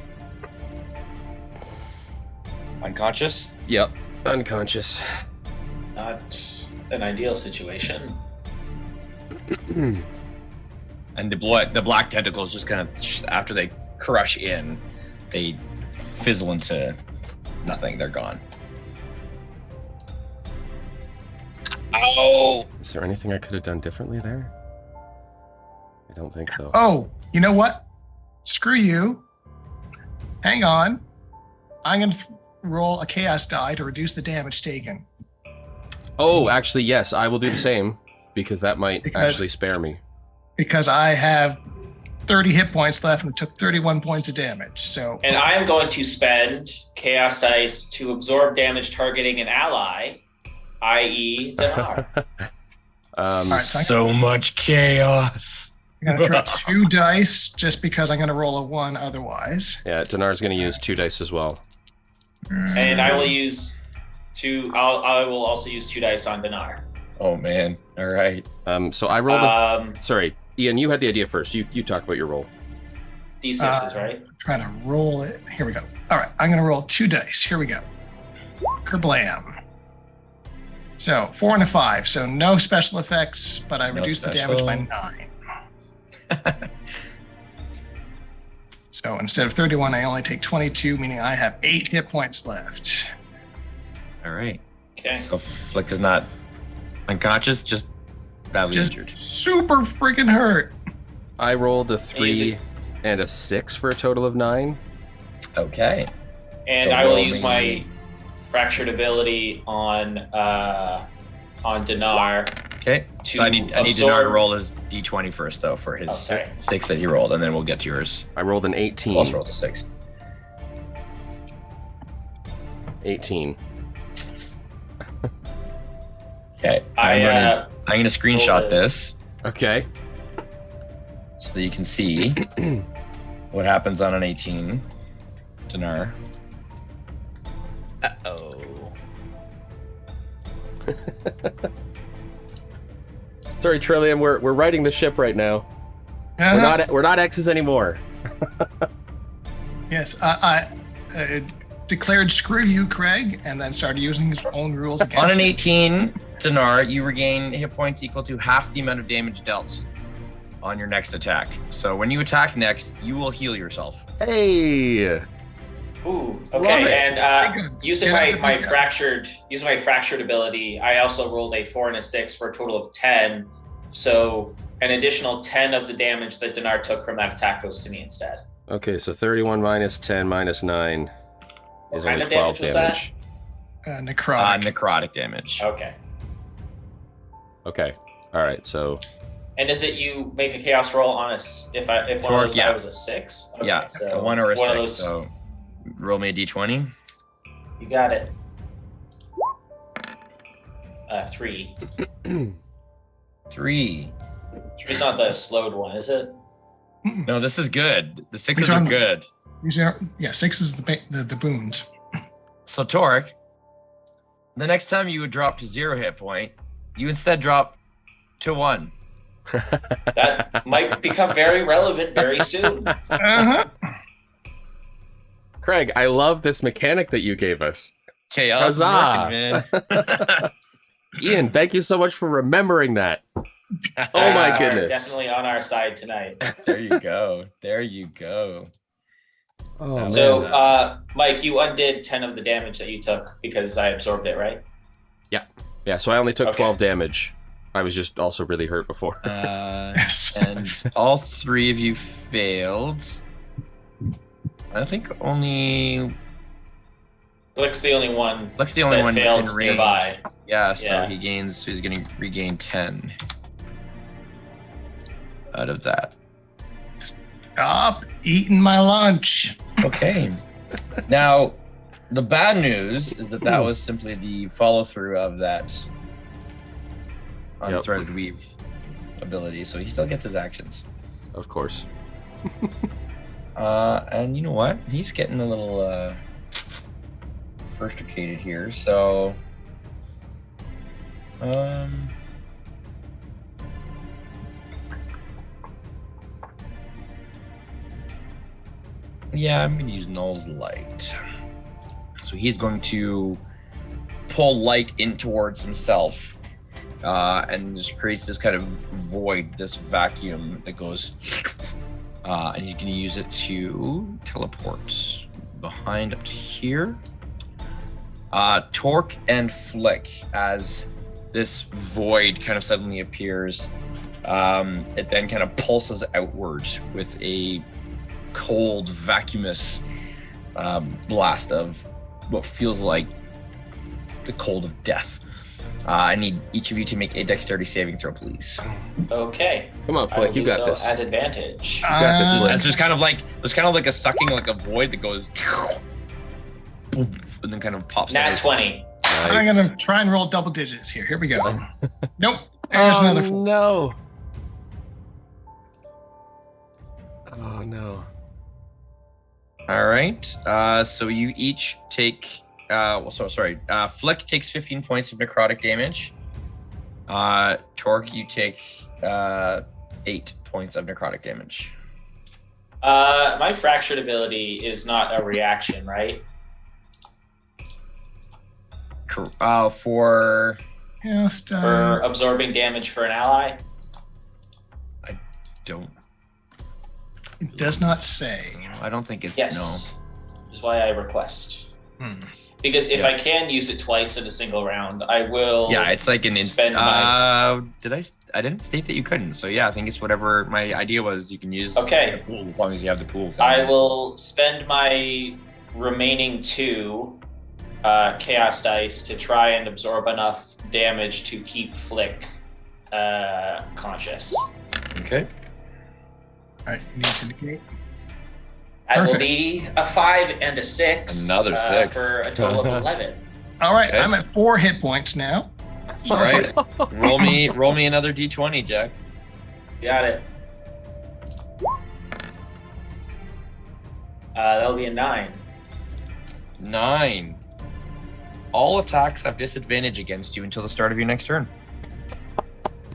Speaker 6: Unconscious?
Speaker 2: Yep. Unconscious.
Speaker 4: Not an ideal situation.
Speaker 6: And the black tentacles just kind of, after they crush in, they fizzle into nothing. They're gone. Oh!
Speaker 2: Is there anything I could have done differently there? I don't think so.
Speaker 5: Oh, you know what? Screw you. Hang on. I'm going to roll a chaos die to reduce the damage taken.
Speaker 2: Oh, actually, yes, I will do the same because that might
Speaker 5: Because-
Speaker 2: actually spare me.
Speaker 5: Because I have 30 hit points left and took 31 points of damage. So
Speaker 4: And I am going to spend Chaos Dice to absorb damage targeting an ally, i.e. Dinar.
Speaker 5: All right, so
Speaker 6: So much chaos.
Speaker 5: I'm going to throw 2 dice just because I'm going to roll a 1 otherwise.
Speaker 2: Yeah, Dinar's going to use 2 dice as well.
Speaker 4: And I will use 2. I will also use 2 dice on Dinar.
Speaker 6: Oh, man. All right.
Speaker 2: So I rolled Sorry, Ian, you had the idea first. You talk about your roll.
Speaker 4: D6s, right?
Speaker 5: I'm trying to roll it. Here we go. All right, I'm going to roll 2 dice. Here we go. Kerblam. So 4 and a 5. So no special effects, but I
Speaker 6: No
Speaker 5: reduced the damage by
Speaker 6: special.
Speaker 5: 9. So instead of 31, I only take 22, meaning I have 8 hit points left.
Speaker 6: All right.
Speaker 4: Okay.
Speaker 6: So Flick is not unconscious, just badly
Speaker 5: Just
Speaker 6: injured.
Speaker 5: super freaking hurt.
Speaker 2: I rolled a 3
Speaker 4: Easy.
Speaker 2: and a 6 for a total of 9.
Speaker 6: Okay.
Speaker 4: And
Speaker 6: So
Speaker 4: I will
Speaker 6: roll
Speaker 4: use
Speaker 6: me-
Speaker 4: my fractured ability on Dinar.
Speaker 6: Okay.
Speaker 4: To
Speaker 6: So I need Dinar to
Speaker 4: absorb-
Speaker 6: roll his d20 first, though, for his
Speaker 4: Oh, sorry.
Speaker 6: 6 that he rolled, and then we'll get to yours.
Speaker 2: I rolled an 18.
Speaker 6: Also rolled a 6.
Speaker 2: 18.
Speaker 6: Okay.
Speaker 4: I
Speaker 6: I'm gonna screenshot
Speaker 4: rolled a-
Speaker 6: this
Speaker 2: Okay.
Speaker 6: so that you can see what happens on an 18. Dinar.
Speaker 11: Uh-oh.
Speaker 2: Sorry, Trillium, we're riding the ship right now.
Speaker 5: Uh-huh.
Speaker 2: We're not X's anymore.
Speaker 5: Yes, I declared screw you, Craig, and then started using his own rules against
Speaker 6: On an
Speaker 5: him.
Speaker 6: 18, Dinar, you regain hit points equal to half the amount of damage dealt on your next attack. So when you attack next, you will heal yourself.
Speaker 2: Hey.
Speaker 4: Ooh,
Speaker 2: Love
Speaker 4: okay.
Speaker 2: it.
Speaker 4: And
Speaker 5: Big guns.
Speaker 4: using
Speaker 5: Get
Speaker 4: my
Speaker 5: out the big
Speaker 4: fractured ability, I also rolled a 4 and a 6 for a total of 10. So an additional 10 of the damage that Dinar took from that attack goes to me instead.
Speaker 2: Okay, so 31 minus 10 minus 9 is
Speaker 4: kind
Speaker 2: only
Speaker 4: of
Speaker 2: 12
Speaker 4: damage was
Speaker 2: damage.
Speaker 5: Necrotic.
Speaker 6: Necrotic damage.
Speaker 4: Okay.
Speaker 2: Okay. All right, so
Speaker 4: And is it you make a chaos roll on if one of
Speaker 6: Sure,
Speaker 4: those
Speaker 6: yeah.
Speaker 4: die was a 6? Okay,
Speaker 6: Yeah,
Speaker 4: so
Speaker 6: a 1 or a
Speaker 4: one
Speaker 6: 6.
Speaker 4: of those,
Speaker 6: So roll me a d20.
Speaker 4: you got it. 3.
Speaker 6: 3.
Speaker 4: 3's not the slowed one, is it?
Speaker 5: Mm-mm.
Speaker 6: No, this is good. The 6s
Speaker 5: These
Speaker 6: are
Speaker 5: aren't-
Speaker 6: good.
Speaker 5: These are 6 is the boons.
Speaker 6: So Torque, the next time you would drop to 0 hit point, you instead drop to 1.
Speaker 4: That might become very relevant very soon.
Speaker 5: Uh-huh.
Speaker 2: Craig, I love this mechanic that you gave us.
Speaker 6: Chaos is
Speaker 2: Huzzah!
Speaker 6: working, man.
Speaker 2: Ian, thank you so much for remembering that. Oh my
Speaker 4: Are
Speaker 2: goodness.
Speaker 4: Definitely on our side tonight.
Speaker 6: There you go. There you go.
Speaker 2: Oh, man.
Speaker 4: So, Mike, you undid 10 of the damage that you took because I absorbed it, right?
Speaker 2: Yeah, so I only took
Speaker 4: Okay.
Speaker 2: 12 damage. I was just also really hurt before.
Speaker 5: Yes.
Speaker 6: And all 3 of you failed. I think only
Speaker 4: Flick's the only one
Speaker 6: Flick's the only
Speaker 4: that
Speaker 6: one
Speaker 4: failed
Speaker 6: within range.
Speaker 4: nearby.
Speaker 6: Yeah, so
Speaker 4: Yeah.
Speaker 6: he's gonna regain 10 out of that.
Speaker 5: Stop eating my lunch.
Speaker 6: Okay. Now, the bad news is that was simply the follow through of that unthreaded weave ability, so he still gets his actions.
Speaker 2: Of course.
Speaker 6: And you know what? He's getting a little frustrated here, so yeah, I'm gonna use Null's Light. So he's going to pull light in towards himself, and just creates this kind of void, this vacuum that goes, and he's gonna use it to teleport behind up to here. Torque and Flick, as this void kind of suddenly appears, it then kind of pulses outwards with a cold, vacuumous blast of what feels like the cold of death. I need each of you to make a dexterity saving throw, please.
Speaker 4: Okay.
Speaker 2: Come on, Flick, you got this.
Speaker 4: At advantage.
Speaker 2: You got this, Flick.
Speaker 6: It's just kind of like a sucking, like a void that goes boom, and then kind of pops
Speaker 4: Nat
Speaker 6: out.
Speaker 4: 20.
Speaker 5: I'm
Speaker 2: Nice.
Speaker 5: gonna try and roll double digits here. Here we go. Nope. There's another 4.
Speaker 2: No. Oh no.
Speaker 6: All right. So you each take. Flick takes 15 points of necrotic damage. Torque, you take 8 points of necrotic damage.
Speaker 4: My fractured ability is not a reaction, right?
Speaker 6: For
Speaker 5: Just,
Speaker 4: For absorbing damage for an ally?
Speaker 6: don't.
Speaker 5: it does not say.
Speaker 6: I don't think it's
Speaker 4: Yes.
Speaker 6: no.
Speaker 4: Which is why I request.
Speaker 5: Hmm.
Speaker 4: Because if
Speaker 6: Yeah.
Speaker 4: I can use it twice in a single round, I will.
Speaker 6: Yeah, it's like an
Speaker 4: spend
Speaker 6: instant.
Speaker 4: my-
Speaker 6: I didn't state that you couldn't. So yeah, I think it's whatever. My idea was you can use
Speaker 4: Okay.
Speaker 6: the pool as long as you have the pool.
Speaker 4: I will spend my remaining 2 chaos dice to try and absorb enough damage to keep Flick conscious.
Speaker 6: Okay.
Speaker 5: All right, you need to indicate.
Speaker 4: I will
Speaker 5: Perfect.
Speaker 4: be a 5 and a 6.
Speaker 6: Another 6.
Speaker 4: For a total of 11.
Speaker 5: All right,
Speaker 6: Okay.
Speaker 5: I'm at 4 hit points now.
Speaker 6: All right. roll me another d20, Jack.
Speaker 4: Got it. That'll be a 9.
Speaker 6: 9. All attacks have disadvantage against you until the start of your next turn.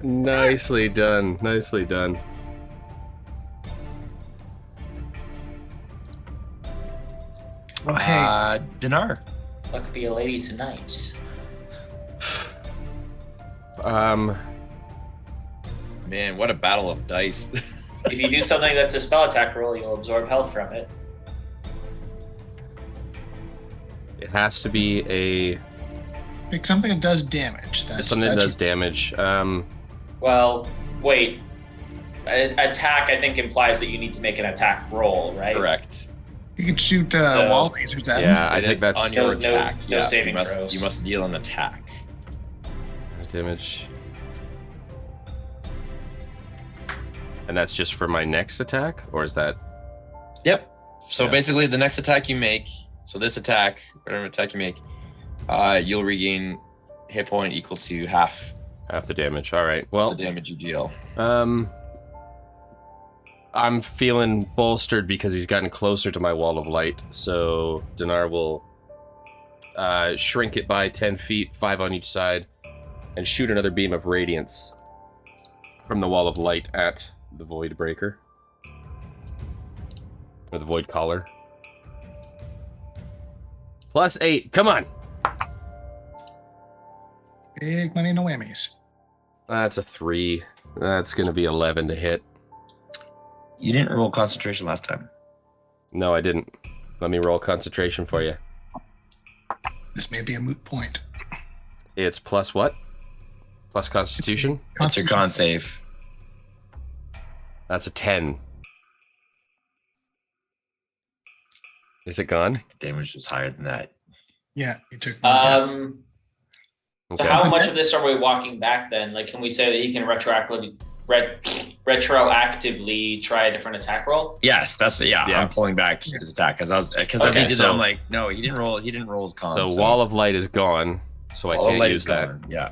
Speaker 2: Nicely done. Nicely done.
Speaker 5: Oh, hey,
Speaker 6: Dinar.
Speaker 4: Luck be a lady tonight.
Speaker 6: Man, what a battle of dice.
Speaker 4: If you do something that's a spell attack roll, you'll absorb health from it.
Speaker 2: It has to be a
Speaker 5: pick something that does damage. That's
Speaker 2: something that
Speaker 5: that's
Speaker 2: does damage.
Speaker 4: Well, wait. Attack, I think, implies that you need to make an attack roll, right?
Speaker 6: Correct.
Speaker 5: You could shoot
Speaker 4: So-
Speaker 5: wall lasers at him.
Speaker 2: Yeah, I
Speaker 6: It
Speaker 2: think
Speaker 6: is
Speaker 2: that's
Speaker 6: on your
Speaker 4: No- no-
Speaker 6: attack.
Speaker 4: no
Speaker 6: yeah,
Speaker 4: saving
Speaker 6: you must,
Speaker 4: throws.
Speaker 6: You must deal an attack.
Speaker 2: damage. And that's just for my next attack, or is that?
Speaker 6: Yep. So
Speaker 2: Yeah.
Speaker 6: basically, the next attack you make, so this attack, whatever attack you make, you'll regain hit point equal to half
Speaker 2: Half the damage. All right.
Speaker 6: the
Speaker 2: Well,
Speaker 6: damage you deal.
Speaker 2: I'm feeling bolstered because he's gotten closer to my wall of light. So Dinar will shrink it by 10 feet, 5 on each side, and shoot another beam of radiance from the wall of light at the Void Breaker. Or the Void Collar. +8. Come on.
Speaker 5: Big money, no whammies.
Speaker 2: That's a 3. That's going to be 11 to hit.
Speaker 6: You didn't roll concentration last time.
Speaker 2: No, I didn't. Let me roll concentration for you.
Speaker 5: This may be a moot point.
Speaker 2: It's plus what? Plus Constitution?
Speaker 6: It's your con save.
Speaker 2: That's a 10. Is it gone?
Speaker 6: Damage was higher than that.
Speaker 5: Yeah, you took.
Speaker 4: So
Speaker 2: Okay.
Speaker 4: how much of this are we walking back then? Like, can we say that he can retroactively try a different attack roll?
Speaker 6: Yes, yeah. I'm pulling back his attack because
Speaker 2: Okay,
Speaker 6: he did. I'm like, no, he didn't roll. He didn't roll his con.
Speaker 2: The wall of light is gone, so I can't use that.
Speaker 6: Yeah.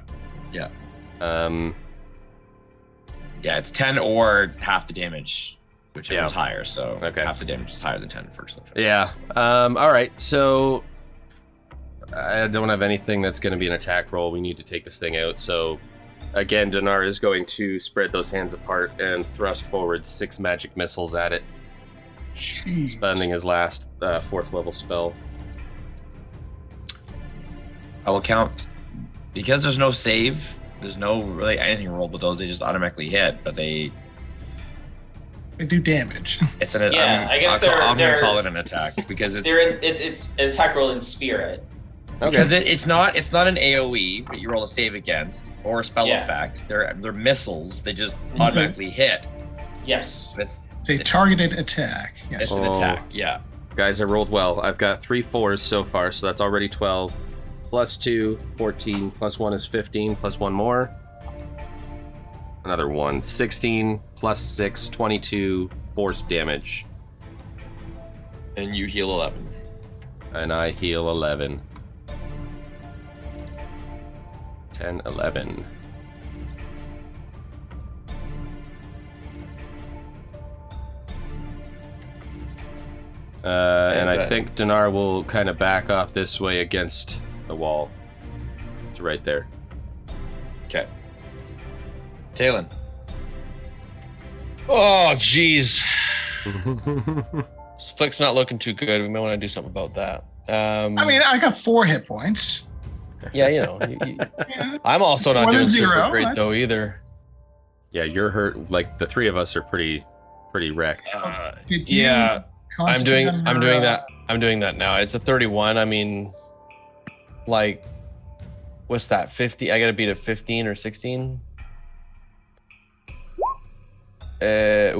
Speaker 2: Yeah,
Speaker 6: it's 10 or half the damage, which is
Speaker 2: Yeah.
Speaker 6: higher. So
Speaker 2: Okay.
Speaker 6: half the damage is higher than 10 first.
Speaker 2: Yeah. All right. So I don't have anything that's going to be an attack roll. We need to take this thing out. So again, Dinar is going to spread those hands apart and thrust forward 6 magic missiles at it, spending his last 4th level spell.
Speaker 6: I will count because there's no save. There's no really anything rolled with those. They just automatically hit, but they
Speaker 5: do damage.
Speaker 6: It's an
Speaker 4: I guess
Speaker 6: I'm gonna call it an attack because
Speaker 4: it's an attack roll in spirit.
Speaker 6: Because it's not an AOE that you roll a save against or a spell effect. They're missiles. They just automatically hit.
Speaker 4: Yes.
Speaker 5: It's a targeted attack. Yes.
Speaker 6: It's an attack. Yeah.
Speaker 2: Guys, I rolled well. I've got 3 4s so far, so that's already 12. Plus 2, 14. Plus 1 is 15. Plus 1 more. Another 1. 16. Plus 6. 22. Force damage.
Speaker 6: And you heal 11.
Speaker 2: And I heal 11. 10, 11. And I think Dinar will kind of back off this way against the wall. It's right there.
Speaker 6: Okay. Talon.
Speaker 3: Oh, jeez. This flick's not looking too good. We might want to do something about that.
Speaker 5: I mean, I got 4 hit points.
Speaker 3: Yeah, you know. I'm also not doing super great, though, either.
Speaker 2: Yeah, you're hurt. Like, the 3 of us are pretty wrecked.
Speaker 3: Yeah, I'm doing that. I'm doing that now. It's a 31. I mean, like, what's that? 50? I gotta beat a 15 or 16. I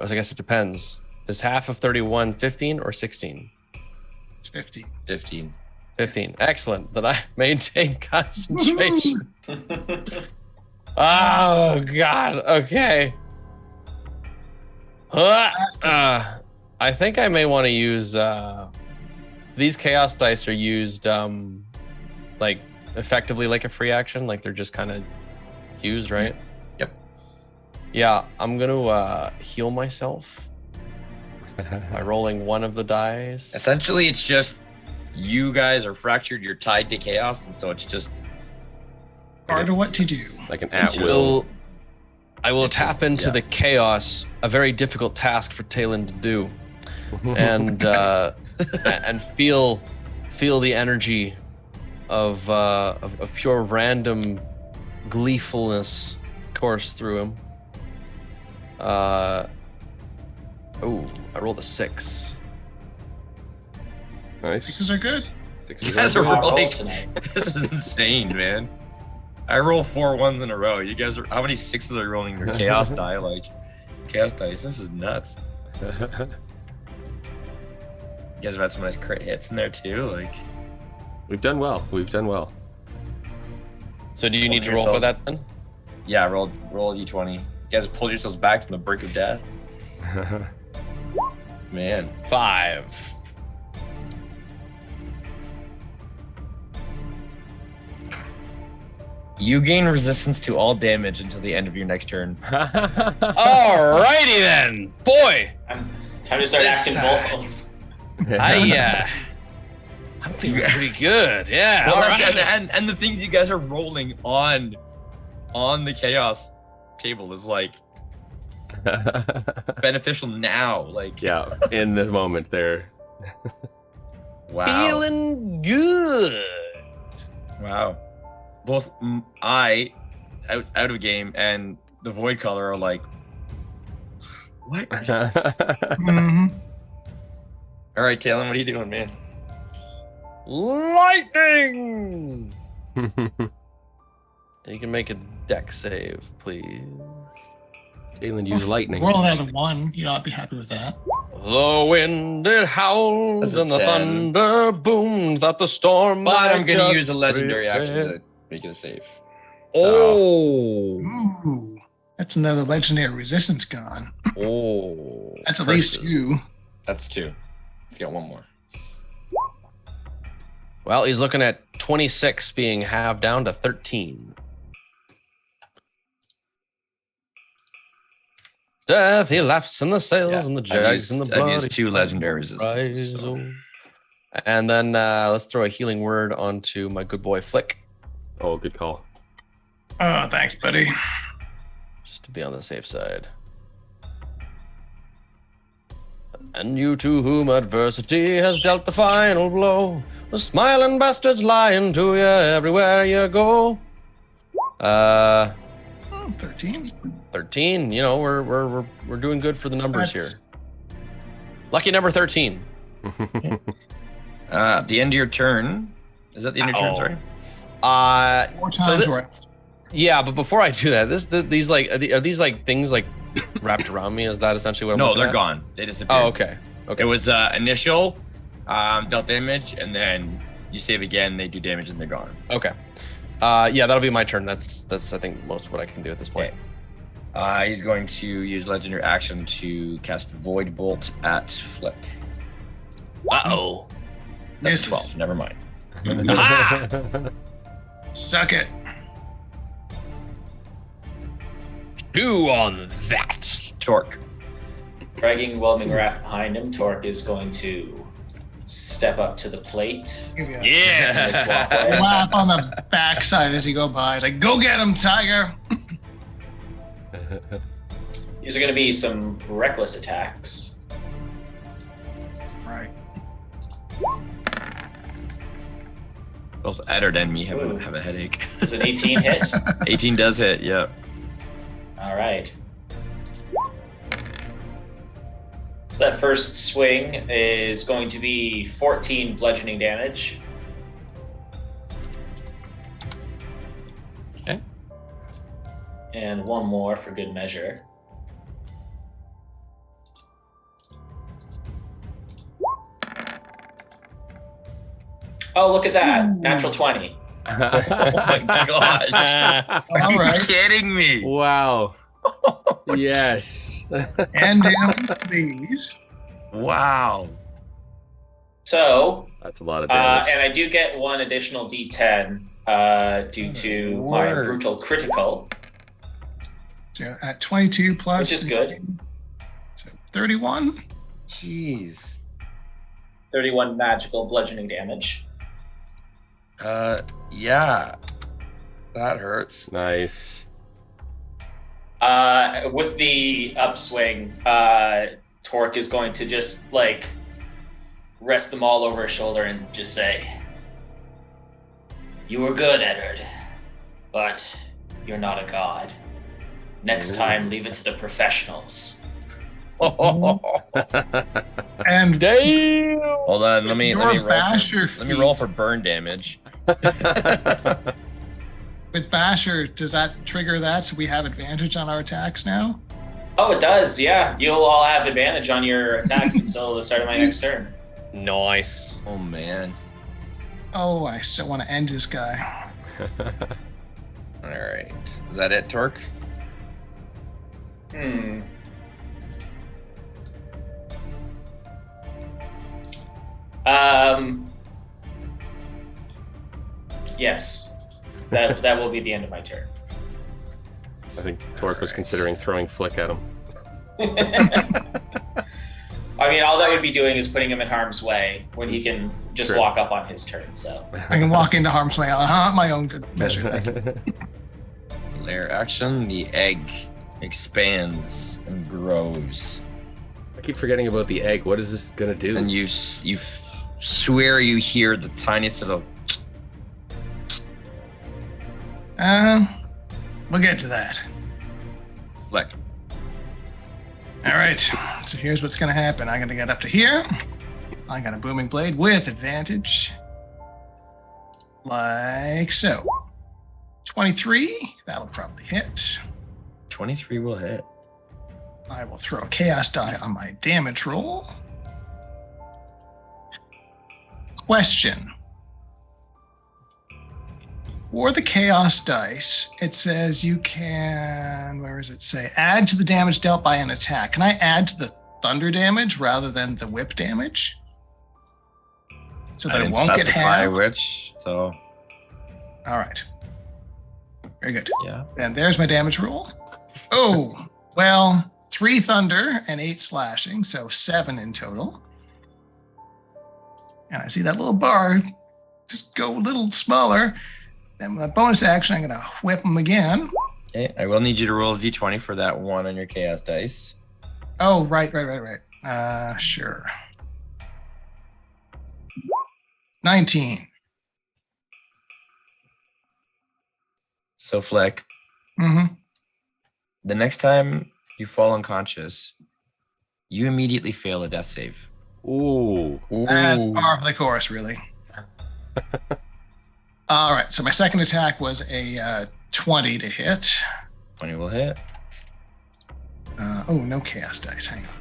Speaker 3: guess it depends. Is half of 31 15 or 16?
Speaker 5: It's 15.
Speaker 6: 15.
Speaker 3: 15. Excellent. That I maintain concentration. Oh God. Okay. I think I may want to use these chaos dice are used like effectively like a free action, like they're just kind of used, right?
Speaker 6: Yep.
Speaker 3: Yeah, I'm gonna heal myself by rolling one of the dice.
Speaker 6: Essentially, it's just you guys are fractured. You're tied to chaos, and so it's just
Speaker 5: hard to what to do.
Speaker 2: Like an at-will.
Speaker 3: I will tap into the chaos, a very difficult task for Talon to do, and and feel the energy of pure random gleefulness course through him. I rolled a 6.
Speaker 2: Nice.
Speaker 5: 6s are good.
Speaker 2: 6s
Speaker 6: You guys are
Speaker 2: good.
Speaker 6: rolling. This is insane, man. I roll 4 1s in a row. You guys are how many 6s are you rolling your chaos die? Like chaos dice. This is nuts. You guys have had some nice crit hits in there too. Like
Speaker 2: We've done well.
Speaker 3: So do you need to roll for that then?
Speaker 6: Yeah, roll a d20. You guys pulled yourselves back from the brink of death. Man.
Speaker 3: 5.
Speaker 6: You gain resistance to all damage until the end of your next turn.
Speaker 3: Alrighty then, boy.
Speaker 4: Time to start acting bold.
Speaker 3: I'm feeling pretty good. Yeah.
Speaker 6: Well,
Speaker 3: all right.
Speaker 6: and the things you guys are rolling on the chaos table is like beneficial now. Like
Speaker 2: yeah, in the moment there.
Speaker 6: Wow.
Speaker 3: Feeling good.
Speaker 6: Wow. Both I out of game and the Void Color are like, what?
Speaker 5: Mm-hmm.
Speaker 6: All right, Talon, what are you doing, man?
Speaker 3: Lightning. You can make a deck save, please.
Speaker 2: Talon, use lightning.
Speaker 5: Roll another 1. You know, I'd be happy with that.
Speaker 3: The wind it howls
Speaker 6: That's a
Speaker 3: and the
Speaker 6: 10.
Speaker 3: thunder booms that the storm.
Speaker 6: But I'm
Speaker 3: might
Speaker 6: gonna
Speaker 3: just
Speaker 6: use a legendary
Speaker 3: prepare.
Speaker 6: action to make it a save.
Speaker 3: Oh.
Speaker 5: Ooh. That's another legendary resistance gone.
Speaker 3: Oh,
Speaker 5: That's at least
Speaker 3: curses.
Speaker 5: 2.
Speaker 3: That's 2. Let's get one more. Well, he's looking at 26 being halved down to 13. Death, he laughs in the sails and the jags in the blood.
Speaker 6: I've used 2 legendary resistances.
Speaker 3: Rise,
Speaker 6: So.
Speaker 3: oh. And then let's throw a healing word onto my good boy Flick,
Speaker 2: Oh, good call.
Speaker 5: Oh, thanks, buddy.
Speaker 3: just to be on the safe side. And you to whom adversity has dealt the final blow, the smiling bastards lying to you everywhere you go.
Speaker 5: 13.
Speaker 3: 13. You know, we're doing good for the numbers
Speaker 5: That's-
Speaker 3: here. Lucky number 13.
Speaker 6: At the end of your turn. Is that the end of your turn? Sorry.
Speaker 5: 4
Speaker 3: So
Speaker 5: times
Speaker 3: thi-
Speaker 5: worth.
Speaker 3: Yeah, but before I do that, these like are these like things like wrapped around me? Is that essentially what I'm
Speaker 6: No,
Speaker 3: looking
Speaker 6: they're
Speaker 3: at?
Speaker 6: gone. They disappeared.
Speaker 3: Oh, okay. Okay.
Speaker 6: It was initial, dealt damage, and then you save again, they do damage, and they're gone.
Speaker 3: Okay. Yeah, that'll be my turn. That's I think most of what I can do at this point.
Speaker 6: He's going to use legendary action to cast Void Bolt at Flick.
Speaker 3: Uh-oh.
Speaker 6: That's
Speaker 5: Misses.
Speaker 6: 12. Never mind.
Speaker 5: Suck it.
Speaker 3: 2 on that.
Speaker 6: Torque.
Speaker 4: Dragging Whelming Raft behind him, Torque is going to step up to the plate.
Speaker 5: Give you a
Speaker 4: Nice walkway.
Speaker 5: laugh on the backside as you go by. It's like, go get him, Tiger.
Speaker 4: These are going to be some reckless attacks.
Speaker 5: Right.
Speaker 6: Both Eddard and me
Speaker 4: Ooh.
Speaker 6: have a headache.
Speaker 4: Does an 18 hit?
Speaker 6: 18 does hit, yeah.
Speaker 4: All right. So that first swing is going to be 14 bludgeoning damage.
Speaker 6: Okay.
Speaker 4: And one more for good measure. Oh, look at that. Natural 20.
Speaker 6: Oh my gosh.
Speaker 5: All
Speaker 6: Are you
Speaker 5: right.
Speaker 6: kidding me?
Speaker 2: Wow. Yes.
Speaker 5: And down, please.
Speaker 6: Wow.
Speaker 4: So,
Speaker 2: That's a lot of damage.
Speaker 4: and I do get one additional d10 due to my
Speaker 6: Word.
Speaker 4: brutal critical,
Speaker 5: So at 22 plus.
Speaker 4: which is good.
Speaker 5: So 31.
Speaker 6: Jeez.
Speaker 4: 31 magical bludgeoning damage.
Speaker 6: Yeah. That hurts.
Speaker 2: Nice.
Speaker 4: With the upswing, Torque is going to just like rest them all over his shoulder and just say, "You were good, Eddard, but you're not a god. Next time, leave it to the professionals."
Speaker 5: And
Speaker 3: Damn.
Speaker 6: Hold on, let me
Speaker 5: Your
Speaker 6: roll.
Speaker 5: basher
Speaker 6: Let me roll
Speaker 5: feet.
Speaker 6: for burn damage.
Speaker 5: with Basher, does that trigger that so we have advantage on our attacks now?
Speaker 4: Oh, it does. Yeah, you'll all have advantage on your attacks until the start of my next turn.
Speaker 3: Nice.
Speaker 6: Oh man.
Speaker 5: Oh, I so want to end this guy.
Speaker 6: All right. Is that it, Torque?
Speaker 4: Hmm. Yes. That will be the end of my turn.
Speaker 2: I think Torque was considering throwing Flick at him.
Speaker 4: I mean, all that would be doing is putting him in harm's way when he
Speaker 2: It's
Speaker 4: can just
Speaker 2: true.
Speaker 4: walk up on his turn. So
Speaker 5: I can walk into harm's way on my own good measure.
Speaker 6: Lair action. The egg expands and grows,
Speaker 2: I keep forgetting about the egg. What is this gonna do?
Speaker 6: and you swear you hear the tiniest little.
Speaker 5: We'll get to that.
Speaker 6: Flick.
Speaker 5: All right. So here's what's going to happen. I'm going to get up to here. I got a booming blade with advantage. Like so. 23. That'll probably hit.
Speaker 6: 23 will hit.
Speaker 5: I will throw a chaos die on my damage roll. Question. For the chaos dice, it says you can, where does it say? Add to the damage dealt by an attack. Can I add to the thunder damage rather than the whip damage? So that
Speaker 1: I
Speaker 5: it
Speaker 1: didn't
Speaker 5: won't get
Speaker 1: specify
Speaker 5: halved?
Speaker 1: which, so
Speaker 5: All right. Very good.
Speaker 1: yeah.
Speaker 5: And there's my damage roll. Oh, well, 3 thunder and 8 slashing, so 7 in total. And I see that little bar just go a little smaller. Then my bonus action, I'm going to whip him again.
Speaker 1: Okay, I will need you to roll a d20 for that 1 on your chaos dice.
Speaker 5: Oh, right. Sure. 19.
Speaker 1: So Flick,
Speaker 5: Mm-hmm.
Speaker 1: the next time you fall unconscious, you immediately fail a death save.
Speaker 2: Ooh.
Speaker 5: That's par for the course, really. All right, so my second attack was a 20 to hit.
Speaker 1: 20 will hit.
Speaker 5: Oh, no chaos dice. Hang on.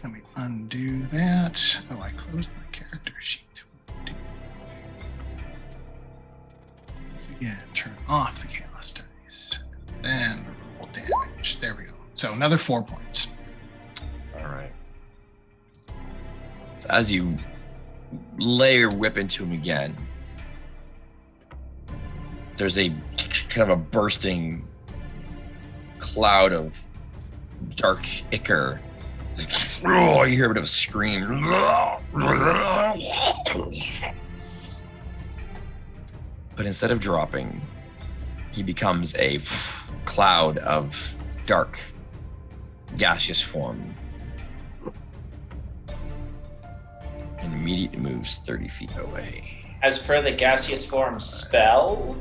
Speaker 5: Let me undo that. Oh, I closed my character sheet. So again, turn off the chaos dice. Then roll damage. There we go. So another 4 points.
Speaker 1: All right. So as you lay your whip into him again, there's a kind of a bursting cloud of dark ichor. Oh, you hear a bit of a scream. But instead of dropping, he becomes a cloud of dark, gaseous form. And immediately moves 30 feet away.
Speaker 4: As per the gaseous form spell,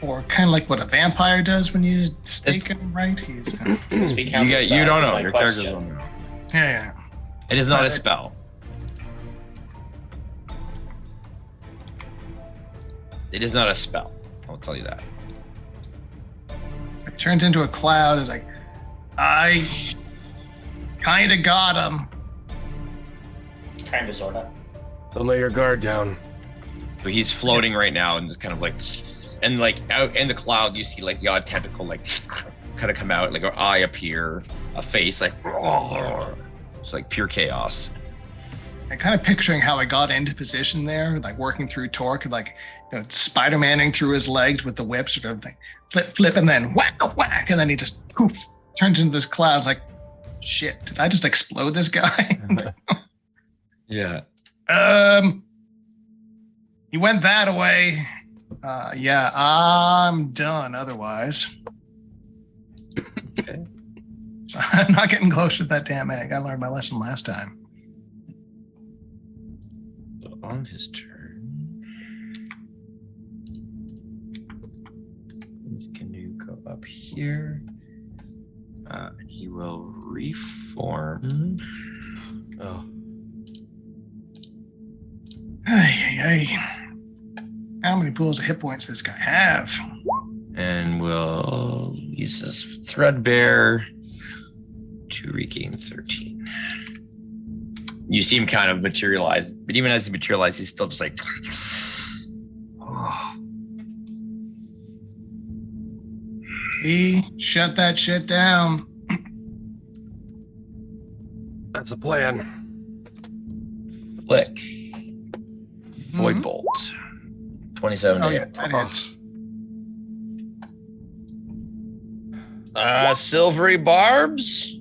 Speaker 5: Or kind of like what a vampire does when you stake him, right? He's
Speaker 1: You don't know. Your character don't know.
Speaker 5: yeah.
Speaker 1: It is not a spell. It is not a spell. I'll tell you that.
Speaker 5: It turns into a cloud. It's like, I kind of got him.
Speaker 4: kind of, sort of.
Speaker 2: Don't let your guard down.
Speaker 1: So he's floating right now and just kind of like, and like out in the cloud, you see like the odd tentacle like kind of come out, like an eye appear, a face like, it's like pure chaos.
Speaker 5: I'm kind of picturing how I got into position there, like working through Torque, like Spider-Maning through his legs with the whip, sort of like flip, and then whack, and then he just poof turns into this cloud. Like, shit, did I just explode this guy?
Speaker 1: Yeah.
Speaker 5: He went that way. Yeah, I'm done. Otherwise,
Speaker 1: Okay.
Speaker 5: so I'm not getting close to that damn egg. I learned my lesson last time.
Speaker 1: So on his turn, his canoe go up here. He will reform.
Speaker 2: Oh.
Speaker 5: Hey. How many pools of hit points does this guy have?
Speaker 1: And will use his threadbare to regain 13. You see him kind of materialize, but even as he materializes, he's still just like,
Speaker 5: He shut that shit down.
Speaker 2: That's a plan.
Speaker 1: Flick. Void Bolt. 27
Speaker 5: Oh
Speaker 1: to
Speaker 5: yeah,
Speaker 1: hit.
Speaker 5: that hits.
Speaker 3: Silvery barbs.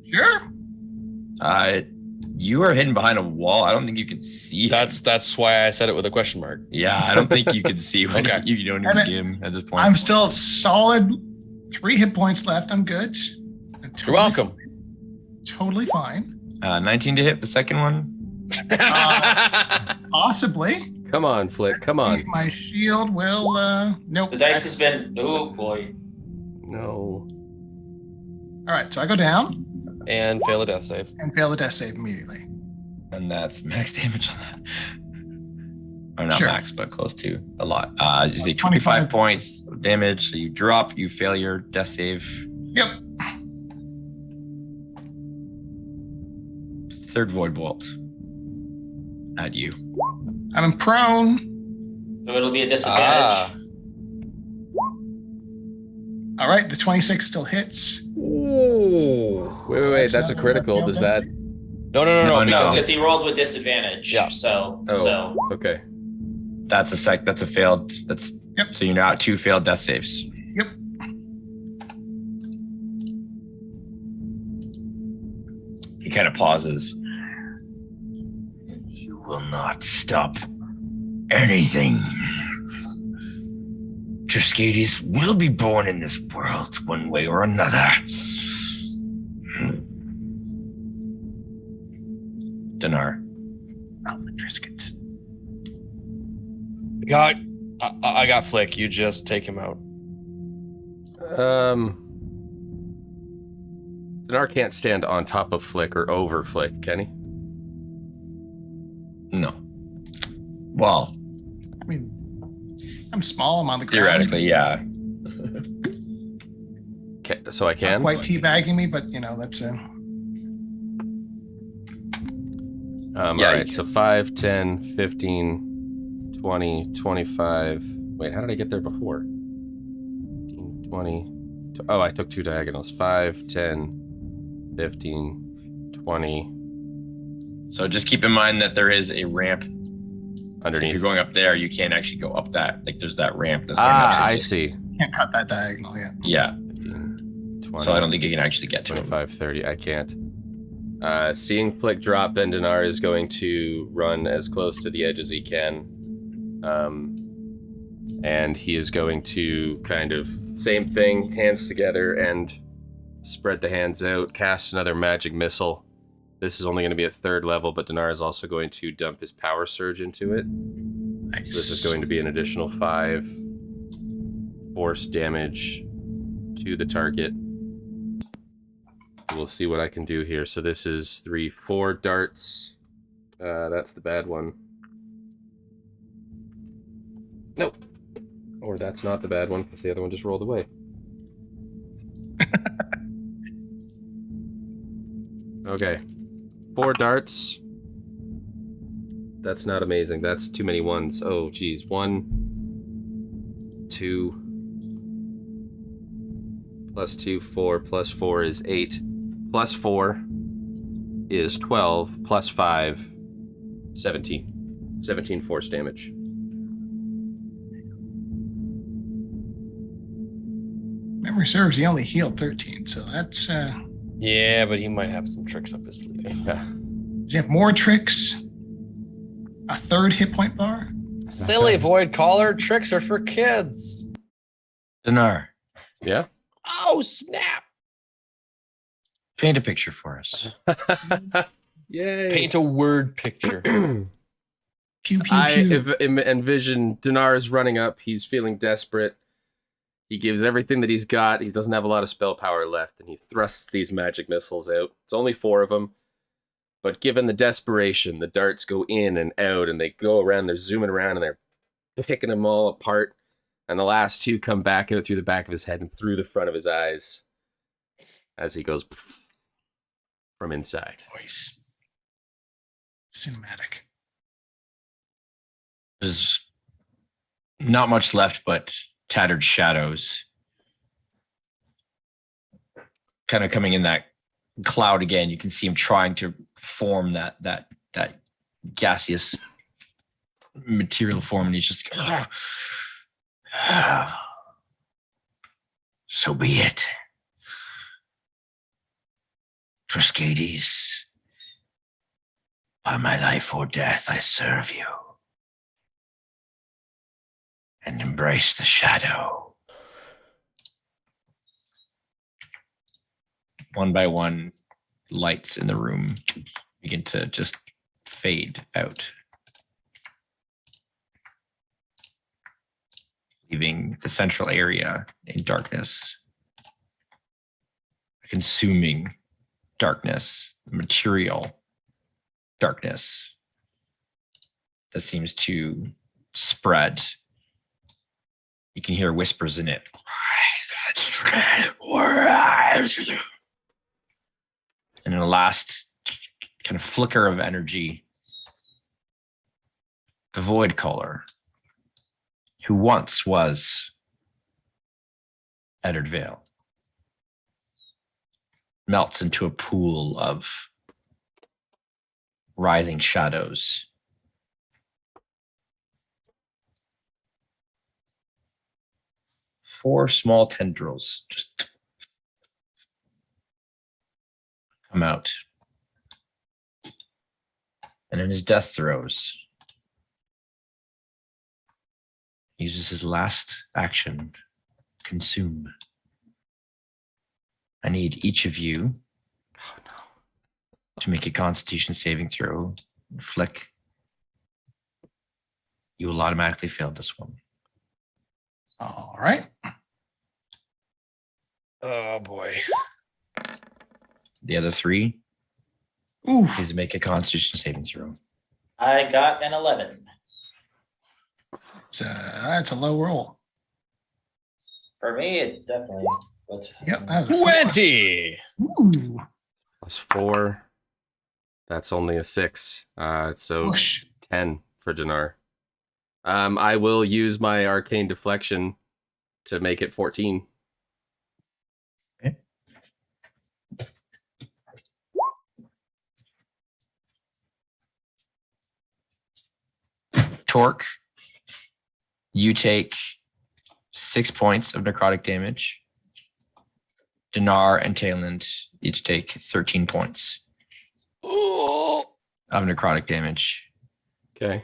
Speaker 5: Sure.
Speaker 1: You are hidden behind a wall. I don't think you can see him.
Speaker 3: That's why I said it with a question mark.
Speaker 1: Yeah, I don't think you can see him.
Speaker 3: Okay.
Speaker 1: You don't even see him at this point.
Speaker 5: I'm still solid. 3 hit points left. I'm good.
Speaker 3: You're welcome.
Speaker 5: Totally fine.
Speaker 1: 19 to hit the second one.
Speaker 5: Possibly.
Speaker 2: Come on, Flick. Come
Speaker 5: Let's see
Speaker 2: on.
Speaker 5: if my shield will. Nope.
Speaker 4: The dice has been. Oh boy.
Speaker 2: No.
Speaker 5: All right, so I go down
Speaker 3: And fail a death save.
Speaker 5: and fail the death save immediately.
Speaker 1: And that's max damage on that. Or not
Speaker 5: Sure.
Speaker 1: max, but close to a lot. You say
Speaker 5: 25
Speaker 1: 25 points of damage. So you drop, you fail your death save.
Speaker 5: Yep.
Speaker 1: Third Void Bolt. At you.
Speaker 5: I'm prone.
Speaker 4: So it'll be a disadvantage.
Speaker 5: All right, the 26 still hits.
Speaker 2: Ooh. Wait. That's a
Speaker 5: not
Speaker 2: critical.
Speaker 5: failed
Speaker 2: Does
Speaker 5: density?
Speaker 2: that?
Speaker 3: No.
Speaker 1: No.
Speaker 4: Because he rolled with disadvantage.
Speaker 3: Yeah.
Speaker 4: So
Speaker 2: Okay.
Speaker 1: That's a failed. That's
Speaker 5: Yep.
Speaker 1: So you're now at 2 failed death saves.
Speaker 5: Yep.
Speaker 1: He kind of pauses. You will not stop anything. Triskades will be born in this world one way or another. Dinar.
Speaker 5: Oh, the Triskades.
Speaker 3: I got Flick. You just take him out.
Speaker 2: Dinar can't stand on top of Flick or over Flick, can he?
Speaker 1: No. Well,
Speaker 5: I mean, I'm small. I'm on the ground.
Speaker 1: theoretically, yeah.
Speaker 2: So I
Speaker 5: Not
Speaker 2: can?
Speaker 5: quite teabagging me, but that's a.
Speaker 1: Yeah,
Speaker 2: all right, so 5, 10, 15, 20, 25. Wait, how did I get there before? 15, 20. Oh, I took 2 diagonals. 5, 10, 15, 20.
Speaker 1: So just keep in mind that there is a ramp
Speaker 2: Underneath.
Speaker 1: If you're going up there, you can't actually go up that. Like there's that ramp. That's going up, so
Speaker 2: I
Speaker 1: just-
Speaker 2: see.
Speaker 5: Can't cut that diagonal yet.
Speaker 1: Yeah.
Speaker 2: 15, 20.
Speaker 1: So I don't think you can actually get to him.
Speaker 2: 25, 30. I can't. Seeing Flick drop, then Dinar is going to run as close to the edge as he can. And he is going to kind of, same thing, hands together and spread the hands out, cast another magic missile. This is only going to be a 3rd level, but Dinar is also going to dump his power surge into it.
Speaker 5: Nice.
Speaker 2: So this is going to be an additional 5 force damage to the target. We'll see what I can do here. So this is 3, 4 darts. That's the bad one. Nope. Or that's not the bad one, because the other one just rolled away. Okay. 4 darts. That's not amazing. That's too many ones. Oh, geez. 1, 2, plus 2, 4, plus 4 is 8. Plus 4 is 12, plus 5, 17. 17 force damage.
Speaker 5: Memory serves, he only healed 13, so that's.
Speaker 3: Yeah, but he might have some tricks up his sleeve.
Speaker 2: Yeah.
Speaker 5: Does he have more tricks? A 3rd hit point bar?
Speaker 3: Silly void caller, tricks are for kids.
Speaker 1: Dinar,
Speaker 2: Yeah?
Speaker 3: Oh, snap.
Speaker 1: paint a picture for us.
Speaker 2: Yay.
Speaker 3: Paint a word picture.
Speaker 5: Pew, pew,
Speaker 2: I
Speaker 5: pew.
Speaker 2: envision Dinar is running up. He's feeling desperate. He gives everything that he's got. He doesn't have a lot of spell power left, and he thrusts these magic missiles out. It's only 4 of them. But given the desperation, the darts go in and out, and they go around. They're zooming around, and they're picking them all apart. And the last 2 come back out through the back of his head and through the front of his eyes as he goes from inside.
Speaker 5: Voice. Cinematic.
Speaker 1: There's not much left but tattered shadows. Kind of coming in that cloud again. You can see him trying to form that gaseous material form, and he's just so be it. Triskades, by my life or death I serve you. And embrace the shadow. One by one, lights in the room begin to just fade out, leaving the central area in darkness, a consuming darkness, material darkness that seems to spread. You can hear whispers in it. And in a last kind of flicker of energy, the void caller who once was Eddard Vale, melts into a pool of writhing shadows. Four small tendrils just come out. And in his death throes, he uses his last action, consume. I need each of you to make a Constitution saving throw. Flick, you will automatically fail this one.
Speaker 5: All right.
Speaker 3: Oh boy.
Speaker 1: The other three,
Speaker 5: Ooh.
Speaker 1: is to make a Constitution saving throw.
Speaker 4: I got an 11.
Speaker 5: That's a low roll.
Speaker 4: For me, it definitely. But
Speaker 5: Yep. That was a
Speaker 3: 20.
Speaker 5: Ooh.
Speaker 2: +4. That's only a 6. So
Speaker 5: Whoosh.
Speaker 2: 10 for Dinar. I will use my arcane deflection to make it 14.
Speaker 1: Okay. Torque, you take 6 points of necrotic damage. Dinar and Tayland each take 13 points of necrotic damage.
Speaker 2: Okay.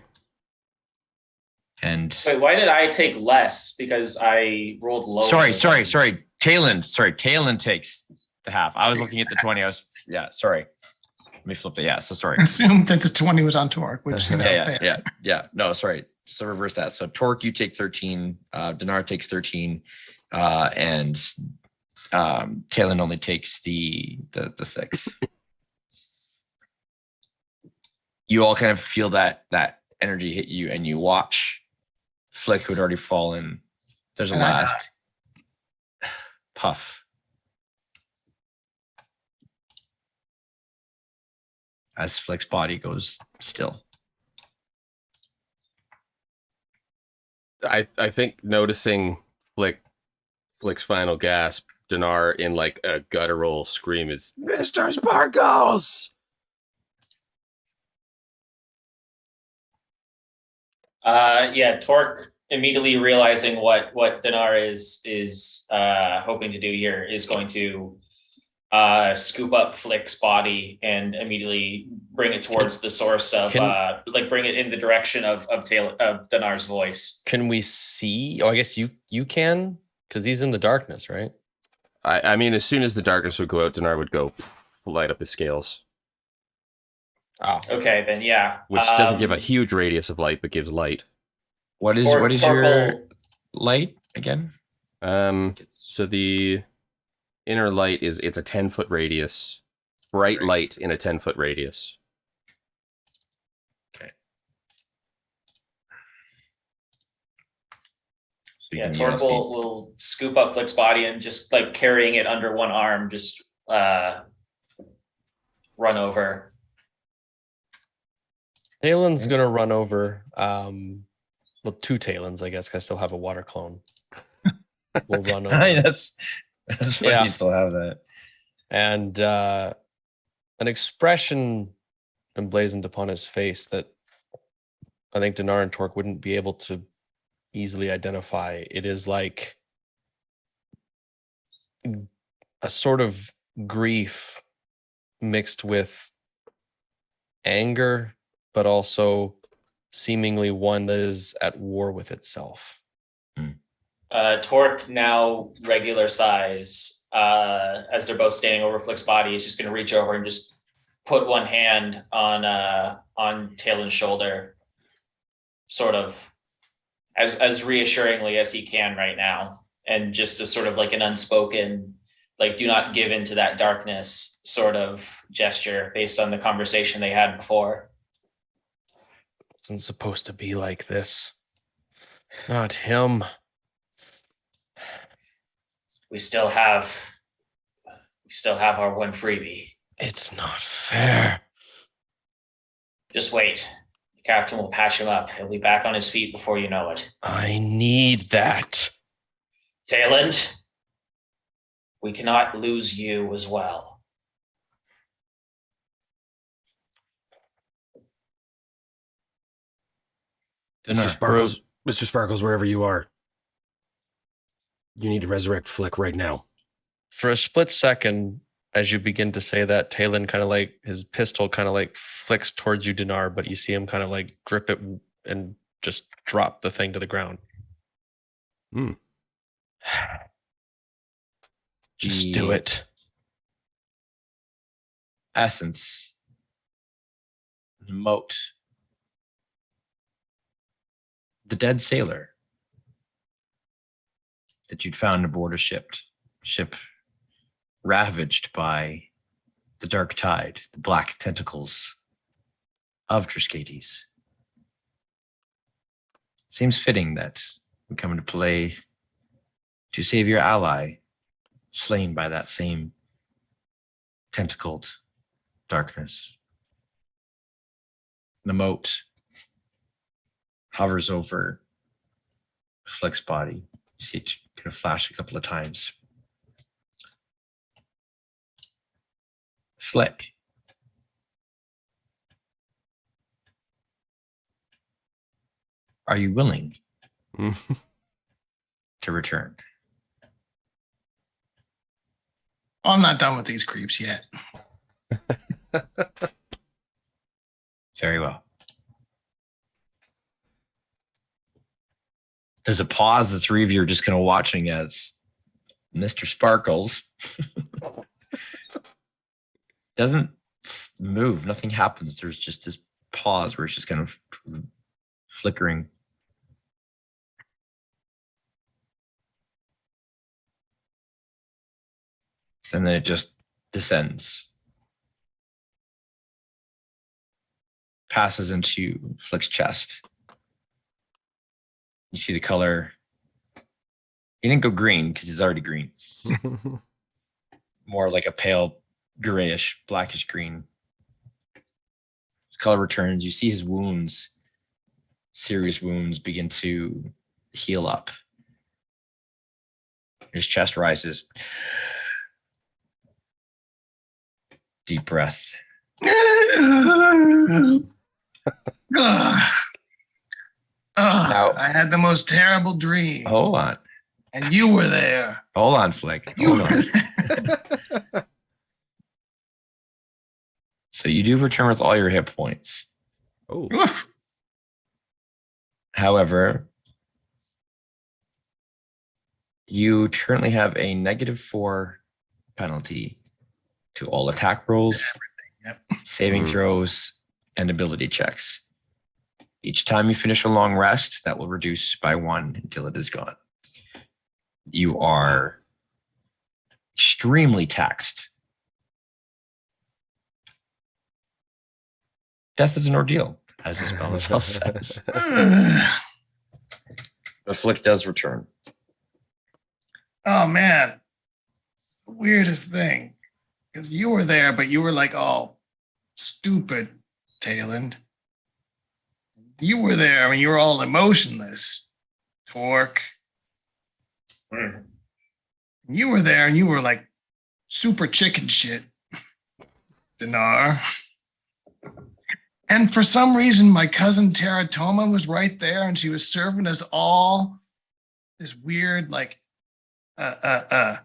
Speaker 1: And
Speaker 4: wait, why did I take less? Because I rolled lower.
Speaker 1: sorry. Tayland takes the half. I was looking at the 20. Sorry. Let me flip it. Yeah, so sorry.
Speaker 5: Assumed that the 20 was on Torque, which, you know, fair.
Speaker 1: Yeah. No, sorry. So reverse that. So Torque, you take 13. Dinar takes 13. And Tayland only takes the 6. You all kind of feel that energy hit you, and you watch Flick, who had already fallen. There's a last puff as Flick's body goes still.
Speaker 2: I think noticing Flick's final gasp, Dinar in like a guttural scream is, "Mr. Sparkles!"
Speaker 4: Torque, immediately realizing what Dinar is hoping to do here, is going to scoop up Flick's body and immediately bring it towards the source of bring it in the direction of Dinar's voice.
Speaker 3: Can we see? Oh, I guess you can, because he's in the darkness, right?
Speaker 2: I mean, as soon as the darkness would go out, Dinar would go light up his scales.
Speaker 3: Oh,
Speaker 4: Okay, then yeah.
Speaker 2: Which doesn't give a huge radius of light, but gives light.
Speaker 1: What is your light again?
Speaker 2: So the inner light it's a 10-foot radius. Bright light in a 10-foot radius.
Speaker 1: Okay. So
Speaker 4: Yeah, Torque will scoop up Flick's body and just like carrying it under one arm, just run over.
Speaker 3: Talen's gonna run over. Well, 2 Talons, I guess. 'Cause I still have a water clone. We'll run over.
Speaker 1: that's funny.
Speaker 3: Yeah.
Speaker 1: You still have that.
Speaker 3: And an expression emblazoned upon his face that I think Dinar and Torque wouldn't be able to easily identify. It is like a sort of grief mixed with anger, but also seemingly one that is at war with itself.
Speaker 4: Torque, now regular size, as they're both standing over Flick's body, is just going to reach over and just put one hand on Talen's shoulder, sort of as reassuringly as he can right now, and just a sort of like an unspoken, like, do not give into that darkness sort of gesture based on the conversation they had before.
Speaker 3: Wasn't supposed to be like this. Not him.
Speaker 4: We still have our one freebie.
Speaker 3: It's not fair.
Speaker 4: Just wait. Captain will patch him up. He'll be back on his feet before you know it.
Speaker 3: I need that.
Speaker 4: Tayland, we cannot lose you as well.
Speaker 2: Mr. Sparkles, Mr. Sparkles, wherever you are, you need to resurrect Flick right now.
Speaker 3: For a split second, as you begin to say that, Talon kind of like his pistol kind of like flicks towards you, Dinar, but you see him kind of like grip it and just drop the thing to the ground. Just do it.
Speaker 1: Essence. The moat. The dead sailor that you'd found aboard a ship ravaged by the dark tide, the black tentacles of Triskades. Seems fitting that we come into play to save your ally, slain by that same tentacled darkness. The moat hovers over Flick's body. You see it kind of flash a couple of times. Flick. Are you willing to return?
Speaker 5: I'm not done with these creeps yet.
Speaker 1: Very well. There's a pause. The three of you are just kind of watching as Mr. Sparkles doesn't move. Nothing happens. There's just this pause where it's just kind of flickering. And then it just descends. Passes into Flick's chest. You see the color. He didn't go green because he's already green. More like a pale grayish, blackish green. His color returns. You see his wounds, serious wounds, begin to heal up. His chest rises. Deep breath. Now,
Speaker 5: I had the most terrible dream.
Speaker 1: Hold on.
Speaker 5: And you were there.
Speaker 1: Hold on, Flick. Hold on. So you do return with all your hit points.
Speaker 2: Oh.
Speaker 1: However, you currently have a -4 penalty to all attack rolls, saving throws, and ability checks. Each time you finish a long rest, that will reduce by 1 until it is gone. You are extremely taxed. Death is an ordeal, as the spell itself says. But Flick does return.
Speaker 5: Oh, man. The weirdest thing. Because you were there, but you were like, oh, stupid, Tayland. You were there when you were all emotionless, Torque. You were there and you were like super chicken shit, Dinar. And for some reason, my cousin Teratoma was right there and she was serving us all this weird, like a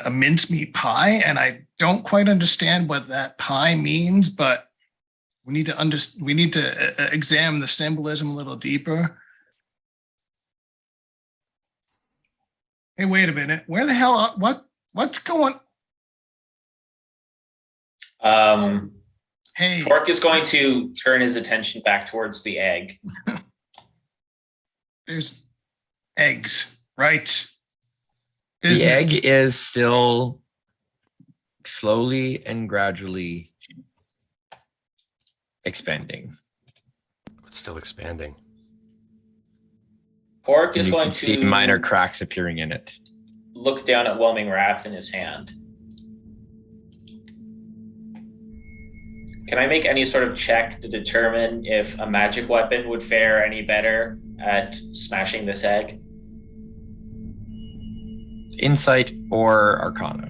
Speaker 5: mincemeat pie. And I don't quite understand what that pie means, but we need to examine the symbolism a little deeper. Hey, wait a minute. Where the hell? What's going? Hey,
Speaker 4: Torque is going to turn his attention back towards the egg.
Speaker 5: There's eggs, right?
Speaker 1: The egg is still slowly and gradually expanding.
Speaker 2: It's still expanding.
Speaker 4: Torque is
Speaker 1: you
Speaker 4: going
Speaker 1: can see
Speaker 4: to
Speaker 1: minor cracks appearing in it.
Speaker 4: look down at Whelming Wrath in his hand. Can I make any sort of check to determine if a magic weapon would fare any better at smashing this egg?
Speaker 6: Insight or Arcana?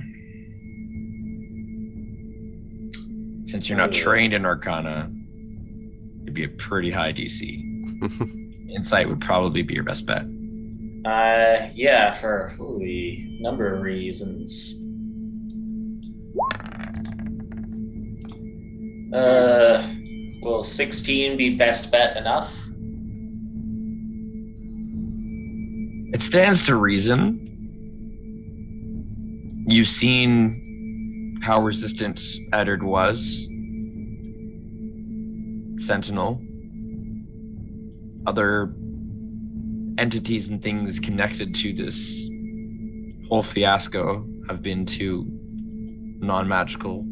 Speaker 6: Since you're not trained in Arcana, it'd be a pretty high DC. Insight would probably be your best bet.
Speaker 4: Yeah, for a number of reasons. Will 16 be best bet enough?
Speaker 6: It stands to reason. You've seen how resistant Eddard was. Sentinel. Other entities and things connected to this whole fiasco have been to non-magical.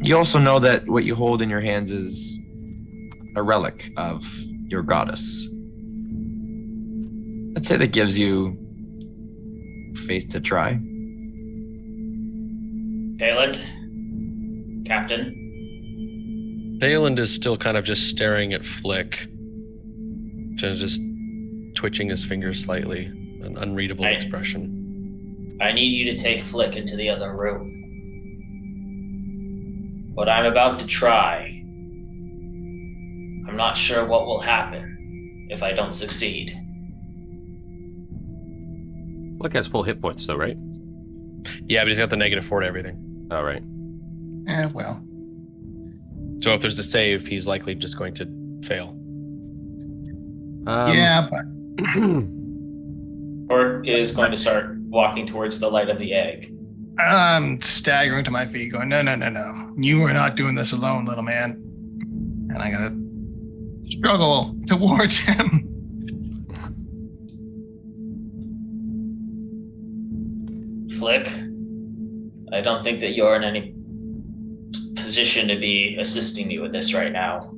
Speaker 6: You also know that what you hold in your hands is a relic of your goddess. I'd say that gives you faith to try.
Speaker 4: Tayland? Captain?
Speaker 3: Tayland is still kind of just staring at Flick, just twitching his fingers slightly, an unreadable expression.
Speaker 4: I need you to take Flick into the other room. What I'm about to try, I'm not sure what will happen if I don't succeed.
Speaker 2: Flick has full hit points, though, right?
Speaker 3: Yeah, but he's got the -4 to everything.
Speaker 2: All right.
Speaker 5: Well.
Speaker 3: So if there's a save, he's likely just going to fail.
Speaker 5: Yeah, but
Speaker 4: Or is going to start walking towards the light of the egg.
Speaker 5: I'm staggering to my feet, going, no. You are not doing this alone, little man. And I gotta struggle towards him.
Speaker 4: Flick, I don't think that you're in any position to be assisting me with this right now.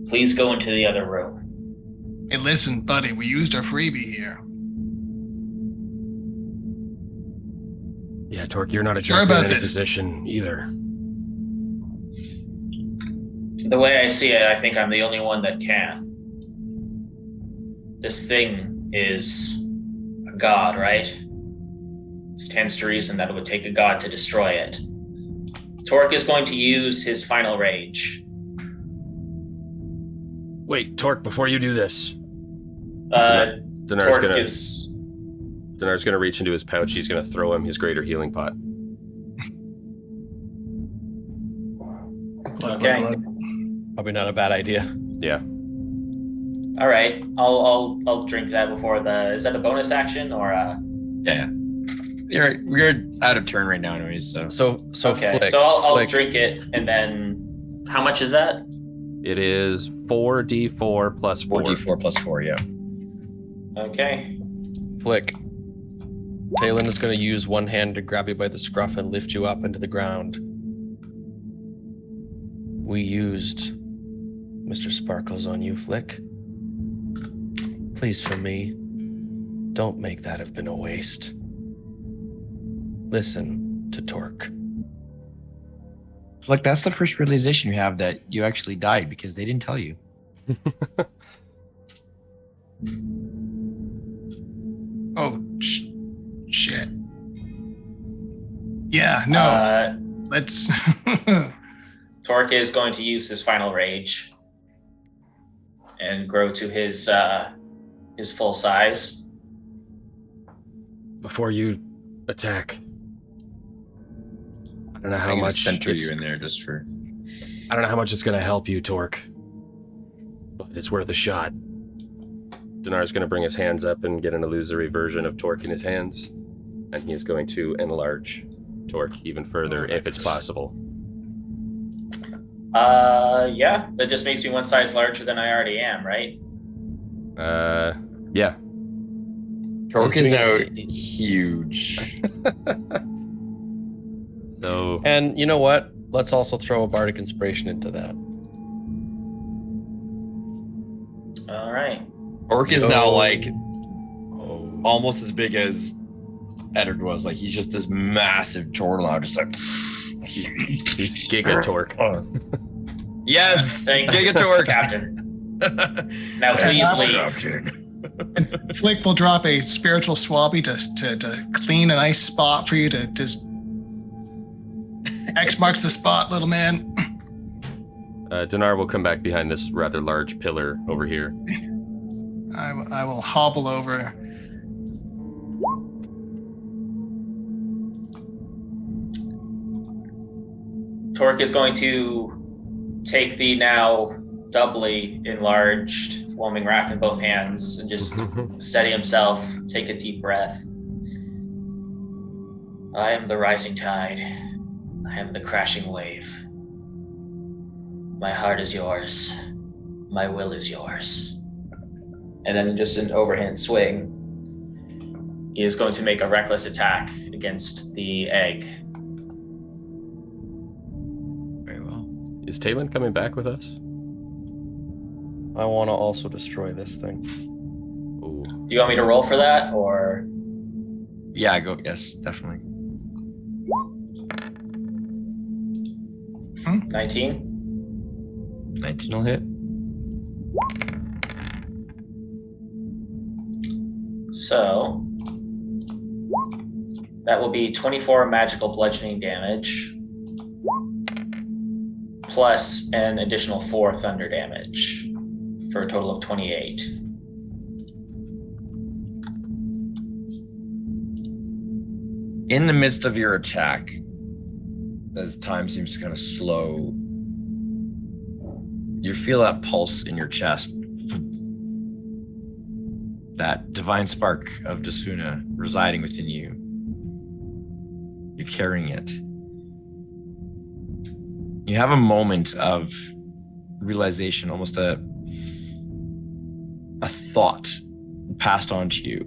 Speaker 4: Please go into the other room.
Speaker 5: Hey, listen, buddy, we used our freebie here.
Speaker 2: Yeah, Torque, you're not
Speaker 5: Sure
Speaker 2: exactly
Speaker 5: about
Speaker 2: in any
Speaker 5: this.
Speaker 2: position either.
Speaker 4: The way I see it, I think I'm the only one that can. This thing is a god, right? It stands to reason that it would take a god to destroy it. Torque is going to use his final rage.
Speaker 2: Wait, Torque, before you do this.
Speaker 4: Torque
Speaker 2: Dinar's gonna reach into his pouch. He's gonna throw him his greater healing pot.
Speaker 4: Okay.
Speaker 3: Probably not a bad idea.
Speaker 2: Yeah.
Speaker 4: All right. I'll drink that before the. Is that a bonus action or a?
Speaker 6: Yeah. You're out of turn right now, anyways. So
Speaker 4: Okay.
Speaker 3: Flick,
Speaker 4: So I'll
Speaker 3: Flick.
Speaker 4: drink it, and then how much is that?
Speaker 2: It is 4d4 plus 4.
Speaker 6: 4d4 plus 4, yeah.
Speaker 4: Okay.
Speaker 3: Flick. Talon is going to use one hand to grab you by the scruff and lift you up into the ground. We used Mr. Sparkles on you, Flick. Please, for me, don't make that have been a waste. Listen to Torque.
Speaker 6: Like, that's the first realization you have that you actually died because they didn't tell you.
Speaker 5: Oh, shit. Yeah, no. Let's.
Speaker 4: Torque is going to use his final rage and grow to his full size.
Speaker 2: Before you attack, I don't know how
Speaker 6: I'm gonna
Speaker 2: much
Speaker 6: center
Speaker 2: it's-
Speaker 6: you in there just for.
Speaker 2: I don't know how much it's gonna help you, Torque, but it's worth a shot. Dinar's gonna bring his hands up and get an illusory version of Torque in his hands, and he is going to enlarge Torque even further if it's possible.
Speaker 4: Yeah, that just makes me one size larger than I already am, right?
Speaker 2: Yeah.
Speaker 6: Torque is now huge.
Speaker 2: So,
Speaker 3: And you know what? Let's also throw a Bardic Inspiration into that.
Speaker 4: All right.
Speaker 6: Torque is now like almost as big as Eddard was. Like, he's just this massive turtle now, just like...
Speaker 2: He's Giga Torque.
Speaker 6: Yes!
Speaker 4: Thank
Speaker 6: Giga Torque!
Speaker 4: Captain. Now please leave.
Speaker 5: And Flick will drop a spiritual swabby to clean a nice spot for you to just X marks the spot, little man.
Speaker 2: Dinar will come back behind this rather large pillar over here.
Speaker 5: I will hobble over.
Speaker 4: Torque is going to take the now doubly enlarged Whelming Wrath in both hands and just steady himself, take a deep breath. I am the rising tide. I am the crashing wave. My heart is yours. My will is yours. And then just an overhand swing, he is going to make a reckless attack against the egg.
Speaker 6: Very well.
Speaker 2: Is Talon coming back with us?
Speaker 3: I want to also destroy this thing.
Speaker 2: Ooh.
Speaker 4: Do you want me to roll for that, or?
Speaker 6: Yeah, go. Yes, definitely.
Speaker 4: 19?
Speaker 6: 19 will hit.
Speaker 4: So that will be 24 magical bludgeoning damage plus an additional 4 thunder damage for a total of 28.
Speaker 6: In the midst of your attack, as time seems to kind of slow, you feel that pulse in your chest. That divine spark of Desuna residing within you. You're carrying it. You have a moment of realization, almost a thought passed on to you,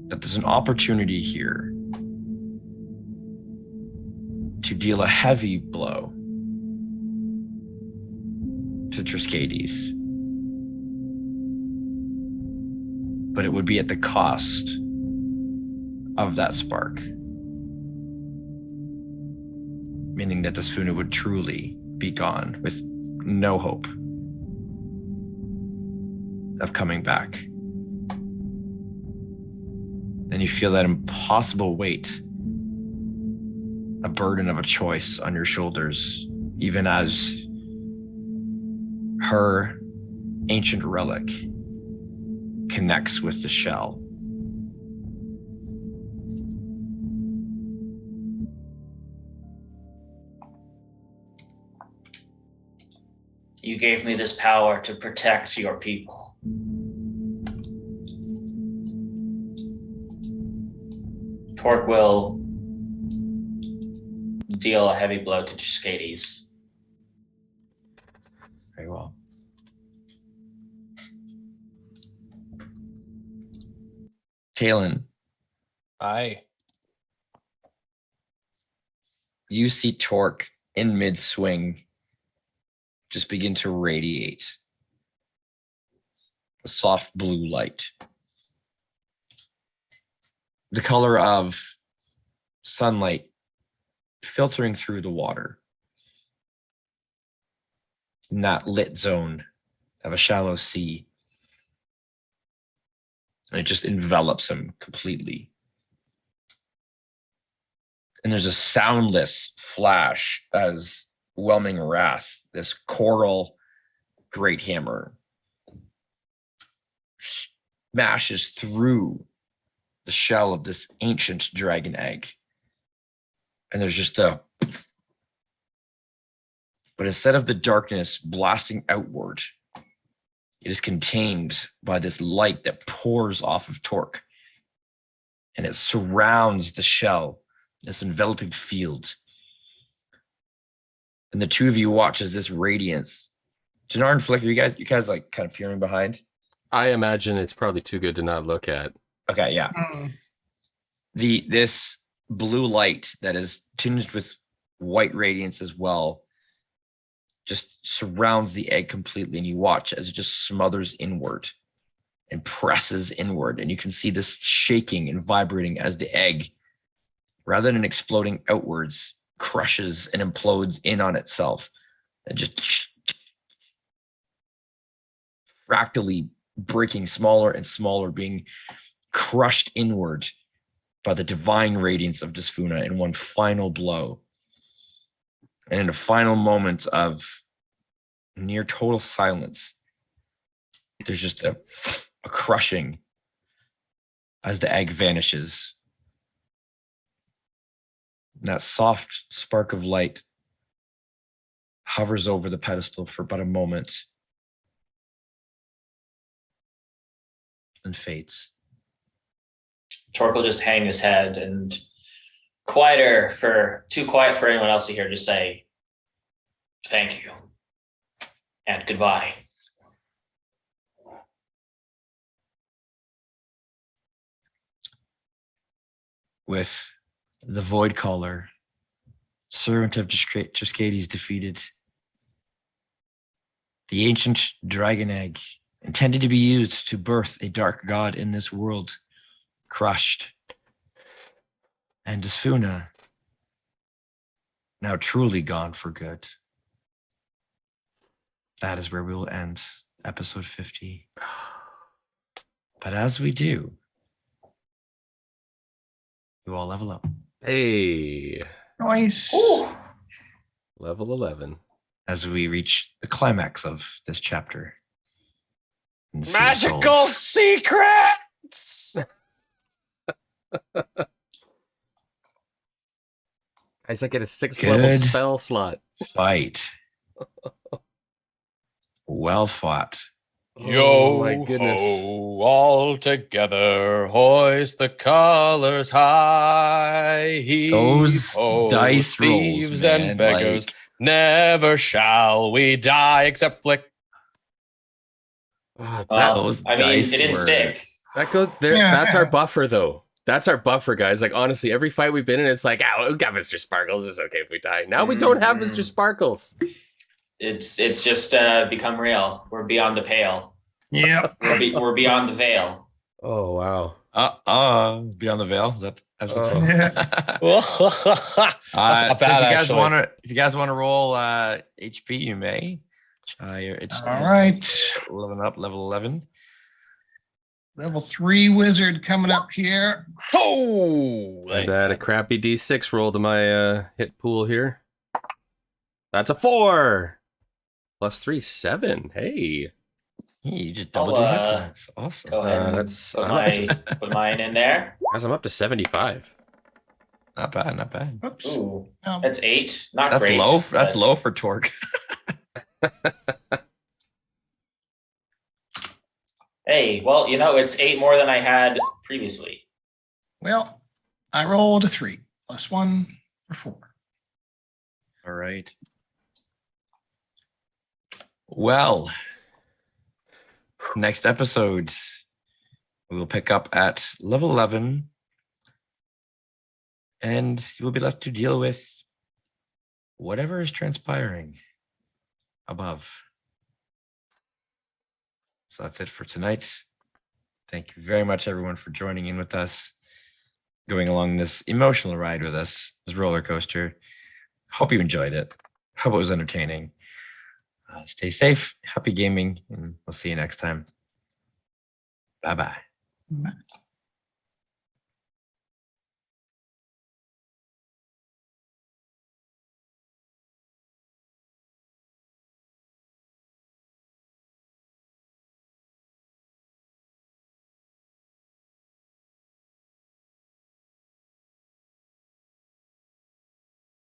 Speaker 6: that there's an opportunity here to deal a heavy blow to Triskades. But it would be at the cost of that spark. Meaning that Desuna would truly be gone with no hope of coming back. And you feel that impossible weight, a burden of a choice on your shoulders, even as her ancient relic connects with the shell.
Speaker 4: You gave me this power to protect your people. Torque will deal a heavy blow to Triskades.
Speaker 6: Very well. Talon,
Speaker 3: Aye.
Speaker 6: you see Torque in mid-swing just begin to radiate a soft blue light. The color of sunlight filtering through the water in that lit zone of a shallow sea. And it just envelops him completely. And there's a soundless flash as Whelming Wrath, this coral great hammer, smashes through the shell of this ancient dragon egg. And there's just a... But instead of the darkness blasting outward, it is contained by this light that pours off of Torque. And it surrounds the shell, this enveloping field. And the two of you watch as this radiance. Dinar and Flicker, you guys like kind of peering behind?
Speaker 2: I imagine it's probably too good to not look at.
Speaker 6: Okay, yeah. This blue light that is tinged with white radiance as well just surrounds the egg completely, and you watch as it just smothers inward and presses inward. And you can see this shaking and vibrating as the egg, rather than exploding outwards, crushes and implodes in on itself and just fractally breaking smaller and smaller, being crushed inward by the divine radiance of Desfuna in one final blow. And in a final moment of near total silence, there's just a crushing as the egg vanishes. And that soft spark of light hovers over the pedestal for but a moment and fades.
Speaker 4: Torque will just hang his head and too quiet for anyone else to hear, just say, thank you and goodbye.
Speaker 6: With the Void Caller, servant of Triskades, defeated, the ancient dragon egg, intended to be used to birth a dark god in this world, crushed, and Desfuna, now truly gone for good. That is where we will end episode 50. But as we do, you all level up.
Speaker 2: Hey.
Speaker 5: Nice.
Speaker 4: Ooh.
Speaker 2: Level 11.
Speaker 6: As we reach the climax of this chapter. in the Sea of
Speaker 3: Magical
Speaker 6: Souls.
Speaker 3: secrets.
Speaker 2: Guys, I get a 6th level
Speaker 6: Good.
Speaker 2: spell slot.
Speaker 6: Fight. Well fought.
Speaker 3: Yo,
Speaker 2: Oh my goodness.
Speaker 3: ho, all together, hoist the colors high. Heave
Speaker 6: Those
Speaker 3: ho,
Speaker 6: dice rolls,
Speaker 3: thieves
Speaker 6: man,
Speaker 3: and beggars,
Speaker 6: like-
Speaker 3: never shall we die, except flick.
Speaker 2: Ah,
Speaker 4: Well,
Speaker 6: Those
Speaker 4: I mean,
Speaker 6: dice
Speaker 4: it didn't
Speaker 6: were-
Speaker 4: stick.
Speaker 2: that goes there.
Speaker 5: Yeah.
Speaker 2: That's our buffer, though. That's our buffer, guys. Like, honestly, every fight we've been in, it's like, we got Mr. Sparkles. It's okay if we die. Now we don't have Mr. Sparkles.
Speaker 4: It's just become real. We're beyond the pale.
Speaker 5: Yep.
Speaker 4: We're beyond the veil.
Speaker 2: Oh, wow.
Speaker 6: Beyond the Veil. Is that absolutely
Speaker 2: Oh.
Speaker 5: Yeah.
Speaker 3: That's not bad, actually.
Speaker 6: if you guys want to roll HP, you may. It's
Speaker 5: All right.
Speaker 6: 11 up, level 11.
Speaker 5: Level 3 wizard coming up here.
Speaker 3: Oh,
Speaker 2: I'd add a crappy D6 roll to my hit pool here. That's a 4. Plus 3, 7. Hey.
Speaker 6: You just doubled your hit points. Awesome.
Speaker 4: Go ahead and
Speaker 2: That's
Speaker 4: put mine in there.
Speaker 2: guys, I'm up to 75.
Speaker 6: Not bad, not bad.
Speaker 5: Oops.
Speaker 4: Ooh,
Speaker 5: Um,
Speaker 4: that's 8. Not
Speaker 6: That's
Speaker 4: great.
Speaker 6: low. That's
Speaker 4: but-
Speaker 6: low for Torque.
Speaker 4: Hey, well, it's 8 more than I had previously.
Speaker 5: well, I rolled a 3 plus 1 for 4.
Speaker 6: All right. Well, next episode, we will pick up at level 11, and you will be left to deal with whatever is transpiring above. So that's it for tonight. Thank you very much, everyone, for joining in with us, going along this emotional ride with us, this roller coaster. Hope you enjoyed it. Hope it was entertaining. Stay safe, happy gaming, and we'll see you next time. Bye-bye.
Speaker 5: Bye.